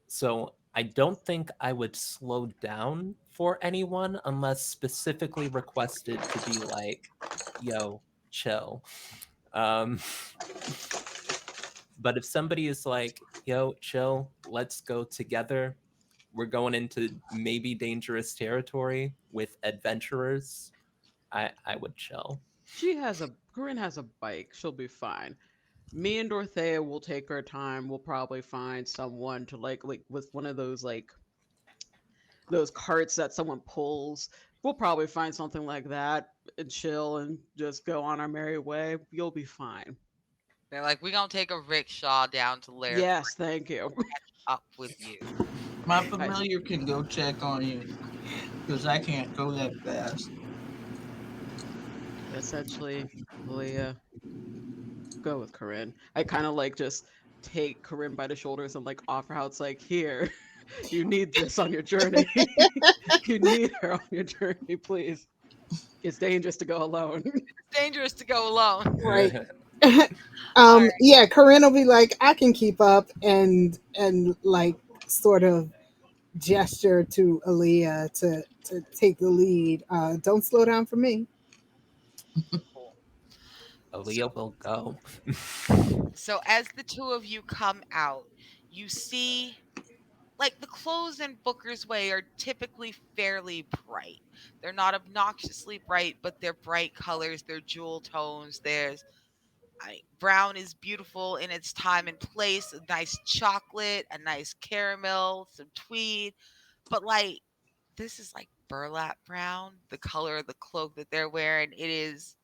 so I don't think I would slow down for anyone unless specifically requested to be like, yo, chill. Um, but if somebody is like, yo, chill, let's go together, we're going into maybe dangerous territory with adventurers, I would chill. Corinne has a bike. She'll be fine. Me and Dorothea will take our time. We'll probably find someone to like with one of those carts that someone pulls. We'll probably find something like that and chill and just go on our merry way. You'll be fine. They're like, we're going to take a rickshaw down to Lair 3 Yes, thank you. up with you. My I familiar can go check on you because I can't go that fast. essentially, Leah, go with Corinne. I kind of like just take Corinne by the shoulders and like offer how it's like, here, you need this on your journey. You need her on your journey, please. It's dangerous to go alone. It's dangerous to go alone. Right. All right. Yeah, Corinne will be like, I can keep up, and like sort of gesture to Aaliyah to take the lead. Don't slow down for me. Cool. So, Aaliyah will go. so as the two of you come out, you see like the clothes in Booker's Way are typically fairly bright. They're not obnoxiously bright, but they're bright colors, they're jewel tones. Brown is beautiful in its time and place. A nice chocolate, a nice caramel, some tweed, but like this is like burlap brown, the color of the cloak that they're wearing. It is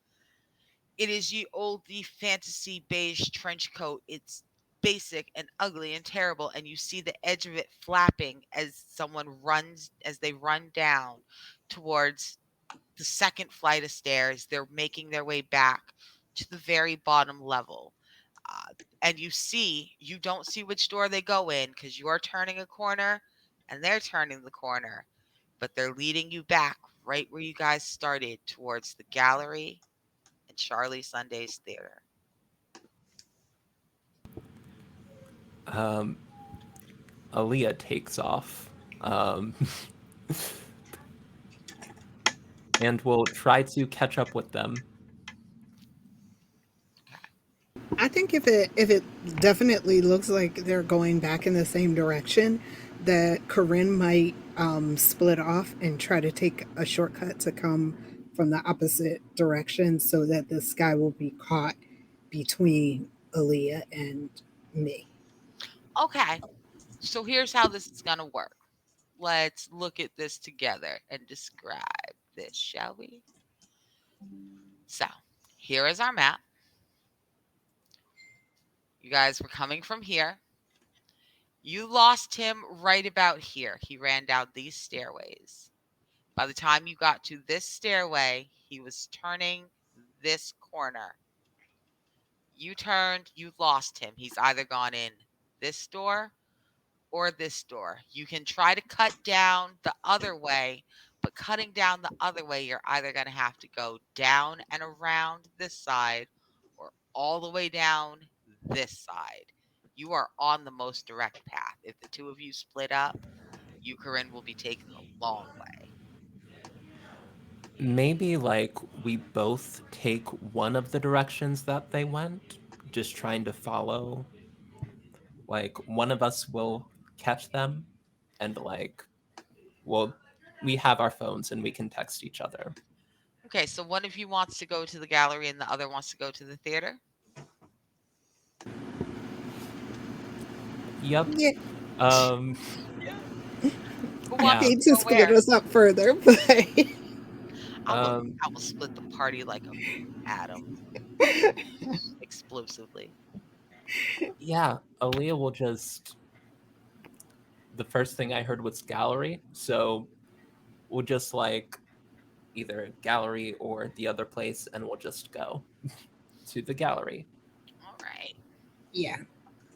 ye old the fantasy beige trench coat. It's basic and ugly and terrible, and you see the edge of it flapping as they run down towards the second flight of stairs. They're making their way back to the very bottom level. Uh, and you don't see which door they go in because you are turning a corner and they're turning the corner, but they're leading you back right where you guys started towards the gallery and Charlie Sunday's theater. um, Aaliyah takes off. Um, and will try to catch up with them. I think if it definitely looks like they're going back in the same direction, that Corinne might split off and try to take a shortcut to come from the opposite direction so that this guy will be caught between Aaliyah and me. Okay, so here's how this is going to work. Let's look at this together and describe this, shall we? So, here is our map. You guys were coming from here. You lost him right about here. He ran down these stairways. By the time you got to this stairway, he was turning this corner. You turned, you lost him. He's either gone in this door or this door. You can try to cut down the other way, but cutting down the other way, you're either going to have to go down and around this side or all the way down this side. You are on the most direct path. If the two of you split up, you, Corinne, will be taking the long way. Maybe like we both take one of the directions that they went, just trying to follow. Like one of us will catch them, and like, well, we have our phones and we can text each other. Okay, so one of you wants to go to the gallery and the other wants to go to the theater. Yep. Yeah, Um. Yeah. Who I wants Yeah. hate to to go split where? us up further, but I will. Um. I will split the party like a atom explosively. Yeah. Aaliyah will just. The first thing I heard was gallery, so we'll just like either gallery or the other place, and we'll just go to the gallery. All right. yeah.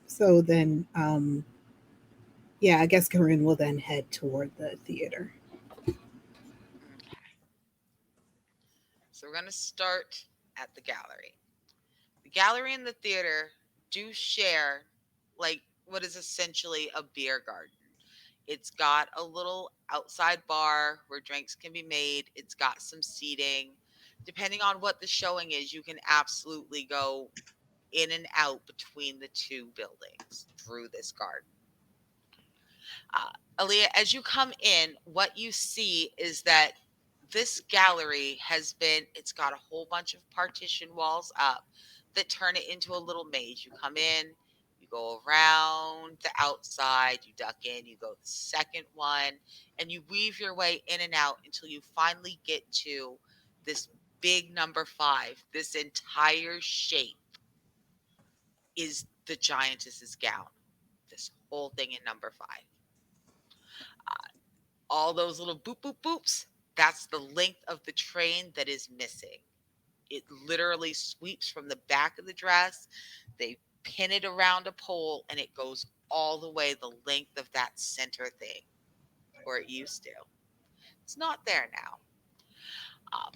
So then, yeah, I guess Corinne will then head toward the theater. Okay. So we're gonna start at the gallery. The gallery and the theater do share like what is essentially a beer garden. It's got a little outside bar where drinks can be made. It's got some seating. Depending on what the showing is, you can absolutely go in and out between the two buildings through this garden. Uh, Aaliyah, as you come in, what you see is that this gallery it's got a whole bunch of partition walls up that turn it into a little maze. You come in, you go around the outside, you duck in, you go the second one, and you weave your way in and out until you finally get to this big number five. This entire shape is the giantess's gown. This whole thing in number five. All those little boop boop boops, that's the length of the train that is missing. It literally sweeps from the back of the dress. They pin it around a pole and it goes all the way the length of that center thing, or it used to. It's not there now. Um,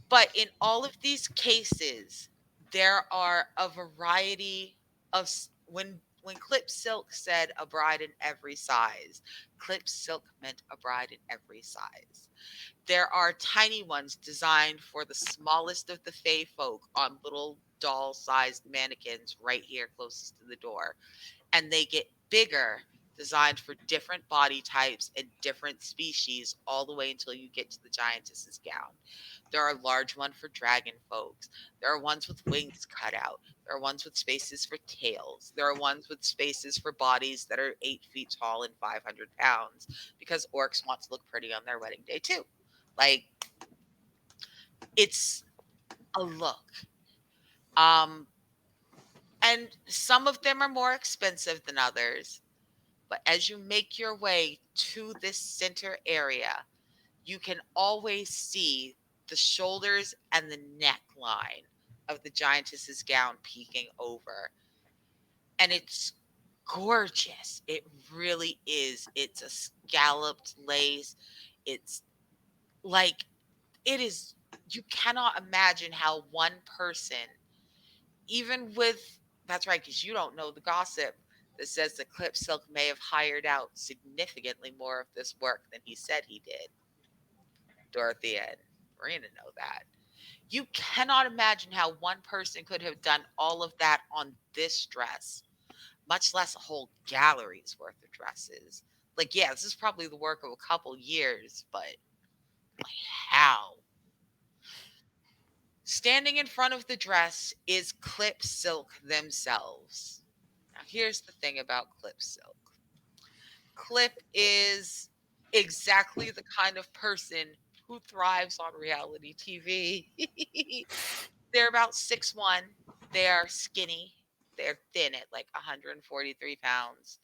but in all of these cases, there are a variety of when Clip Silk said a bride in every size, Clip Silk meant a bride in every size. There are tiny ones designed for the smallest of the Fae folk on little doll sized mannequins right here closest to the door. And they get bigger, designed for different body types and different species, all the way until you get to the giantess's gown. There are large ones for dragon folks. There are ones with wings cut out. There are ones with spaces for tails. There are ones with spaces for bodies that are 8 feet tall and 500 pounds because orcs want to look pretty on their wedding day too. Like, it's a look. Um, and some of them are more expensive than others. But as you make your way to this center area, you can always see the shoulders and the neckline of the giantess's gown peeking over. And it's gorgeous. It really is. It's a scalloped lace. It's like, it is, you cannot imagine how one person, even with, that's right, because you don't know the gossip that says that Clip Silk may have hired out significantly more of this work than he said he did. Dorothy and Marina know that. You cannot imagine how one person could have done all of that on this dress, much less a whole gallery's worth of dresses. Like, yeah, this is probably the work of a couple years, but how? Standing in front of the dress is clip silk themselves. Now, here's the thing about clip silk. Clip is exactly the kind of person who thrives on reality TV. They're about 6'1". They are skinny. They're thin at like 143 pounds.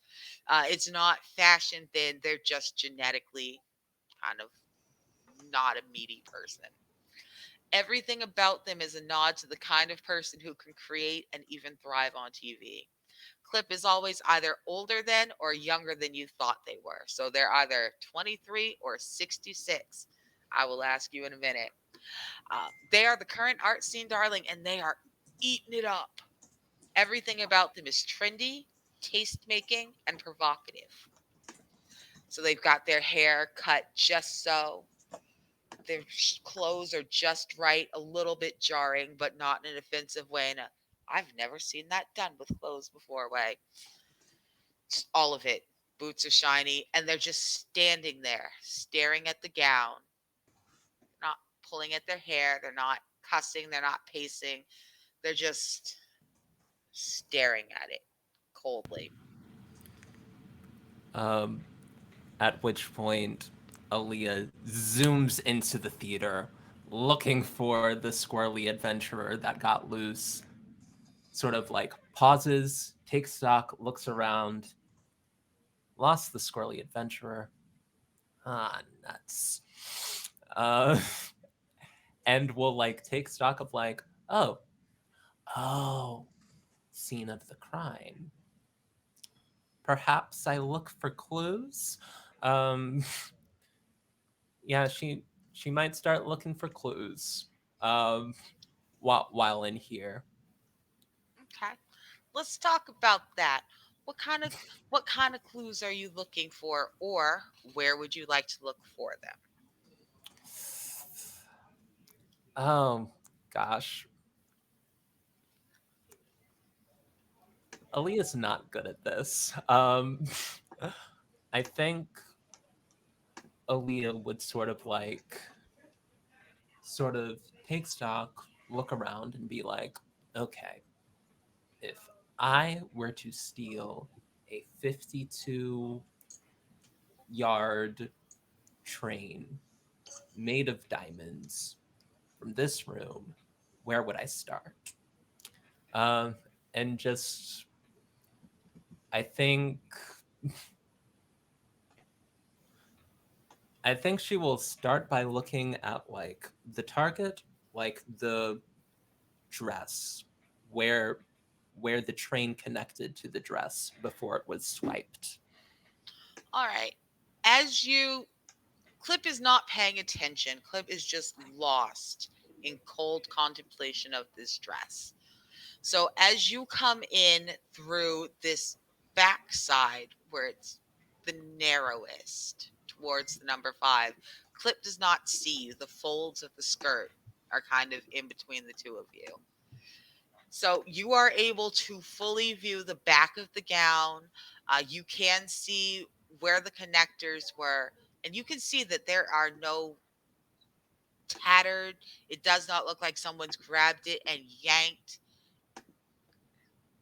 It's not fashion thin. They're just genetically kind of not a meaty person. Everything about them is a nod to the kind of person who can create and even thrive on TV. Clip is always either older than or younger than you thought they were. So they're either 23 or 66. I will ask you in a minute. They are the current art scene darling, and they are eating it up. Everything about them is trendy, taste making, and provocative. So they've got their hair cut just so. Their clothes are just right, a little bit jarring, but not in an offensive way. And I've never seen that done with clothes before. Way, all of it. Boots are shiny, and they're just standing there, staring at the gown, not pulling at their hair. They're not cussing. They're not pacing. They're just staring at it coldly. Um, at which point, Aaliyah zooms into the theater, looking for the squirrely adventurer that got loose. Sort of like pauses, takes stock, looks around. Lost the squirrely adventurer. Ah, nuts. Uh, and will like take stock of like, oh, scene of the crime. Perhaps I look for clues. Um, yeah, she might start looking for clues. Um, while in here. Okay, let's talk about that. What kind of what kind of clues are you looking for, or where would you like to look for them? Oh gosh, Aaliyah's not good at this. I think Aaliyah would sort of take stock, look around, and be like, okay, if I were to steal a 52-yard train made of diamonds from this room, where would I start? Um, and just, I think, I think she will start by looking at like the target, like the dress, where where the train connected to the dress before it was swiped. All right. As you Clip is not paying attention. Clip is just lost in cold contemplation of this dress. So as you come in through this backside where it's the narrowest towards the number 5, Clip does not see you. The folds of the skirt are kind of in between the two of you. So you are able to fully view the back of the gown. You can see where the connectors were, and you can see that there are no tattered. It does not look like someone's grabbed it and yanked.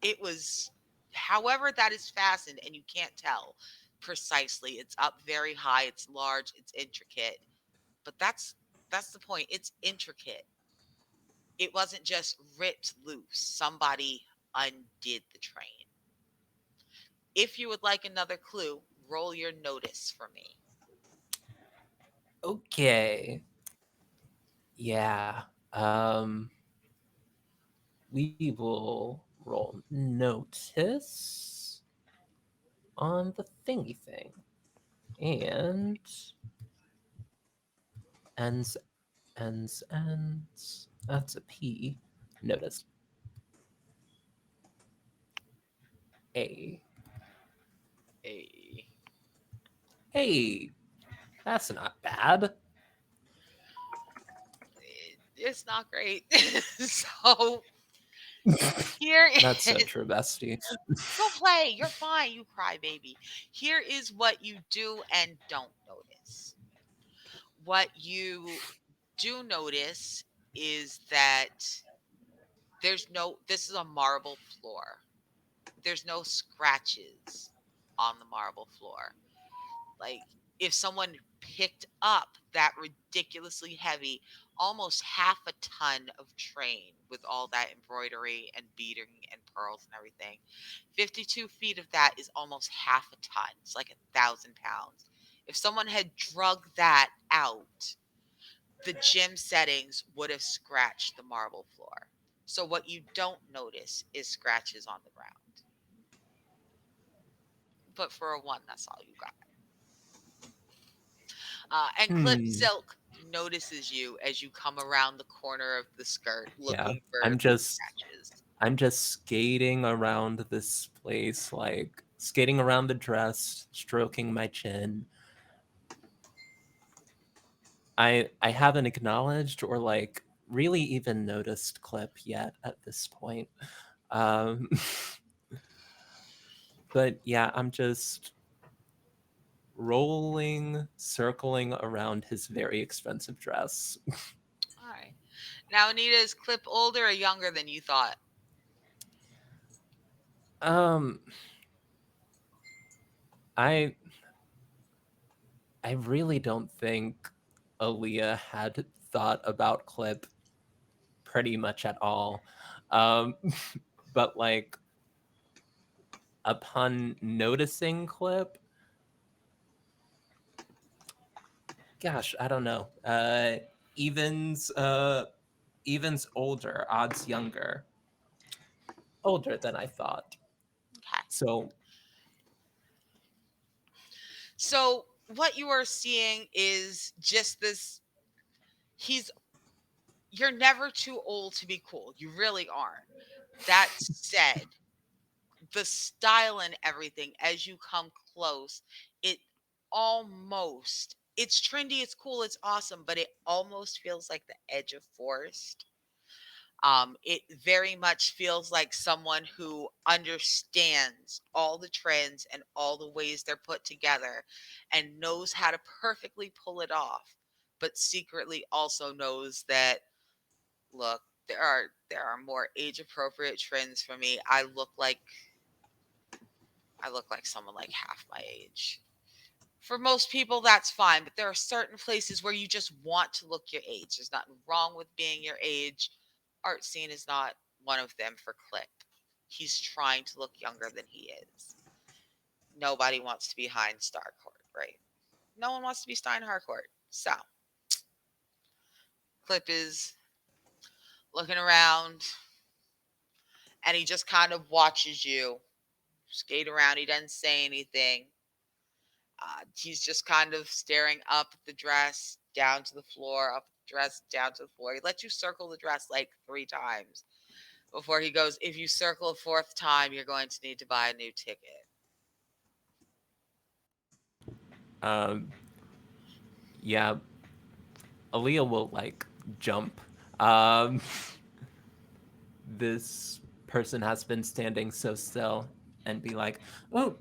It was, however, that is fastened, and you can't tell precisely. It's up very high. It's large. It's intricate. But that's the point. It's intricate. It wasn't just ripped loose. Somebody undid the train. If you would like another clue, roll your notice for me. Okay. Yeah. We will roll notice on the thingy thing. And ends, ends. That's a P. Notice. A. A. Hey, that's not bad. It's not great. So Here That's so is true, bestie. go play. You're fine, you cry baby. Here is what you do and don't notice. What you do notice is that this is a marble floor. There's no scratches on the marble floor. Like if someone picked up that ridiculously heavy, almost half a ton of train with all that embroidery and beading and pearls and everything, 52 feet of that is almost half a ton. It's like 1,000 pounds. If someone had drug that out, the gym settings would have scratched the marble floor. So what you don't notice is scratches on the ground. But for a one, that's all you got. And Clip Hmm. Silk notices you as you come around the corner of the skirt Yeah. looking for I'm the just scratches. I'm just skating around this place, like skating around the dress, stroking my chin. I haven't acknowledged or like really even noticed Clip yet at this point. Um, but yeah, I'm just rolling, circling around his very expensive dress. All right. Now, Anita, is Clip older or younger than you thought? Um, I I really don't think Aaliyah had thought about Clip pretty much at all. Um, but like upon noticing Clip, gosh, I don't know. Evens evens older, odds younger. Older than I thought. Okay. So, So, what you are seeing is just this. He's. You're never too old to be cool. You really aren't. That said, the style and everything as you come close, it it's trendy, it's cool, it's awesome, but it almost feels like the edge of forest. It very much feels like someone who understands all the trends and all the ways they're put together and knows how to perfectly pull it off, but secretly also knows that look, there are more age appropriate trends for me. I look like someone like half my age. For most people, that's fine, but there are certain places where you just want to look your age. There's nothing wrong with being your age. Art scene is not one of them for Clip. He's trying to look younger than he is. Nobody wants to be behind Starcourt, right? No one wants to be Stein Harcourt. So, Clip is looking around and he just kind of watches you skate around. He doesn't say anything. He's just kind of staring up at the dress, down to the floor, up at the dress, down to the floor. He lets you circle the dress like 3 times before he goes, if you circle a fourth time, you're going to need to buy a new ticket. um, yeah, Aaliyah will like jump. Um, this person has been standing so still and be like, "Oh,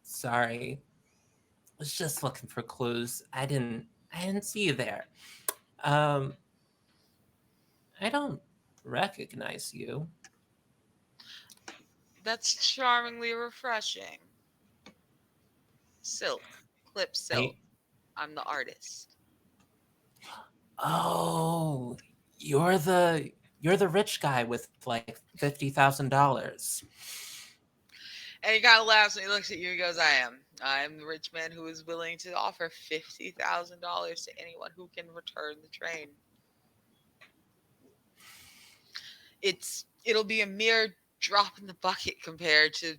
sorry, was just looking for clues. I didn't see you there. Um, I don't recognize you. That's charmingly refreshing. Silk, Clip I Silk. I'm the artist. oh, you're the rich guy with like $50,000. And he kind of laughs and he looks at you and goes, I am the rich man who is willing to offer $50,000 to anyone who can return the train. It'll be a mere drop in the bucket compared to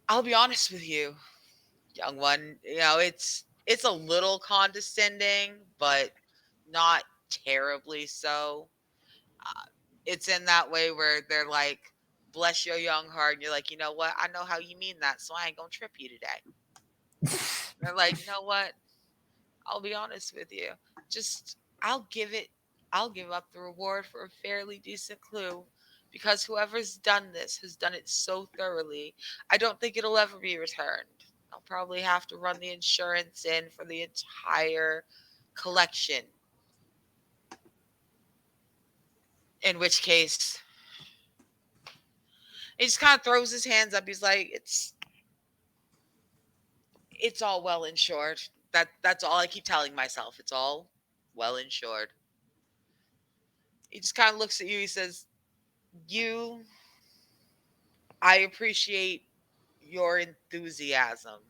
I'll be honest with you, young one, it's a little condescending, but not terribly so. Uh, it's in that way where they're like, bless your young heart. And you're like, you know what? I know how you mean that, so I ain't gonna trip you today. They're like, you know what? I'll be honest with you. Just I'll give it I'll give up the reward for a fairly decent clue because whoever's done this has done it so thoroughly. I don't think it'll ever be returned. I'll probably have to run the insurance in for the entire collection, in which case he just kind of throws his hands up. He's like, it's all well insured. That's all I keep telling myself. It's all well insured. He just kind of looks at you. He says, "You, I appreciate your enthusiasm.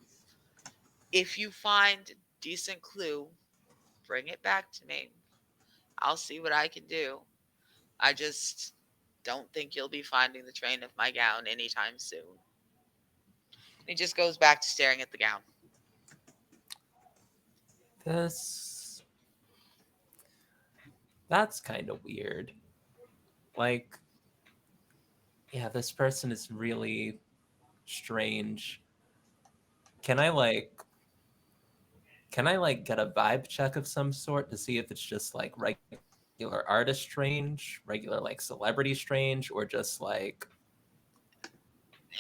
If you find a decent clue, bring it back to me. I'll see what I can do. I just don't think you'll be finding the train of my gown anytime soon." He just goes back to staring at the gown. This that's kind of weird. Like, yeah, this person is really strange. Can I like can I like get a vibe check of some sort to see if it's just like regular artist strange, regular like celebrity strange, or just like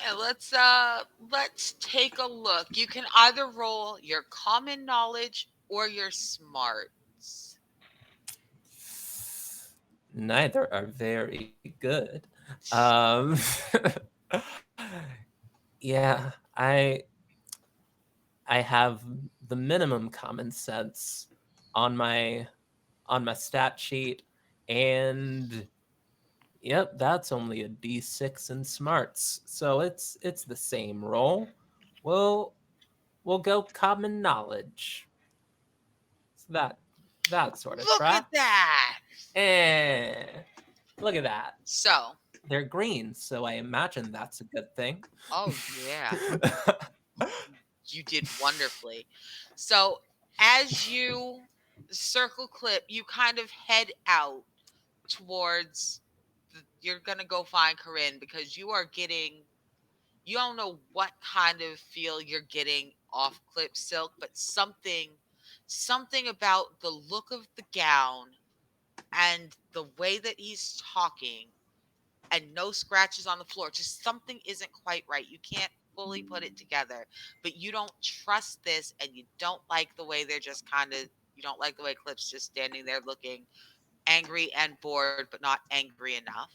Yeah, let's take a look. You can either roll your common knowledge or your smarts. neither are very good. Um yeah, I have the minimum common sense on my stat sheet, and yep, that's only a D6 in smarts. So it's the same roll. We'll we'll go common knowledge. So that sort of Look at tracks. that. Eh, look at that. So, They're green, so I imagine that's a good thing. oh yeah, you did wonderfully. So, as you circle clip, you kind of head out towards you're going to go find Corinne because you are getting you don't know what kind of feel you're getting off Clip Silk, but something about the look of the gown and the way that he's talking and no scratches on the floor. Just something isn't quite right. You can't fully put it together, but you don't trust this and you don't like the way they're just kind of you don't like the way Clip's just standing there looking angry and bored, but not angry enough.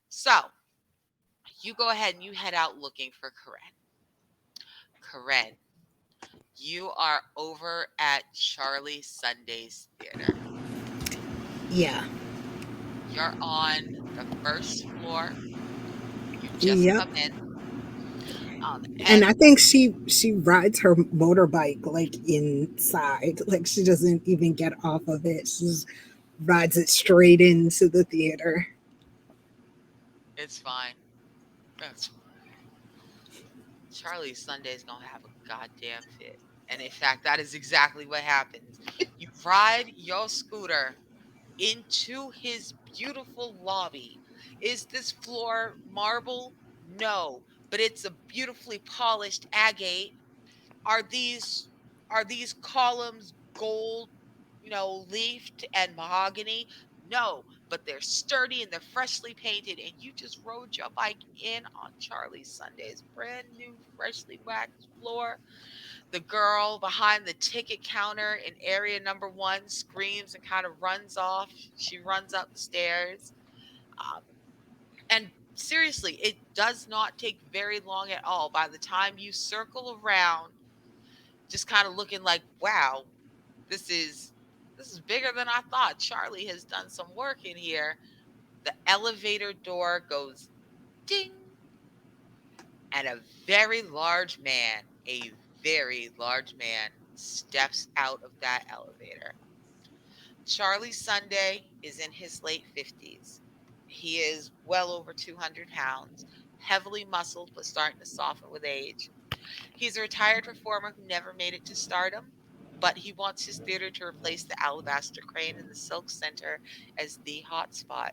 So you go ahead and you head out looking for Corinne. Corinne, you are over at Charlie Sunday's theater. Yeah. You're on the first floor. You've just Yep. come in. And And I think she rides her motorbike like inside. Like she doesn't even get off of it. She just rides it straight into the theater. it's fine. That's Charlie Sunday's gonna have a goddamn fit. And in fact, that is exactly what happens. You ride your scooter into his beautiful lobby. Is this floor marble? No, but it's a beautifully polished agate. Are these columns gold, leafed and mahogany? No, but they're sturdy and they're freshly painted. And you just rode your bike in on Charlie Sunday's brand new, freshly waxed floor. The girl behind the ticket counter in area number one screams and kind of runs off. She runs up the stairs. Um, and seriously, it does not take very long at all. By the time you circle around, just kind of looking like, wow, this is this is bigger than I thought. Charlie has done some work in here. The elevator door goes ding, and a very large man steps out of that elevator. Charlie Sunday is in his late 50s. He is well over 200 pounds, heavily muscled, but starting to soften with age. He's a retired performer who never made it to stardom, but he wants his theater to replace the Alabaster Crane in the Silk Center as the hotspot.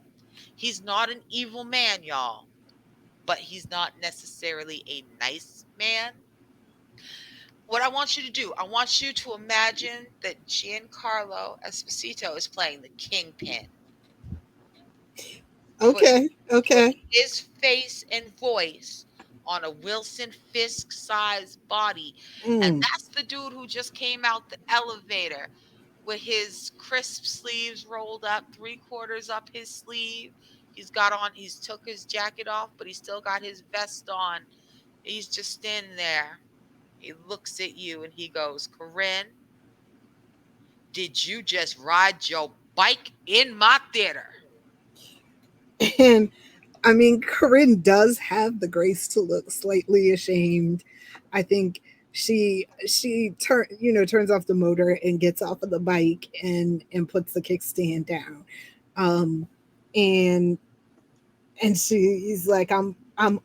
He's not an evil man, y'all, but he's not necessarily a nice man. What I want you to do, I want you to imagine that Giancarlo Esposito is playing the kingpin, putting Okay, okay. his face and voice on a Wilson Fisk sized body. And Mm. that's the dude who just came out the elevator with his crisp sleeves rolled up, three quarters up his sleeve. He's took his jacket off, but he's still got his vest on. He's just standing there. He looks at you and he goes, Corinne, did you just ride your bike in my theater? And I mean, Corinne does have the grace to look slightly ashamed. I think turns off the motor and gets off of the bike and puts the kickstand down. Um, and and she's like, I'm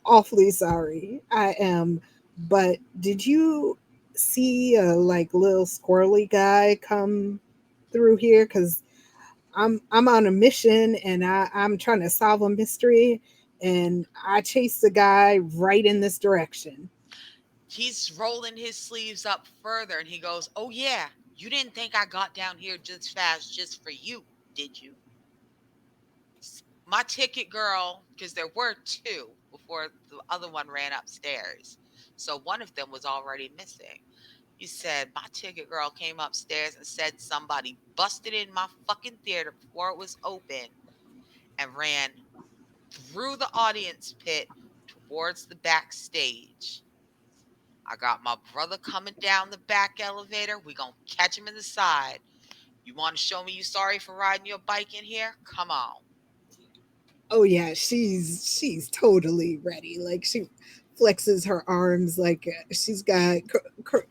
awfully sorry. I am. But did you see a like little squirrely guy come through here? Because I'm on a mission and I'm trying to solve a mystery, and I chased the guy right in this direction. He's rolling his sleeves up further and he goes, oh, yeah, you didn't think I got down here just fast just for you, did you? My ticket girl, because there were two before the other one ran upstairs. So one of them was already missing. He said, my ticket girl came upstairs and said somebody busted in my fucking theater before it was open and ran through the audience pit towards the backstage. I got my brother coming down the back elevator. We gonna catch him in the side. You want to show me you sorry for riding your bike in here? Come on. Oh yeah, she's totally ready. Like she flexes her arms like she's got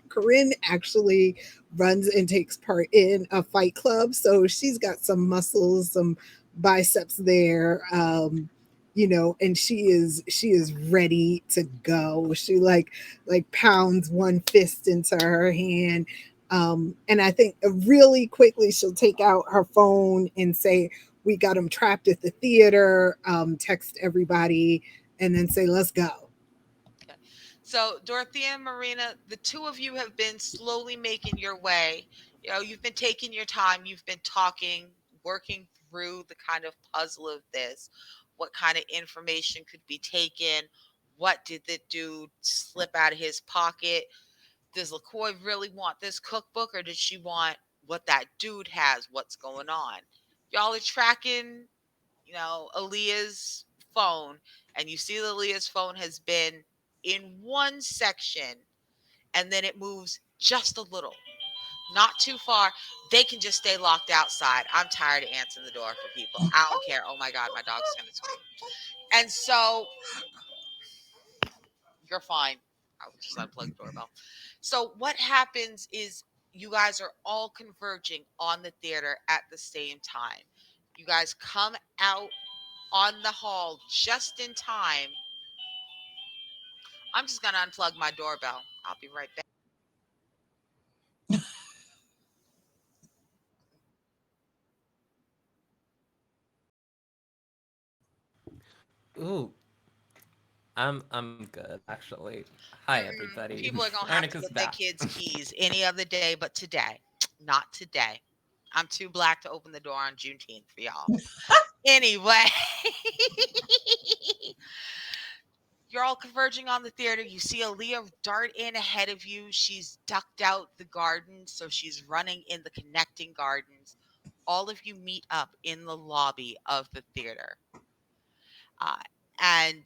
Corinne actually runs and takes part in a fight club, so she's got some muscles, some biceps there. And she is ready to go. She like pounds one fist into her hand. And I think really quickly she'll take out her phone and say, we got them trapped at the theater, text everybody, and then say, let's go. Okay. So, Dorothea and Marina, the two of you have been slowly making your way. You've been taking your time, you've been talking, working through the kind of puzzle of this. What kind of information could be taken? What did the dude slip out of his pocket? Does LaCoy really want this cookbook or does she want what that dude has? What's going on? Y'all are tracking, Aaliyah's phone, and you see that Aaliyah's phone has been in one section and then it moves just a little, not too far. They can just stay locked outside. I'm tired of answering the door for people. I don't care. Oh my God, my dog's going to scream. And so you're fine. I will just unplug the doorbell. So what happens is you guys are all converging on the theater at the same time. You guys come out on the hall just in time. I'm just gonna unplug my doorbell. I'll be right back. Ooh, I'm good actually. Hi everybody. People are gonna have to Arnica's get their back. kids' keys any other day but today. Not today. I'm too black to open the door on Juneteenth for y'all. Anyway, you're all converging on the theater. You see Aaliyah dart in ahead of you. She's ducked out the garden, so she's running in the connecting gardens. All of you meet up in the lobby of the theater. Uh, and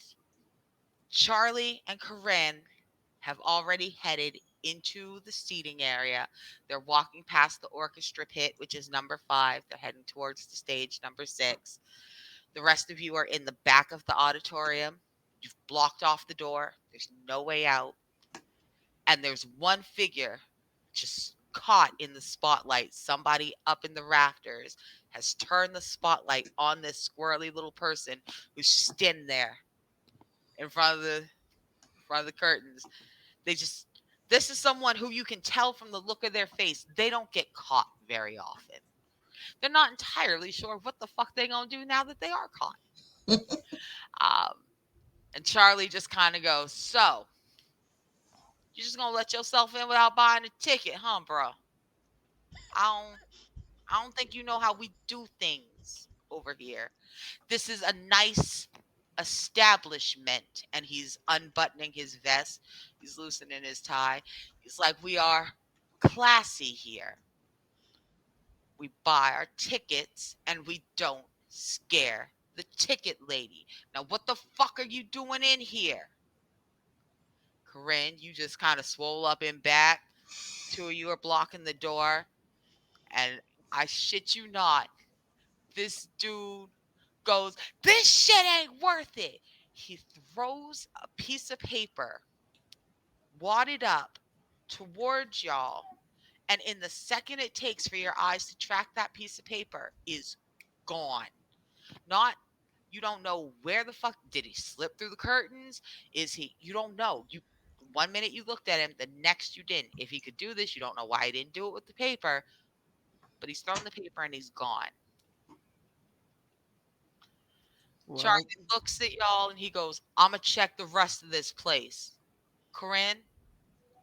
Charlie and Corinne have already headed into the seating area. They're walking past the orchestra pit, which is number 5. They're heading towards the stage, number 6. The rest of you are in the back of the auditorium. You've blocked off the door. There's no way out. And there's one figure just caught in the spotlight. Somebody up in the rafters has turned the spotlight on this squirrely little person who's standing there in front of the curtains. They just this is someone who you can tell from the look of their face, they don't get caught very often. They're not entirely sure what the fuck they gonna do now that they are caught. Um, and Charlie just kind of goes, so You just gonna let yourself in without buying a ticket, huh, bro? I don't I don't think you know how we do things over here. This is a nice establishment. And he's unbuttoning his vest. He's loosening his tie. He's like, we are classy here. We buy our tickets and we don't scare the ticket lady. Now, what the fuck are you doing in here? Corinne, you just kind of swole up in back. Two of you are blocking the door. And I shit you not, this dude goes, this shit ain't worth it. He throws a piece of paper, wadded up towards y'all. And in the second it takes for your eyes to track that piece of paper, is gone. Not, you don't know where the fuck did he slip through the curtains? Is he, you don't know. You, one minute you looked at him, the next you didn't. If he could do this, you don't know why he didn't do it with the paper, but he's thrown the paper and he's gone. Charlie Well, looks at y'all and he goes, I'ma check the rest of this place. Corinne,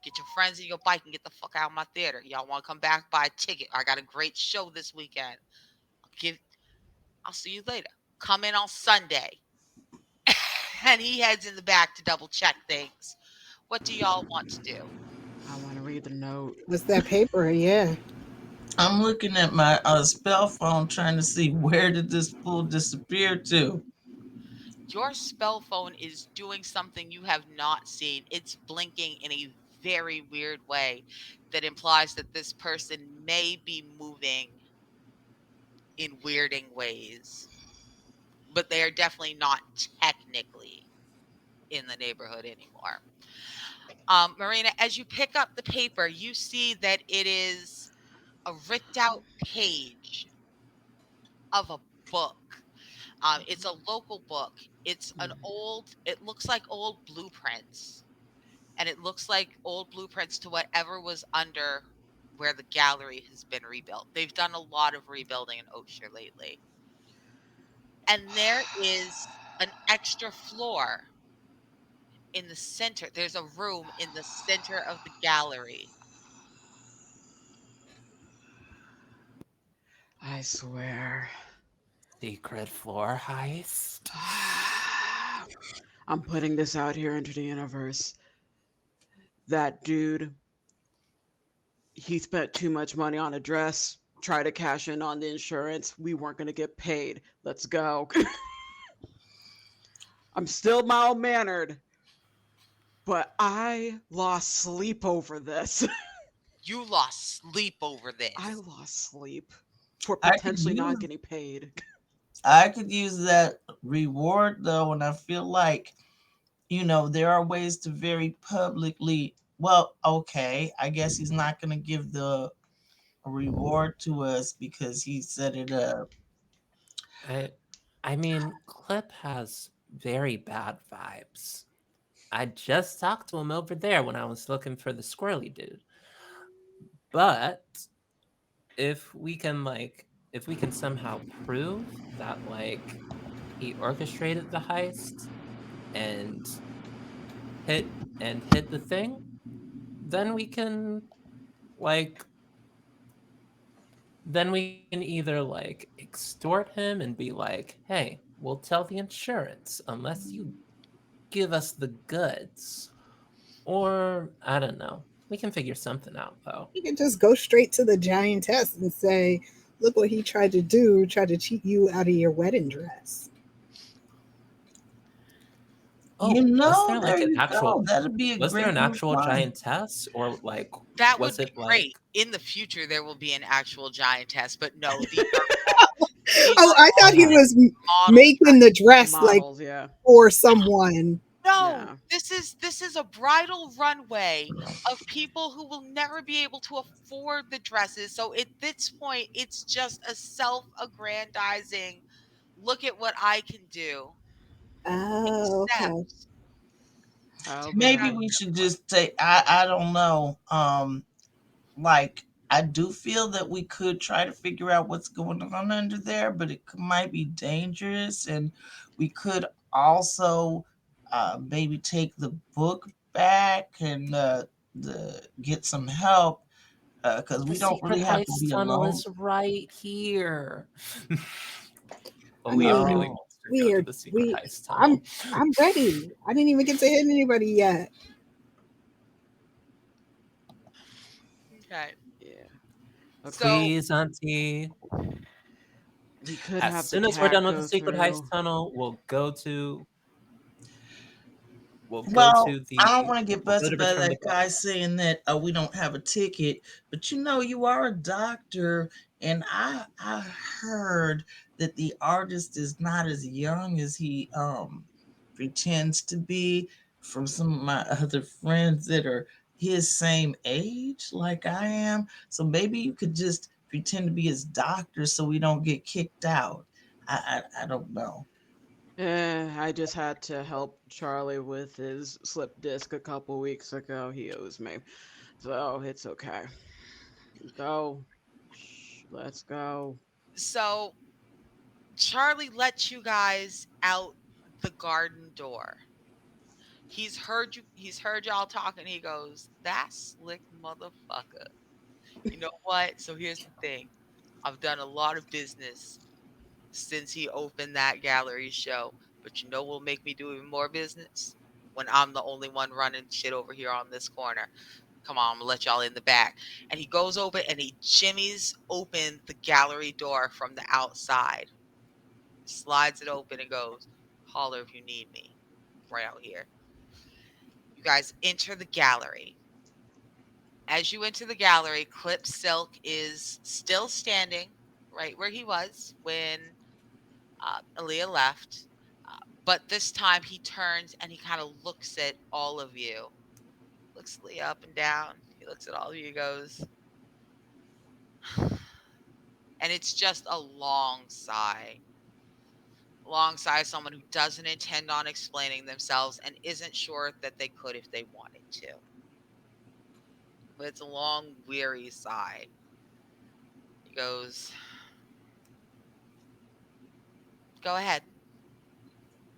get your friends and your bike and get the fuck out of my theater. Y'all wanna come back, buy a ticket. I got a great show this weekend. Give I'll see you later. Come in on Sunday. And he heads in the back to double check things. What do y'all want to do? I want to read the note. What's that paper? Yeah. I'm looking at my spell phone trying to see where did this fool disappear to. Your spell phone is doing something you have not seen. It's blinking in a very weird way that implies that this person may be moving in weirding ways, but they are definitely not technically in the neighborhood anymore. Marina, as you pick up the paper, you see that it is a ripped out page of a book. It's a local book. It's an old, it looks like old blueprints. And it looks like old blueprints to whatever was under where the gallery has been rebuilt. They've done a lot of rebuilding in Oshire lately. And there is an extra floor in the center. There's a room in the center of the gallery. I swear. Secret floor heist. I'm putting this out here into the universe. That dude, he spent too much money on a dress, tried to cash in on the insurance. We weren't going to get paid. Let's go. I'm still mild mannered, but I lost sleep over this. You lost sleep over I this. lost sleep for I could potentially not use getting paid. I could use that reward though, and I feel like there are ways to very publicly. Well, okay, I guess he's not going to give the reward to us because he set it up. I I mean, Clip has very bad vibes. I just talked to him over there when I was looking for the squirrely dude. But if we can somehow prove that he orchestrated the heist and hit the thing, then like we can either extort him and be like, "Hey, we'll tell the insurance unless you give us the goods." Or I don't know. We can figure something out though. You can just go straight to the giantess and say, look what he tried to do, tried to cheat you out of your wedding dress. There you go. That'd be a was there great an actual reply. giantess, or That would was be it great. like In the future, there will be an actual giantess, but no, these are Oh, I all thought he uh was model. making the dress like Models, yeah. for someone. No, Yeah. this is a bridal runway of people who will never be able to afford the dresses. So at this point, it's just a self-aggrandizing. Look at what I can do. Oh, okay. Except Oh, stick Maybe around boy. we here should for just take. I don't know. Like I do feel that we could try to figure out what's going on under there, but might be dangerous, and we could also maybe take the book back and get some help because The we don't secret really have to heist be tunnel alone. is right here. I Aaliyah really mean, Oh, wants to go we to are the secret we. heist I'm tunnel. I'm ready. I didn't even get to hit anybody yet. Okay. Yeah. Okay. So Please, Auntie. We could As have the soon as we're cat done with the go secret heist through. tunnel, we'll go well, to I don't the want to get we'll go to busted by return the that guy book. saying that we don't have a ticket, but you know you are a doctor, and I heard that the artist is not as young as he pretends to be from some of my other friends that are his same age like I am. So maybe you could just pretend to be his doctor so we don't get kicked out. I don't know. I just had to help Charlie with his slip disc a couple weeks ago. He owes me. So it's okay. Go. Shh, let's go. so Charlie lets you guys out the garden door. He's heard y'all talking. He goes, "That slick motherfucker." You know what? So here's the thing. I've done a lot of business since he opened that gallery show. But you know what'll make me do even more business? When I'm the only one running shit over here on this corner. Come on, I'm gonna let y'all in the back. And he goes over and he jimmies open the gallery door from the outside, slides it open and goes, "Holler if you need me." Right out here. You guys enter the gallery. As you enter the gallery, Clip Silk is still standing right where he was when Aaliyah left. But this time he turns and he kind of looks at all of you, looks Leah up and down. He looks at all of you, he goes, and it's just a long sigh. Alongside someone who doesn't intend on explaining themselves and isn't sure that they could if they wanted to. But it's a long, weary sigh. He goes, "Go ahead.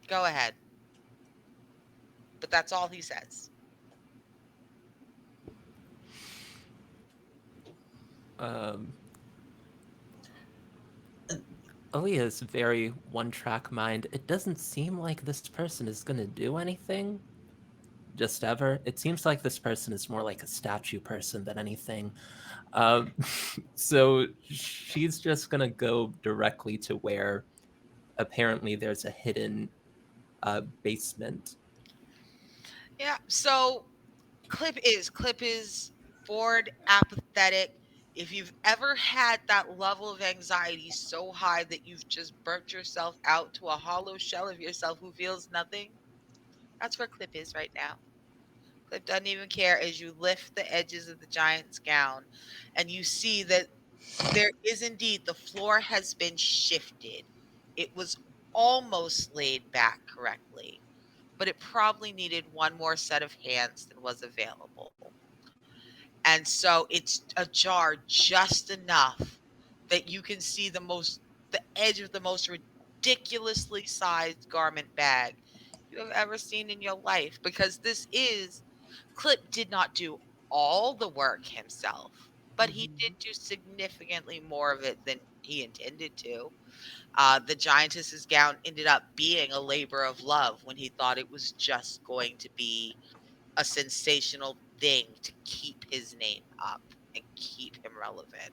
Go ahead." But that's all he says. Um, Aaliyah's very one-track mind. It doesn't seem like this person is gonna do anything. Just ever. It seems like this person is more like a statue person than anything. Um, so she's just gonna go directly to where apparently there's a hidden basement. Yeah. So Clip is bored, apathetic. If you've ever had that level of anxiety so high that you've just burnt yourself out to a hollow shell of yourself who feels nothing, that's where Clip is right now. Clip doesn't even care as you lift the edges of the giant's gown and you see that there is indeed the floor has been shifted. It was almost laid back correctly, but it probably needed one more set of hands than was available. And so it's ajar just enough that you can see the edge of the most ridiculously sized garment bag you have ever seen in your life, because this is Clip did not do all the work himself, but he did Mhm. do significantly more of it than he intended to. The giantess's gown ended up being a labor of love when he thought it was just going to be a sensational thing to keep his name up and keep him relevant.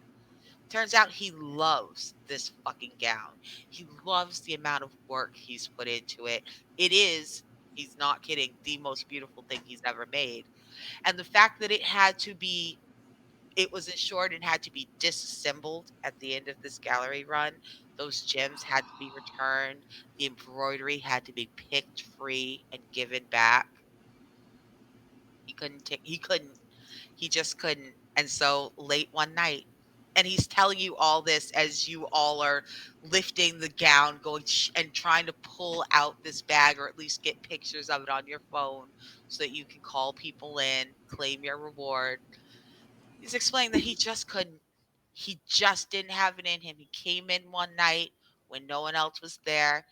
Turns out he loves this fucking gown. He loves the amount of work he's put into it. It is, he's not kidding, the most beautiful thing he's ever made. And the fact that it was insured and had to be disassembled at the end of this gallery run. Those gems had to be returned. The embroidery had to be picked free and given back. He just couldn't. And so late one night, and he's telling you all this as you all are lifting the gown, going and trying to pull out this bag or at least get pictures of it on your phone so that you can call people in, claim your reward. He's explaining that he just couldn't. He just didn't have it in him. He came in one night when no one else was there.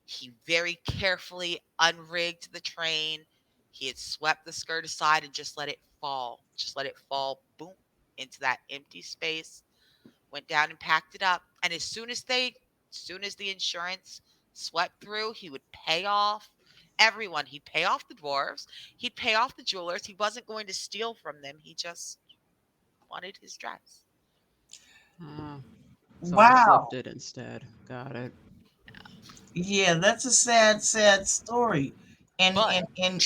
He very carefully unrigged the train. He had swept the skirt aside and just let it fall. Just let it fall, boom, into that empty space. Went down and packed it up. And as soon as the insurance swept through, he would pay off everyone. He'd pay off the dwarves. He'd pay off the jewelers. He wasn't going to steal from them. He just wanted his dress. Ah, so he flipped Wow. it instead. Got it. Yeah, that's a sad, sad story. And But and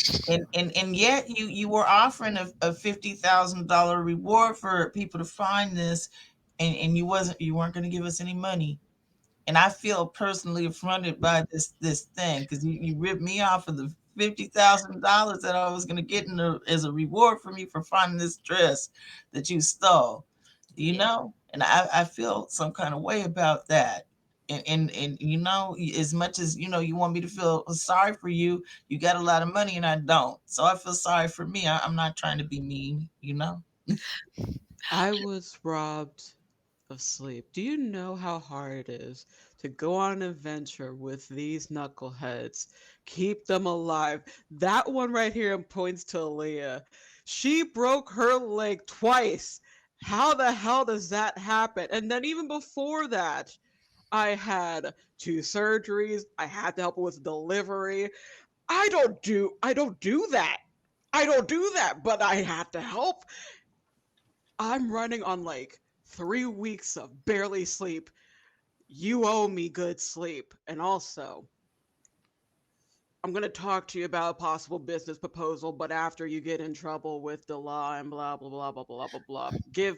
and and yet you were offering a $50,000 reward for people to find this, and you weren't going to give us any money. And I feel personally affronted by this thing because you ripped me off of the $50,000 that I was going to get as a reward for me for finding this dress that you stole, yeah. and I feel some kind of way about that. And as much as you want me to feel sorry for you, you got a lot of money and I don't, so I feel sorry for me. I'm not trying to be mean. I was robbed of sleep. Do you know how hard it is to go on an adventure with these knuckleheads? Keep them alive. That one right here points to Aaliyah. She broke her leg twice. How the hell does that happen? And then even before that, I had two surgeries. I had to help with delivery. I don't do that. I don't do that, but I had to help. I'm running on like 3 weeks of barely sleep. You owe me good sleep. And also, I'm going to talk to you about a possible business proposal, but after you get in trouble with the law and blah, blah, blah, blah, blah, blah, blah. Give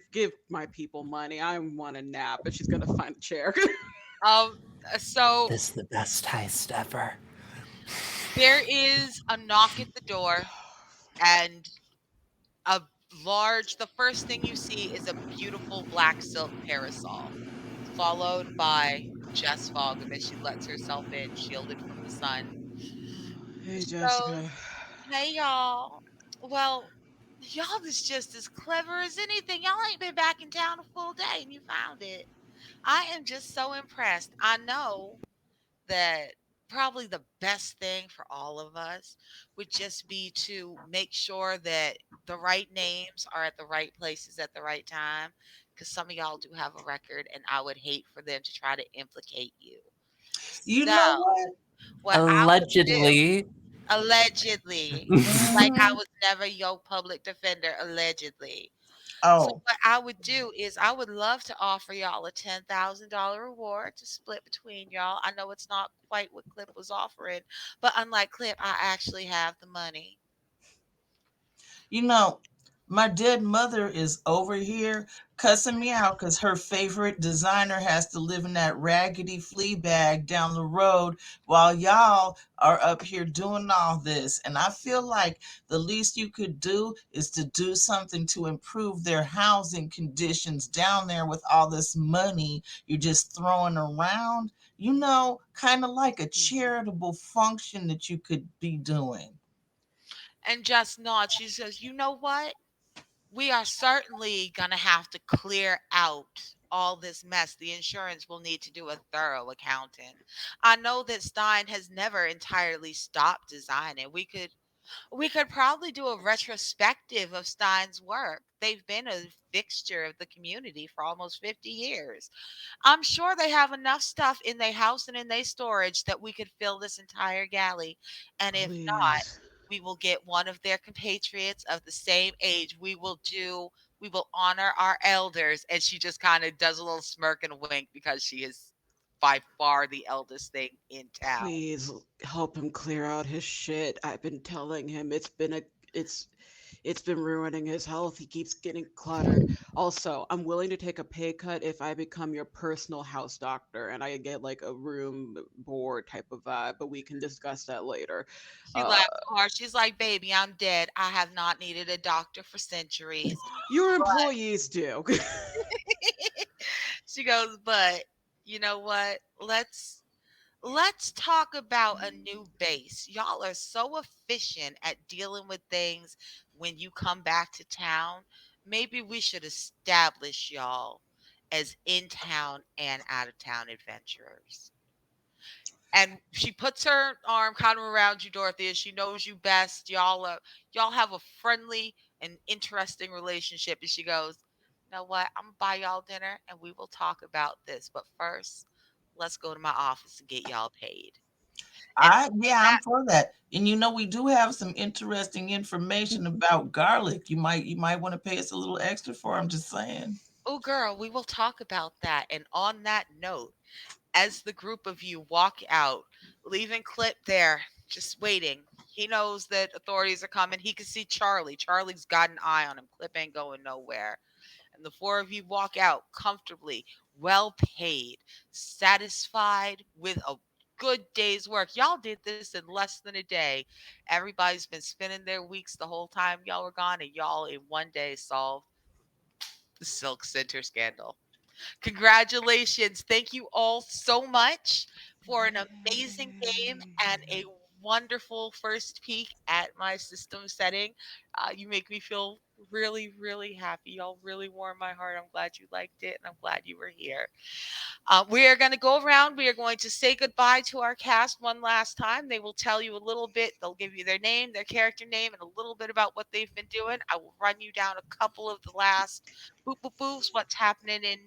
my people money. I want a nap. And she's going to find a chair. Um, so This is the best heist ever. there is a knock at the door, and a the first thing you see is a beautiful black silk parasol, followed by Jess Fogum as she lets herself in, shielded from the sun. Hey, She goes, Jessica. "Hey, y'all. Well, y'all is just as clever as anything. Y'all ain't been back in town a full day and you found it. I am just so impressed. I know that probably the best thing for all of us would just be to make sure that the right names are at the right places at the right time, because some of y'all do have a record and I would hate for them to try to implicate you. You So, know what? what I would do, Allegedly. allegedly, like I Hmm. was never your public defender, allegedly. So Oh, what I would do is I would love to offer y'all a $10,000 reward to split between y'all. I know it's not quite what Clip was offering, but unlike Clip, I actually have the money. you know, my dead mother is over here cussing me out because her favorite designer has to live in that raggedy flea bag down the road while y'all are up here doing all this. And I feel like the least you could do is to do something to improve their housing conditions down there with all this money you're just throwing around. Kind of like a charitable function that you could be doing. And just nod. She says, "You know what? We are certainly going to have to clear out all this mess. The insurance will need to do a thorough accounting. I know that Stein has never entirely stopped designing. We could probably do a retrospective of Stein's work. They've been a fixture of the community for almost 50 years. I'm sure they have enough stuff in their house and in their storage that we could fill this entire galley. And if not, Please. we will get one of their compatriots of the same age. We will honor our elders." And she just kind of does a little smirk and wink because she is by far the eldest thing in town. Please help him clear out his shit. I've been telling him it's been ruining his health. He keeps getting cluttered. Also, I'm willing to take a pay cut if I become your personal house doctor and I get like a room board type of vibe, but we can discuss that later. She Uh, laughs hard. She's like, "Baby, I'm dead. I have not needed a doctor for centuries." your employees do. She goes, "But you know what? Let's talk about a new base. Y'all are so efficient at dealing with things when you come back to town. Maybe we should establish y'all as in town and out of town adventurers." And she puts her arm kind of around you, Dorothy, as she knows you best. Y'all have a friendly and interesting relationship. And she goes, "You know what? I'm gonna buy y'all dinner, and we will talk about this. But first, let's go to my office and get y'all paid." And Yeah, I'm that, for that. And we do have some interesting information about garlic. You might want to pay us a little extra for. I'm just saying. oh girl, we will talk about that. And on that note, as the group of you walk out, leaving Clip there, just waiting. He knows that authorities are coming. He can see Charlie. Charlie's got an eye on him. Clip ain't going nowhere. And the four of you walk out comfortably, well paid, satisfied with a good day's work. Y'all did this in less than a day. Everybody's been spending their weeks the whole time y'all were gone, and y'all in one day solved the Silk Center scandal. Congratulations. Thank you all so much for an amazing game and a wonderful first peek at my system setting. You make me feel really, really happy. Y'all really warm my heart. I'm glad you liked it and I'm glad you were here. We are going to go around. We are going to say goodbye to our cast one last time. They will tell you a little bit. They'll give you their name, their character name, and a little bit about what they've been doing. I will run you down a couple of the last boop boop boops, what's happening in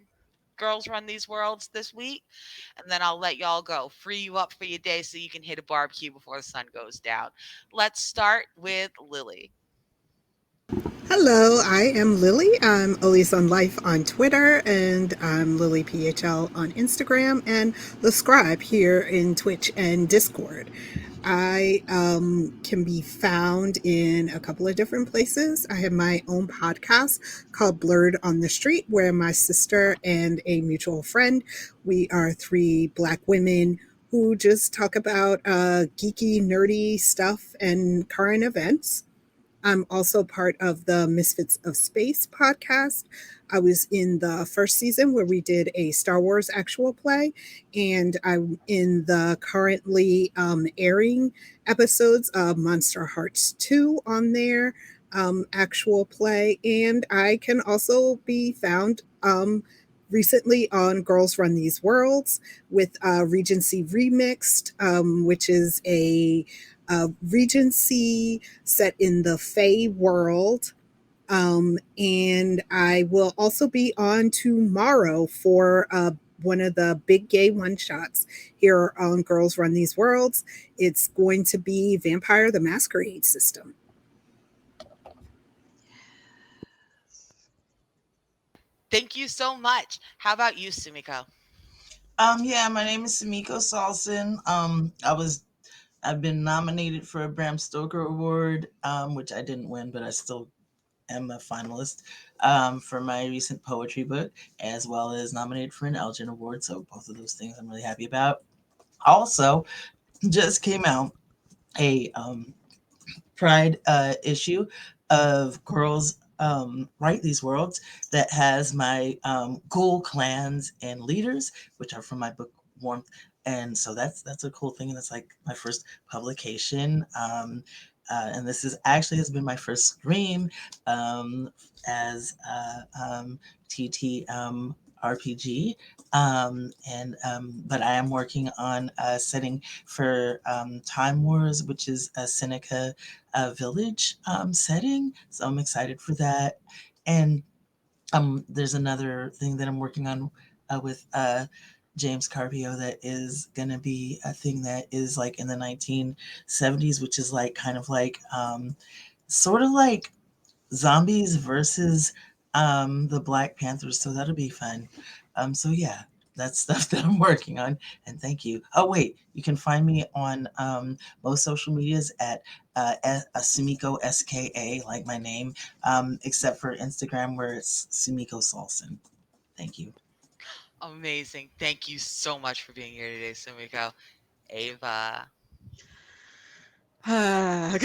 Girls Run These Worlds this week, and then I'll let y'all go. Free you up for your day so you can hit a barbecue before the sun goes down. Let's start with Lily. Hello, I am Lily. I'm Elise on Life on Twitter, and I'm Lily PHL on Instagram, and the Scribe here in Twitch and Discord. I can be found in a couple of different places. I have my own podcast called Blurred on the Street, where my sister and a mutual friend, we are three Black women who just talk about geeky, nerdy stuff and current events. I'm also part of the Misfits of Space podcast. I was in the first season where we did a Star Wars actual play, and I'm in the currently airing episodes of Monster Hearts 2 on there, actual play. And I can also be found recently on Girls Run These Worlds with Regency Remixed, which is a Regency set in the Fae world. And I will also be on tomorrow for one of the big gay one shots here on Girls Run These Worlds. It's going to be Vampire the Masquerade System. Thank you so much. How about you, Sumiko? Yeah, my name is Samiko Salson. I've been nominated for a Bram Stoker Award, which I didn't win, but I still am a finalist for my recent poetry book, as well as nominated for an Elgin Award. So both of those things I'm really happy about. Also, just came out a Pride issue of Girls Write These Worlds that has my ghoul clans and leaders, which are from my book Warmth. And so that's a cool thing. And it's like my first publication. And this is actually has been my first stream as TTRPG. But I am working on a setting for Time Wars, which is a Seneca village setting. So I'm excited for that. And there's another thing that I'm working on with James Carpio that is going to be a thing that is like in the 1970s, which is like kind of like sort of like zombies versus the Black Panthers. So that'll be fun. So yeah, that's stuff that I'm working on. And thank you. Oh wait, you can find me on most social medias at Sumiko SKA, like my name, except for Instagram where it's Sumiko Salson. Thank you. Amazing. Thank you so much for being here today, Sumiko. Ava. Ah,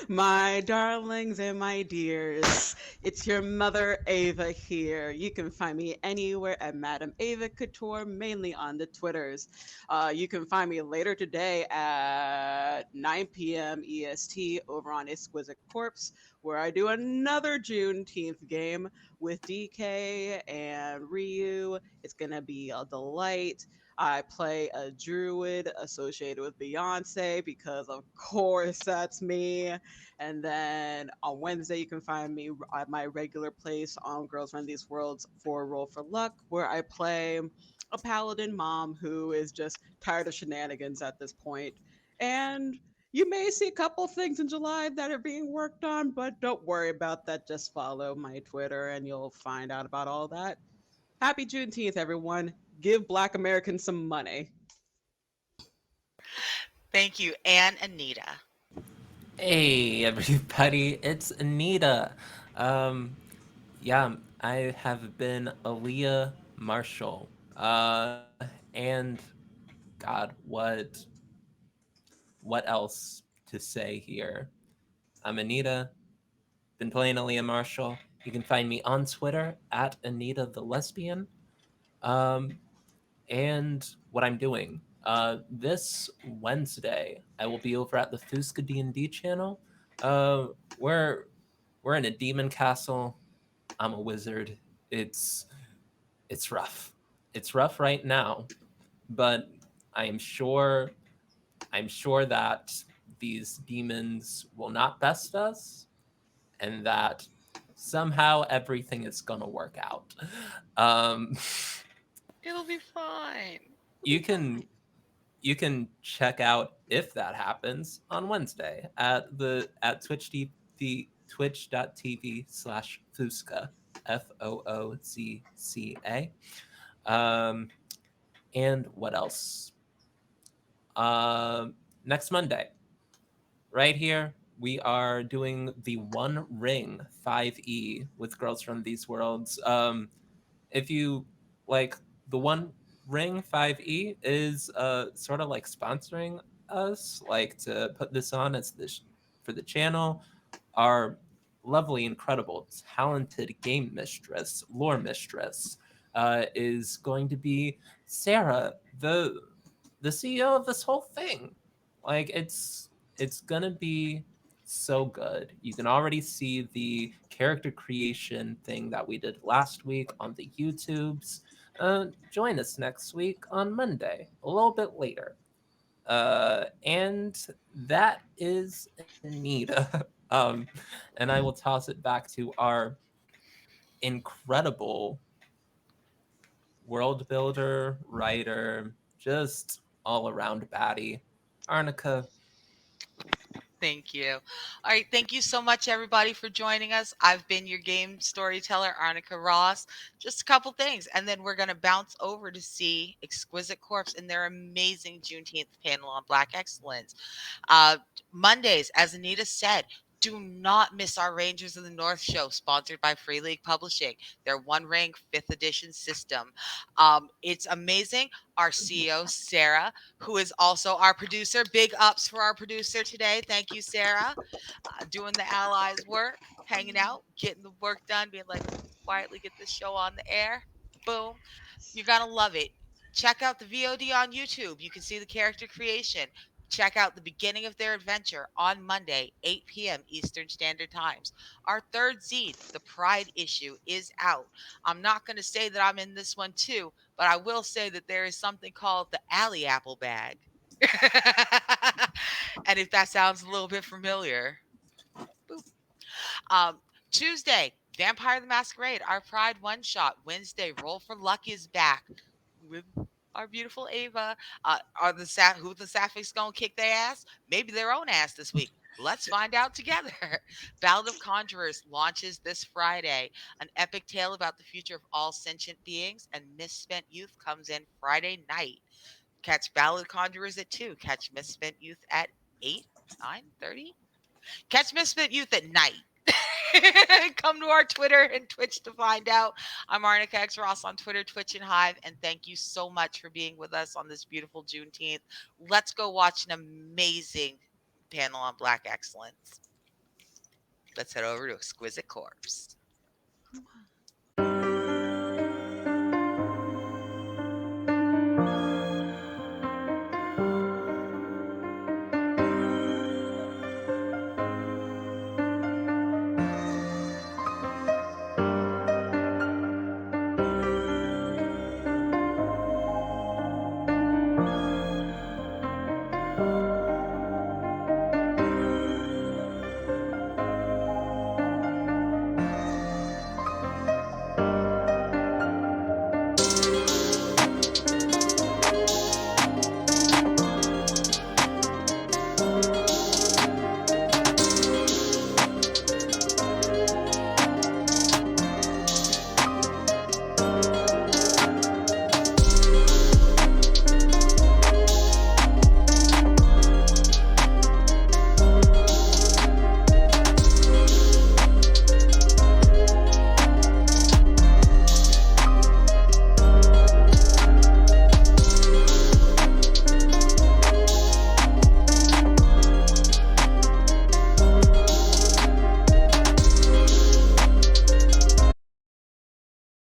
my darlings and my dears, it's your mother Ava here. You can find me anywhere at Madam Ava Couture, mainly on the Twitters. You can find me later today at 9 p.m. EST over on Exquisite Corpse, where I do another Juneteenth game with DK and Ryu. It's gonna be a delight. I play a druid associated with Beyonce because, of course, that's me. And then on Wednesday, you can find me at my regular place on Girls Run These Worlds for Roll for Luck, where I play a paladin mom who is just tired of shenanigans at this point. And you may see a couple things in July that are being worked on, but don't worry about that. Just follow my Twitter and you'll find out about all that. Happy Juneteenth, everyone. Give Black Americans some money. Thank you, and Anita. Hey, everybody, it's Anita. Um, yeah, I have been Aaliyah Marshall. And God, what else to say here? I'm Anita, been playing Aaliyah Marshall. You can find me on Twitter at Anita the Lesbian. Um, and what I'm doing. This Wednesday, I will be over at the Fusca D&D channel. Uh, we're we're in a demon castle. I'm a wizard. It's it's rough. It's rough right now, but I am sure I'm sure that these demons will not best us, and that somehow everything is gonna work out. Um, It'll be fine. It'll you be can fine. you can check out if that happens on Wednesday at twitch.tv/Fusca FOOCCA. Um, and what else? Next Monday, right here, we are doing the One Ring 5e with Girls from These Worlds. If you like, the One Ring 5e is sort of like sponsoring us, like to put this on as this for the channel. Our lovely, incredible, talented game mistress, lore mistress, is going to be Sarah, the CEO of this whole thing. Like it's gonna be so good. You can already see the character creation thing that we did last week on the YouTubes. Join us next week on Monday, a little bit later. And that is Anita. And I will toss it back to our incredible world builder, writer, just all around baddie, Arnica. Thank you. All right. Thank you so much, everybody, for joining us. I've been your game storyteller, Arnica Ross. Just a couple things. And then we're going to bounce over to see Exquisite Corpse in their amazing Juneteenth panel on Black Excellence. Uh, Mondays, as Anita said, do not miss our Rangers of the North show, sponsored by Free League Publishing, their One Ring 5th edition system. It's amazing. Our CEO, Sarah, who is also our producer, big ups for our producer today. Thank you, Sarah. Doing the allies work, hanging out, getting the work done, being like, let's quietly get this show on the air. Boom. You're going to love it. Check out the VOD on YouTube. You can see the character creation. Check out the beginning of their adventure on Monday, 8 p.m. Eastern Standard Times. Our third zine, the Pride issue, is out. I'm not going to say that I'm in this one too, but I will say that there is something called the Alley Apple bag. And if that sounds a little bit familiar, boop. Um, Tuesday, Vampire the Masquerade, our Pride one shot. Wednesday, Roll for Luck is back with our beautiful Ava. Are who the Sapphics gonna kick their ass? Maybe their own ass this week. Let's find out together. Ballad of Conjurers launches this Friday. An epic tale about the future of all sentient beings, and Misspent Youth comes in Friday night. Catch Ballad of Conjurers at 2. Catch Misspent Youth at 8, 9:30. Catch Misfit Youth at night. Come to our Twitter and Twitch to find out. I'm Arnica X Ross on Twitter, Twitch, and Hive. And thank you so much for being with us on this beautiful Juneteenth. Let's go watch an amazing panel on Black Excellence. Let's head over to Exquisite Corpse.